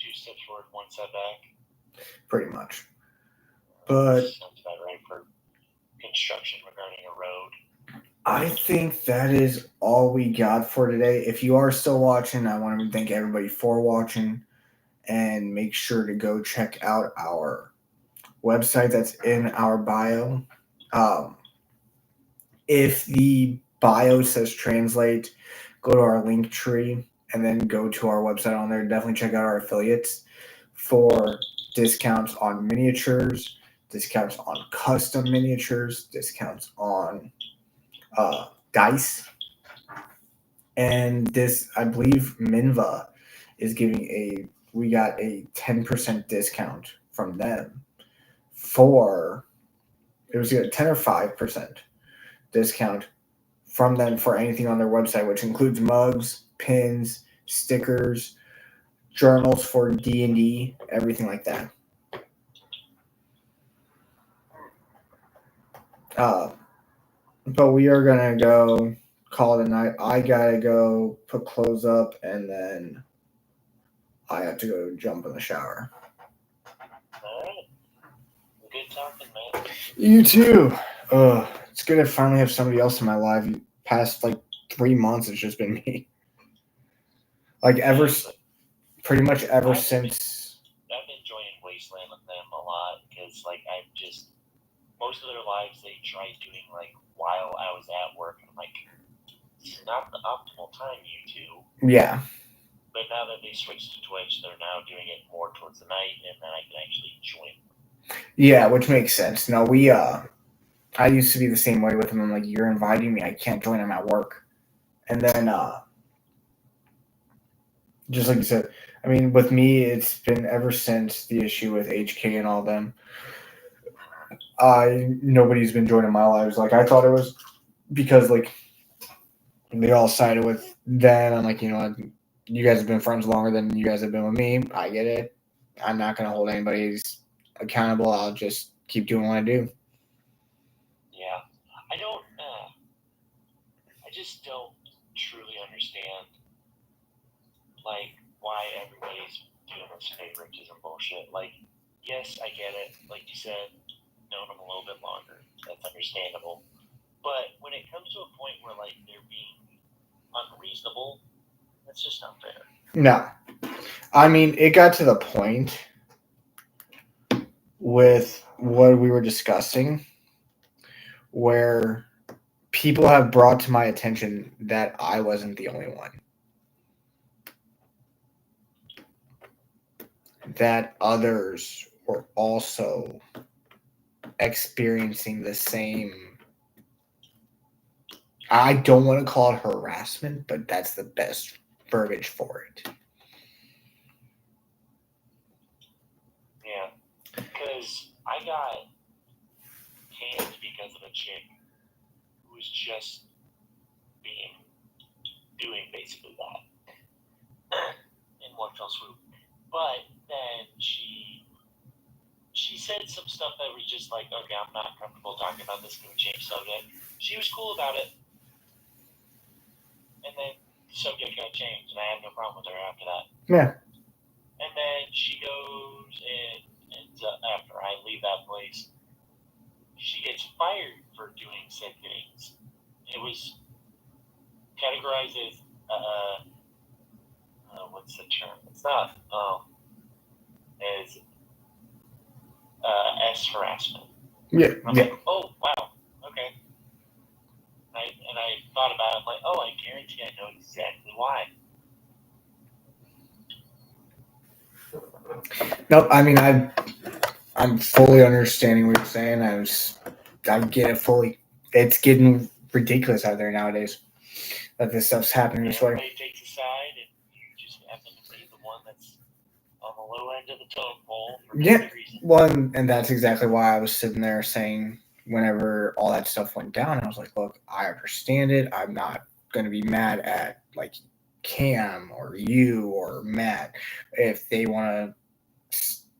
2 steps forward, 1 step back. Pretty much. But sounds about right for construction regarding a road. I think that is all we got for today. If you are still watching, I want to thank everybody for watching, and make sure to go check out our website that's in our bio. If the bio says translate, go to our link tree and then go to our website on there. Definitely check out our affiliates for discounts on miniatures, discounts on custom miniatures, discounts on dice. And this, I believe Minva is giving we got a 10% discount from them it was either 10 or 5% discount from them for anything on their website, which includes mugs, pins, stickers, journals for D&D, everything like that. But we are gonna go call it a night. I gotta go put clothes up, and then I have to go jump in the shower. All right. Good talking, man. You too. It's good to finally have somebody else in my life. Past 3 months, it's just been me. Pretty much ever since. I've been enjoying Wasteland with them a lot because, most of their lives they tried doing while I was at work. I'm like, it's not the optimal time, you two. Yeah. But now that they switched to Twitch, they're now doing it more towards the night, and then I can actually join. Yeah, which makes sense. No, I used to be the same way with them. I'm like, you're inviting me, I can't join. I'm at work. And then just like you said, I mean, with me, it's been ever since the issue with HK and all them. Nobody's been joining my lives like I thought it was because like they all sided with them. I'm like, you know what, you guys have been friends longer than you guys have been with me. I get it. I'm not gonna hold anybody's accountable. I'll just keep doing what I do. Yeah, I don't. I just don't truly understand, like, why everybody's doing this favoritism bullshit. Like, yes, I get it. Like you said, known them a little bit longer. That's understandable. But when it comes to a point where like they're being unreasonable, that's just not fair. No, I mean, it got to the point with what we were discussing where people have brought to my attention that I wasn't the only one. That others were also experiencing the same. I don't want to call it harassment, but that's the best verbiage for it. Yeah, because I got canned because of a chick who was just doing basically that in one fell swoop. But then she said some stuff that was just like, okay, I'm not comfortable talking about this. Can we change subject? She was cool about it, and then the subject got changed, and I had no problem with her after that. Yeah. And then she goes and after I leave that place, she gets fired for doing said things. It was categorized as what's the term? It's not as S harassment. Yeah. I'm like, oh wow, okay. And I thought about it, I'm like, oh, I guarantee I know exactly why. Nope. I mean, I'm fully understanding what you're saying. I get it fully. It's getting ridiculous out there nowadays that this stuff's happening this way. Everybody takes a side, and you just happen to be the one that's on the low end of the totem pole for no good reason. Well, and that's exactly why I was sitting there saying whenever all that stuff went down, I was like, look, I understand it. I'm not going to be mad at like Cam or you or Matt if they want to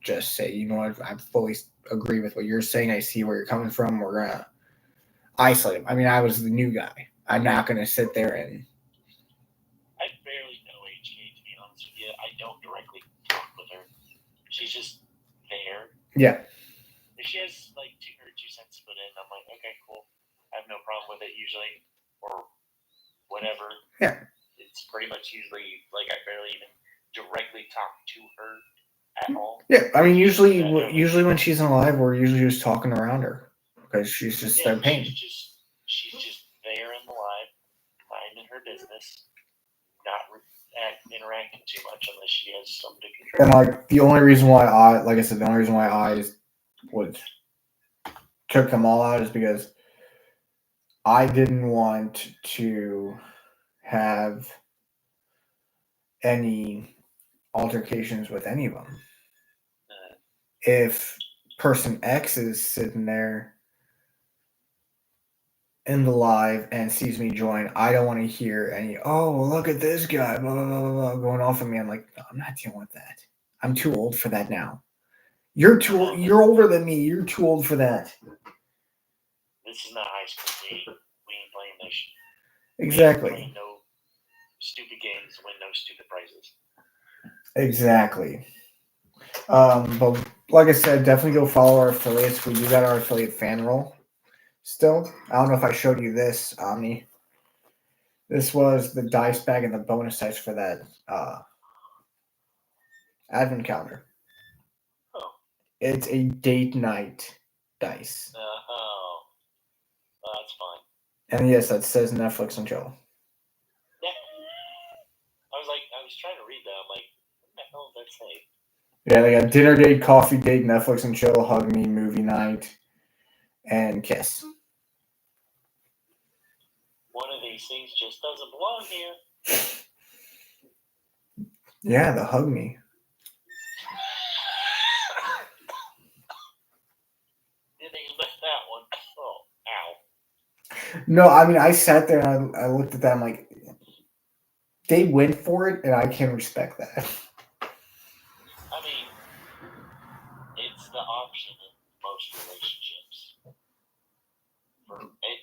just say, you know what, I fully agree with what you're saying. I see where you're coming from. We're going to isolate him. I mean, I was the new guy. I'm not going to sit there and. I barely know HK, to be honest with you. I don't directly talk with her. She's just there. Yeah. If she has like her 2 cents to put in, I'm like, okay, cool. I have no problem with it usually, or whatever. Yeah. It's pretty much usually like I barely even directly talk to her at all. Yeah, I mean, usually when she's in live, we're usually just talking around her because she's just their pain. She's just there in the live, minding her business, not interacting too much unless she has something to control. And like the only reason why I took them all out is because I didn't want to have any altercations with any of them. If person X is sitting there in the live and sees me join, I don't want to hear any, oh, look at this guy, blah, blah, blah, blah, going off of me. I'm like, no, I'm not dealing with that. I'm too old for that now. You're older than me. You're too old for that. This is not high school. We ain't playing this. Exactly. We ain't playing no stupid games, win no stupid prizes. Exactly. But like I said, definitely go follow our affiliates. We do got our affiliate fan roll still. I don't know if I showed you this, Omni. This was the dice bag and the bonus dice for that advent calendar. Oh. It's a date night dice. That's fine. And yes, that says Netflix and chill. I was trying to read that. I'm like, what the hell does that say? Yeah, they got dinner date, coffee date, Netflix and chill, hug me, movie night, and kiss. One of these things just doesn't belong here. Yeah, the hug me. Did they lift that one? Oh, ow. No, I mean, I sat there and I looked at them like they went for it, and I can respect that. I mean, it's the option in most relationships.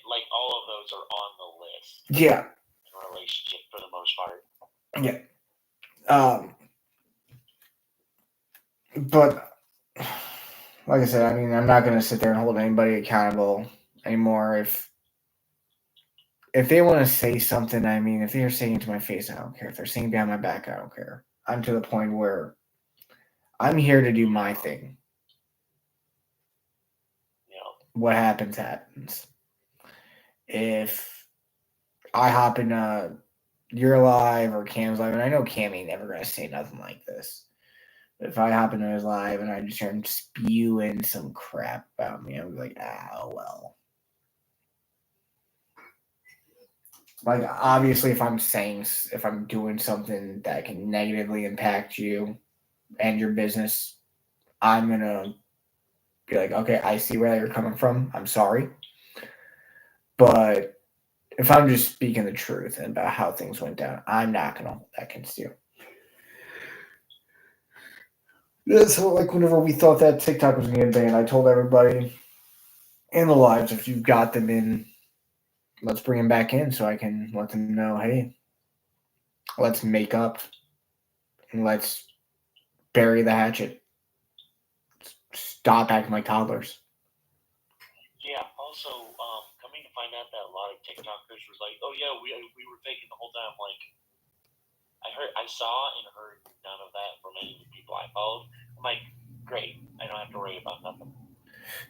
Like all of those are on the list. Yeah. In a relationship for the most part. Yeah. But like I said, I mean, I'm not going to sit there and hold anybody accountable anymore. If they want to say something, I mean, if they're saying it to my face, I don't care. If they're saying behind my back, I don't care. I'm to the point where I'm here to do my thing. Yeah. What happens, happens. If I hop in your live or Cam's live, and I know Cam ain't never going to say nothing like this. If I hop into his live and I just hear him spewing some crap about me, I'm like, well. Like, obviously, if I'm doing something that can negatively impact you and your business, I'm going to be like, okay, I see where you're coming from. I'm sorry. But if I'm just speaking the truth about how things went down, I'm not going to hold that against you. Yeah, so, like, whenever we thought that TikTok was going to get banned, I told everybody in the lives, if you've got them in, let's bring them back in so I can let them know, hey, let's make up and let's bury the hatchet. Stop acting like toddlers. Yeah, also, coming to find out that a lot of TikTokers was like, oh yeah, we were faking the whole time. Like, I saw and heard none of that from any of the people I followed. I'm like, great, I don't have to worry about nothing.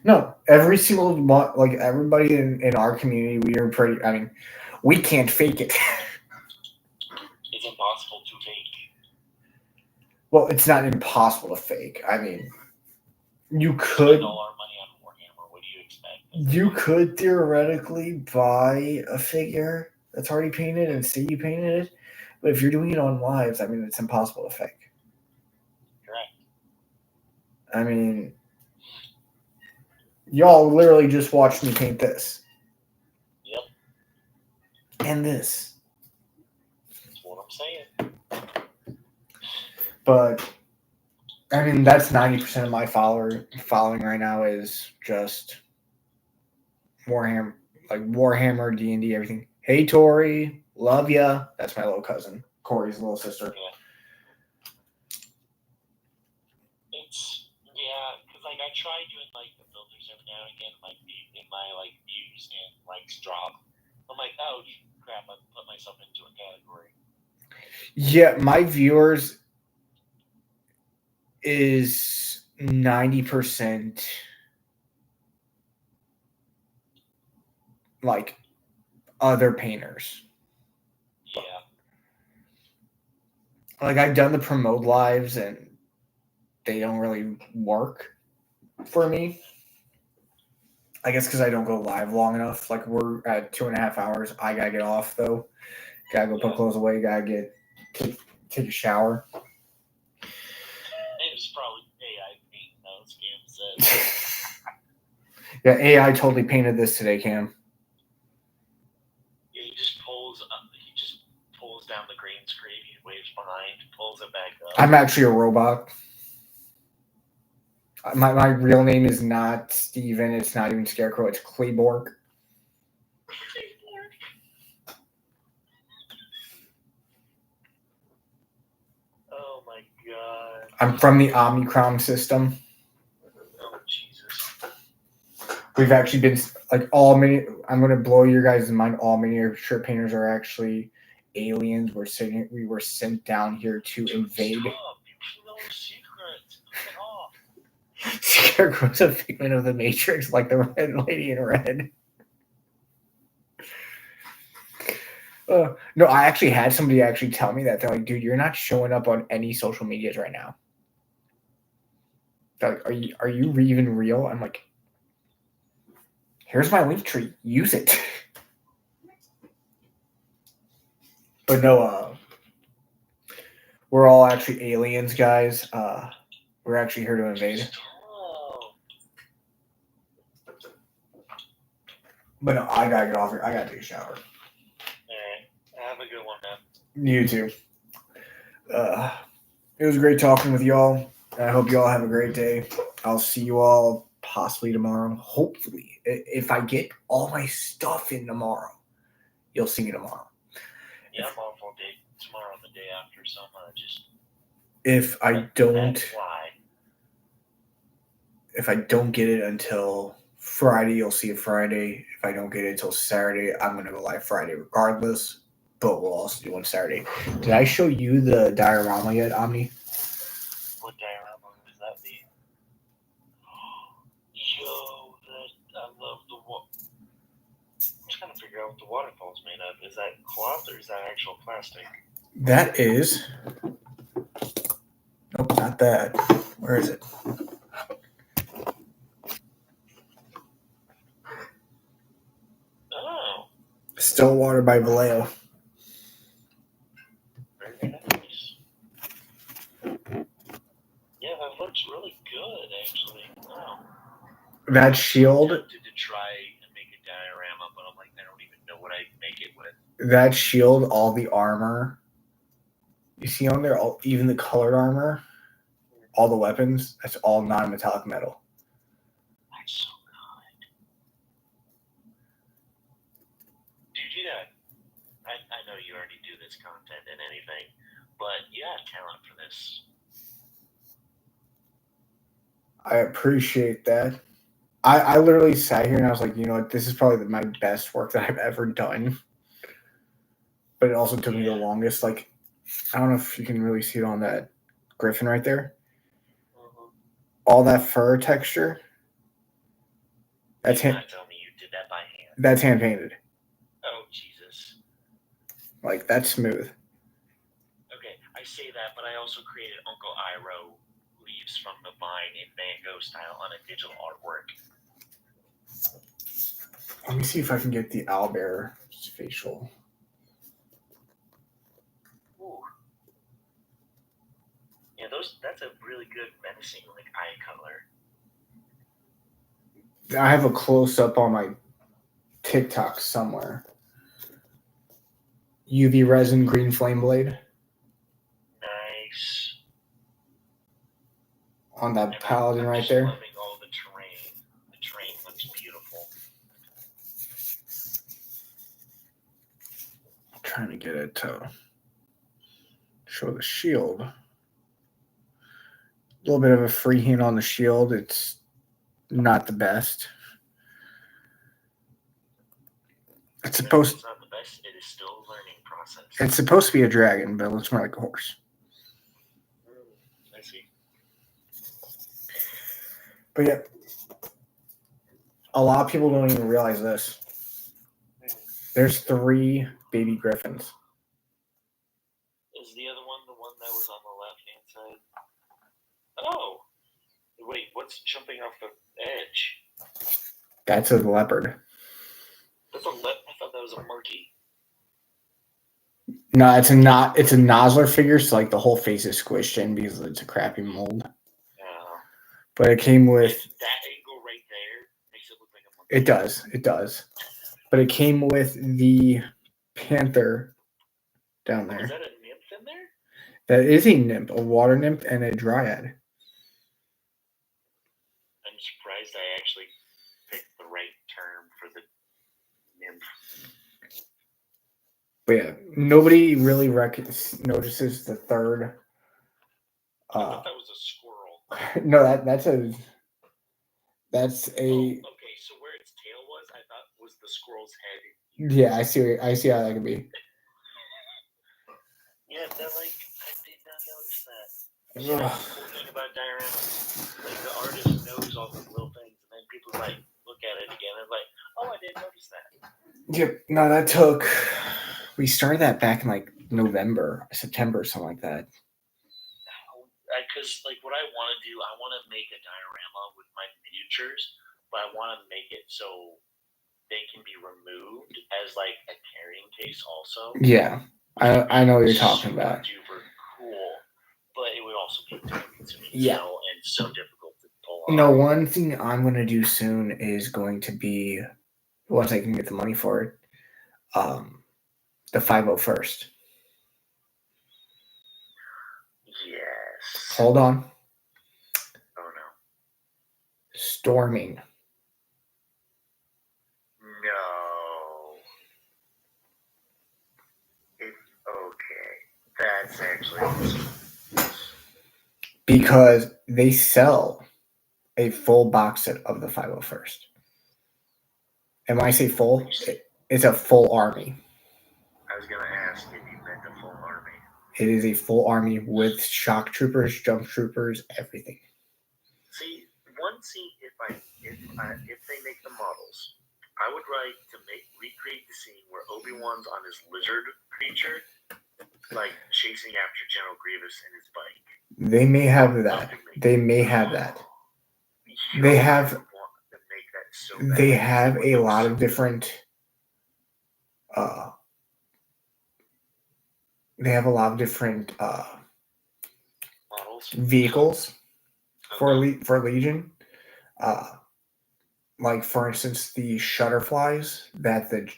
No, every single month, like everybody in our community, we can't fake it. It's impossible to fake. Well, it's not impossible to fake. I mean, you could. Spend all our money on Warhammer. What do you expect? You could theoretically buy a figure that's already painted and say you painted it, but if you're doing it on lives, I mean, it's impossible to fake. Correct. I mean, y'all literally just watched me paint this. Yep. And this. That's what I'm saying. But I mean, that's 90% of my following right now is just Warhammer, D&D, everything. Hey, Tori, love ya. That's my little cousin, Corey's little sister. Yeah. Because like I try doing like the filters every now and again, like in my like views and likes drop. I'm like, oh crap, I put myself into a category. Yeah, my viewers is 90% like other painters. Yeah. Like, I've done the promote lives and they don't really work for me. I guess because I don't go live long enough. Like, we're at 2.5 hours. I gotta get off though. Gotta go put clothes away. Gotta take a shower. It was probably AI painting those games. Yeah, AI totally painted this today, Cam. Yeah, he just pulls down the green screen. He waves behind, pulls it back up. I'm actually a robot. My real name is not Steven. It's not even Scarecrow. It's Kleborg. Oh my god. I'm from the Omicron system. Oh Jesus. We've actually been like I'm going to blow your guys' mind. All miniature painters are actually aliens. We were sent down here to invade. Stop. You know secrets. Get off. Scarecrow's a figment of the Matrix, like the Red Lady in Red. No, I actually had somebody actually tell me that. They're like, dude, you're not showing up on any social medias right now. They're like, are you even real? I'm like, here's my link tree. Use it. But no, we're all actually aliens, guys. We're actually here to invade. Oh, But no, I gotta get off here. I gotta take a shower. alright. Have a good one, man. You too. It was great talking with y'all. I hope you all have a great day. I'll see you all possibly tomorrow. Hopefully, if I get all my stuff in tomorrow, you'll see me tomorrow. Yeah, I'm off all day tomorrow and the day after, so I'm gonna just If I let don't, that fly. if I don't get it until Friday, you'll see it Friday. If I don't get it until Saturday, I'm gonna go live Friday regardless. But we'll also do one Saturday. Did I show you the diorama yet, Omni? What diorama would that be? Yo, I love the water. I'm trying to figure out what the waterfall's made of. Is that cloth or is that actual plastic? That is. Nope, not that. Where is it? Oh, Stillwater by Vallejo. very nice. Yeah, that looks really good, actually. Wow. That shield. I'm tempted to try and make a diorama, but I'm like, I don't even know what I make it with. That shield, all the armor. You see on there, even the colored armor, all the weapons, that's all non-metallic metal. That's so good. Dude, I know you already do this content and anything, but you have talent for this. I appreciate that. I literally sat here and I was like, you know what, this is probably my best work that I've ever done. But it also took me the longest. Like, I don't know if you can really see it on that griffin right there. Mm-hmm. All that fur texture. That's You're not telling me you did that by hand. That's hand painted. Oh, Jesus. Like, that's smooth. Okay, I say that, but I also created Uncle Iroh leaves from the vine in Van Gogh style on a digital artwork. Let me see if I can get the owlbear's facial. Ooh. Yeah, that's a really good menacing like eye color. I have a close up on my TikTok somewhere. UV resin green flame blade. Nice. On that And paladin I'm right just there. loving all the terrain. The terrain looks beautiful. I'm trying to get it to show the shield. A little bit of a freehand on the shield. It's not the best. It's supposed. It's not the best. It is still a learning process. It's supposed to be a dragon, but it looks more like a horse. I see. But yeah, a lot of people don't even realize this. There's 3 baby griffins. Is the other one the one that was on the left-hand side? Oh! Wait, what's jumping off the edge? That's a leopard. That's a I thought that was a monkey. No, it's a Nosler figure, so like the whole face is squished in because it's a crappy mold. But it came with that angle right there makes it look like a monkey. It does. But it came with the panther down there. Is that a nymph in there? That is a nymph, a water nymph, and a dryad. I'm surprised I actually picked the right term for the nymph. But yeah, nobody really notices the third. I thought that was a squirrel. No, that's a. Oh, okay, so where its tail was, I thought was the squirrel's head. Yeah, I see how that could be. Yeah, they're like, I did not notice that. That's the cool thing about dioramas. Like, the artist knows all the little things, and then people like look at it again and like, oh, I didn't notice that. Yep. No, that took. We started that back in like November, September, something like that. Because like what I want to do, I want to make a diorama with my miniatures, but I want to make it so they can be removed as like a carrying case also. Yeah, I know what you're talking about. Super cool. also be time-consuming Yeah. as well and so difficult to pull off. You know, one thing I'm going to do soon is going to be, once I can get the money for it, the 501st. Yes. Hold on. Oh no. Storming. No. Okay. That's actually awesome. Because they sell a full box set of the 501st. And when I say full, it's a full army. I was going to ask if you meant a full army. It is a full army with shock troopers, jump troopers, everything. See, if they make the models, I would like to recreate the scene where Obi-Wan's on his lizard creature, like chasing after General Grievous and his bike. They may have that. They may have that. They have. They have a lot of different. They have a lot of different models, vehicles for Legion. Like for instance, the shutterflies that the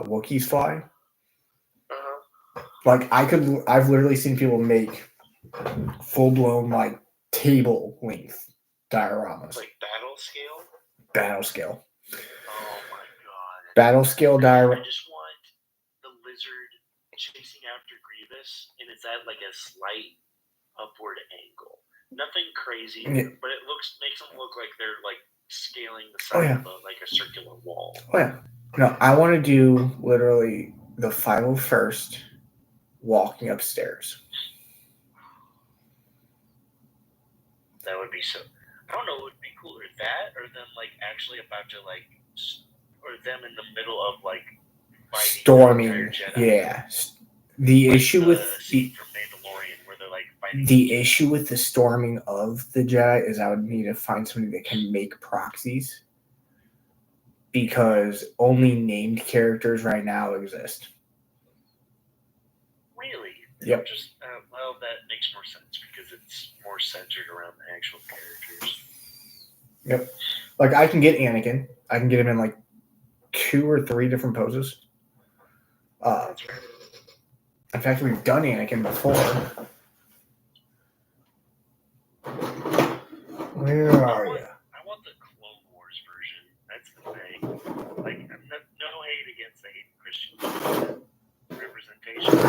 Wookiees fly. Like I've literally seen people make full blown like table length dioramas. Like battle scale. Battle scale. Oh my god. Battle scale diorama. I just want the lizard chasing after Grievous, and it's at like a slight upward angle. Nothing crazy, but it makes them look like they're like scaling the side of a circular wall. Oh yeah. No, I want to do literally the 501st walking upstairs. That would be so. I don't know. It would be cooler that, or them like actually about to like, or them in the middle of like fighting storming. Yeah. The like issue with the Mandalorian, where they're like fighting. The issue with the storming of the Jedi is I would need to find somebody that can make proxies, because only named characters right now exist. Really? Yep. Well, that makes more sense because it's more centered around the actual characters. Yep. Like I can get Anakin. I can get him in like 2 or 3 different poses. That's right. In fact, we've done Anakin before. Where are you? I want the Clone Wars version. That's the thing. Like, no hate against the Hayden Christensen representation. I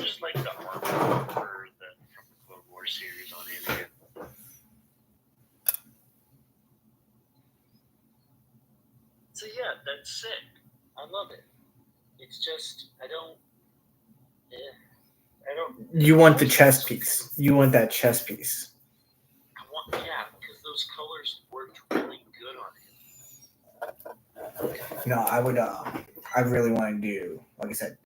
just like the armor from the Clone Wars series on Anakin. So yeah, that's sick. I love it. It's just I don't. You want the chess piece. You want that chess piece. Because those colors worked really good on it. No, I would. I really want to do, like I said,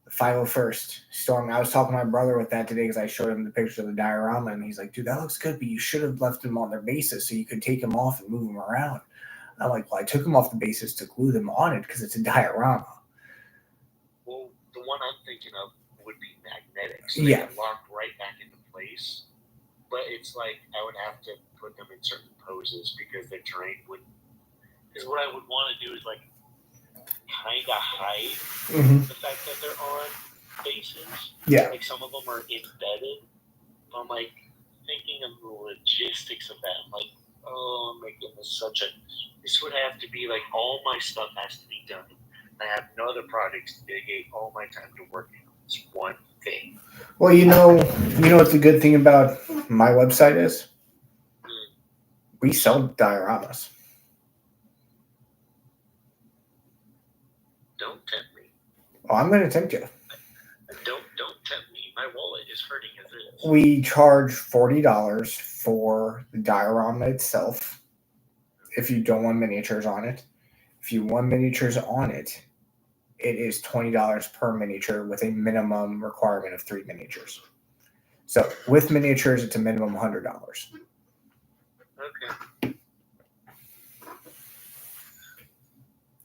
the 501st Storm. I was talking to my brother with that today because I showed him the pictures of the diorama, and he's like, "Dude, that looks good, but you should have left them on their bases so you could take them off and move them around." I'm like, "Well, I took them off the bases to glue them on it because it's a diorama." Well, the one I'm thinking of would be magnetic. So they get locked right back into place. But it's like I would have to put them in certain poses because the terrain wouldn't. Because what I would want to do is like kind of hide the fact that they're on bases. Yeah. Like some of them are embedded. I'm like thinking of the logistics of that. I'm like, oh my goodness, this would have to be like all my stuff has to be done. I have no other projects to dedicate all my time to working on this one thing. Well, you know what the good thing about my website is? We sell dioramas. Don't tempt me. Oh, I'm going to tempt you. Don't tempt me. My wallet is hurting as it is. We charge $40 for the diorama itself if you don't want miniatures on it. If you want miniatures on it, it is $20 per miniature with a minimum requirement of 3 miniatures. So with miniatures, it's a minimum $100. Okay.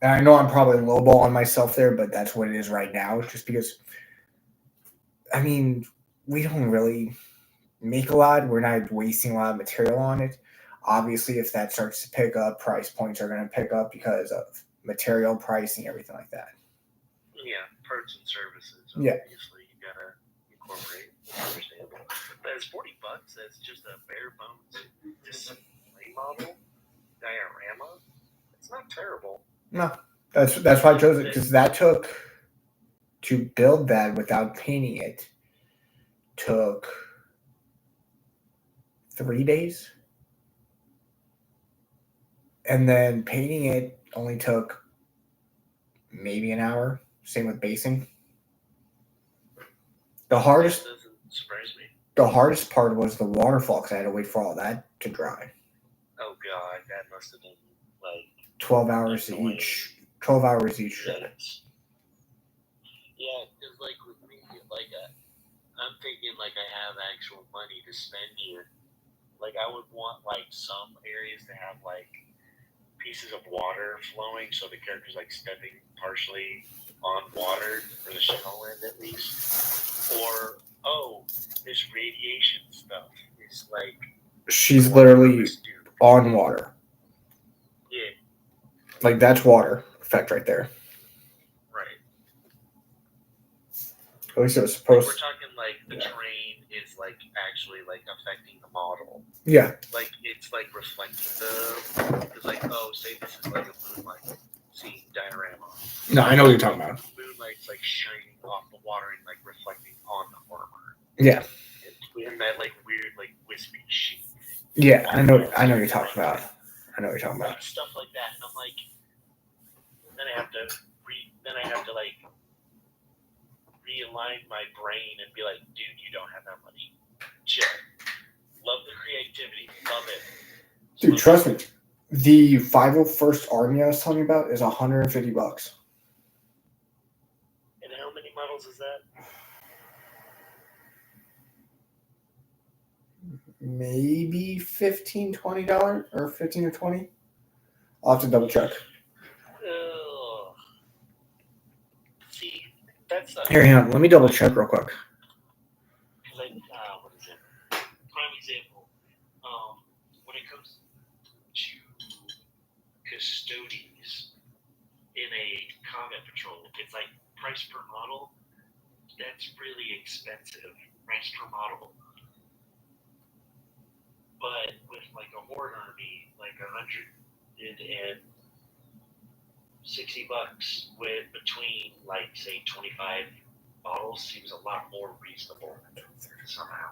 And I know I'm probably lowballing myself there, but that's what it is right now. Just because, I mean, we don't really make a lot. We're not wasting a lot of material on it. Obviously, if that starts to pick up, price points are going to pick up because of material pricing, everything like that. Yeah, parts and services. Yeah. Obviously, you gotta incorporate. Understandable. But it's $40. That's just a bare bones display model diorama. It's not terrible. No, that's why I chose it, because that took, to build that without painting it, took 3 days. And then painting it only took maybe an hour. Same with basing. The hardest That doesn't surprise me. the hardest part was the waterfall, because I had to wait for all that to dry. Oh god, that must have been like 12 hours annoying. each. 12 hours each. Yes. Yeah, because like with me, like I'm thinking like I have actual money to spend here. Like I would want like some areas to have like pieces of water flowing, so the character's like stepping partially on water for the shell end at least. Or this radiation stuff is like She's literally on water. Yeah. Like, that's water effect right there. Right. At least it was Like, supposed. we're talking like the terrain is like actually like affecting the model. Yeah. Like it's like reflecting it's like, say this is like a moonlight scene diorama. No, I know what you're talking about. Moonlight's like shining off the water and like reflecting on the armor. Yeah. In that like weird like wispy sheet. Yeah, I know what you're talking about. I know what you're talking about. Like stuff like that, and I'm like, then I have to like realign my brain and be like, dude, you don't have that money. Chill. Love the creativity. Love it. Dude, trust me. The 501st Army I was telling you about is $150. And how many models is that? Maybe $15, $20, or $15 or $20. I'll have to double check. See, that's Here, hang on. Let me double check real quick. What is it? Prime example. When it comes to custodies in a combat patrol, it's like price per model. That's really expensive. Price per model. But with like a horde army, like $160 with between like say 25 models seems a lot more reasonable somehow.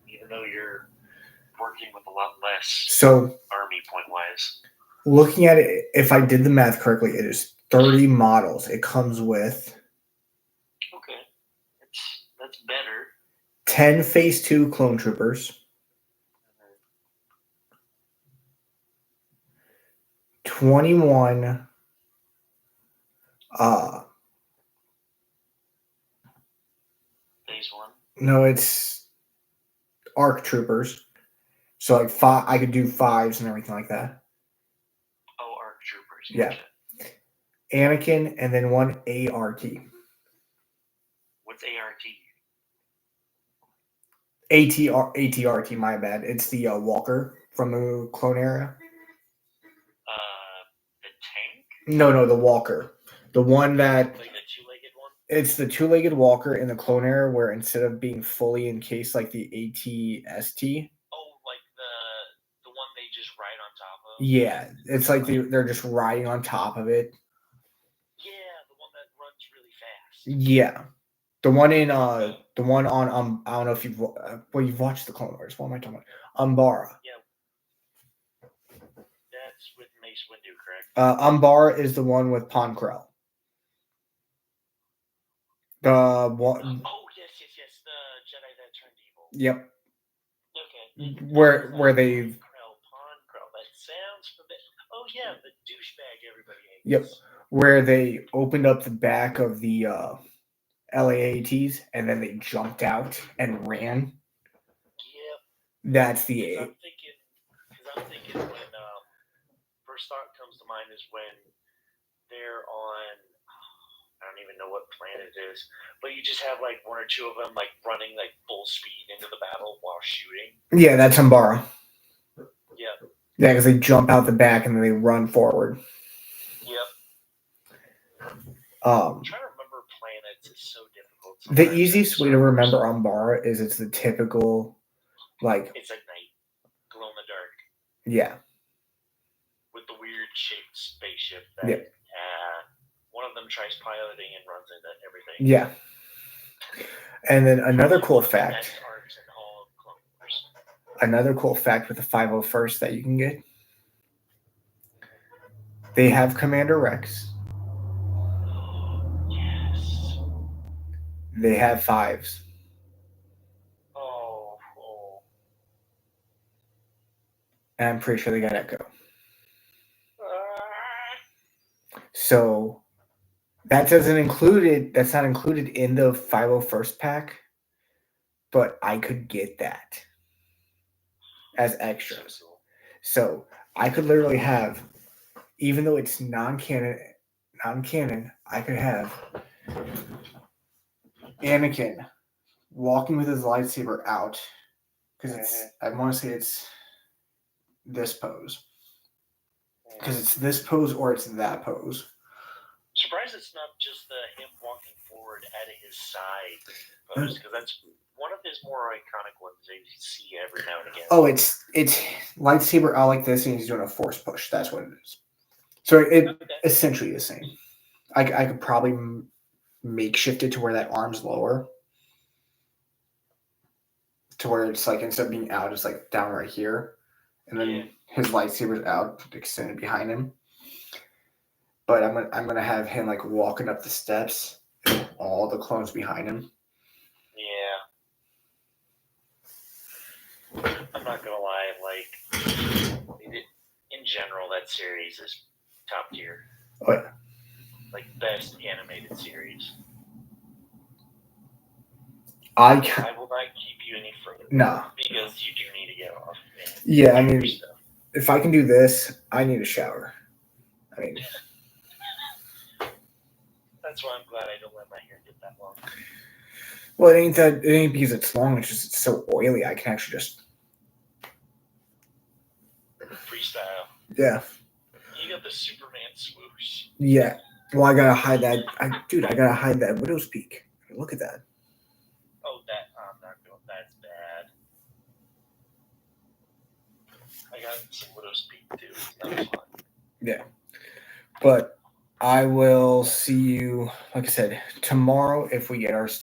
Even though you're working with a lot less So army point wise. Looking at it, if I did the math correctly, it is 30 models. It comes with that's better. 10 Phase 2 clone troopers, 21 Phase 1? No, it's ARC troopers. So like I could do 5s and everything like that. Oh, ARC troopers. Yeah. Anakin, and then 1 ART. What's ART? ATRT, my bad. It's the Walker from the clone era. The tank? No, the Walker. The one that... Like the two-legged one? It's the two-legged Walker in the clone era, where instead of being fully encased like the AT-ST... Oh, like the one they just ride on top of? Yeah, it's like they're just riding on top of it. Yeah, the one that runs really fast. Yeah. The one on I don't know if you've watched the Clone Wars. What am I talking about? Umbara. Yeah. That's with Mace Windu, correct? Umbara is the one with Pon Krell. The one. Oh yes. The Jedi that turned evil. Yep. Okay. Where they. Pon Krell. That sounds familiar. Oh yeah, the douchebag everybody hates. Yep. Where they opened up the back of the LAATs and then they jumped out and ran. Yep. That's the I'm thinking when first thought comes to mind is when they're on I don't even know what planet it is, but you just have like one or two of them like running like full speed into the battle while shooting. Yeah, that's Umbara. Yeah. Yeah, because they jump out the back and then they run forward. Yep. Um, I'm trying to remember planets is so difficult. the sometimes. easiest way to remember Umbara is it's the typical, like, It's at night, glow in the dark, yeah, with the weird shaped spaceship that Yeah. one of them tries piloting and runs into everything. yeah. And then another cool One of the fact, best arcs in all of Clone Wars. another cool fact with the 501st that you can get, they have Commander Rex. Yes. They have fives. Oh. And I'm pretty sure they got Echo. Ah. So that doesn't include it. That's not included in the 501st pack, but I could get that as extras. So I could literally have, even though it's non-canon, I could have Anakin walking with his lightsaber out, because it's, I want to say it's this pose, because it's this pose or it's that pose. Surprised it's not just him walking forward at his side pose, because that's one of his more iconic ones that you see every now and again. Oh, it's lightsaber out like this, and he's doing a force push. That's what it is. So it essentially the same. I could probably makeshift it to where that arm's lower, to where it's like instead of being out, it's like down right here, and then his lightsaber's out, extended behind him. But I'm gonna have him like walking up the steps, and all the clones behind him. Yeah. I'm not gonna lie, like in general, that series is top tier. Oh yeah. Like best animated series. I will not keep you any further. No. Because you do need to get off. Yeah, I mean, if I can do this, I need a shower. I mean, that's why I'm glad I don't let my hair get that long. Well, it ain't because it's long. It's just it's so oily. I can actually just freestyle. Yeah. You got the Superman swoosh. Yeah. Well, I gotta hide that. I gotta hide that widow's peak. Look at that. Oh, I'm not doing. That's bad. I got some widow's peak too. That was fun. Yeah. But I will see you, like I said, tomorrow if we get our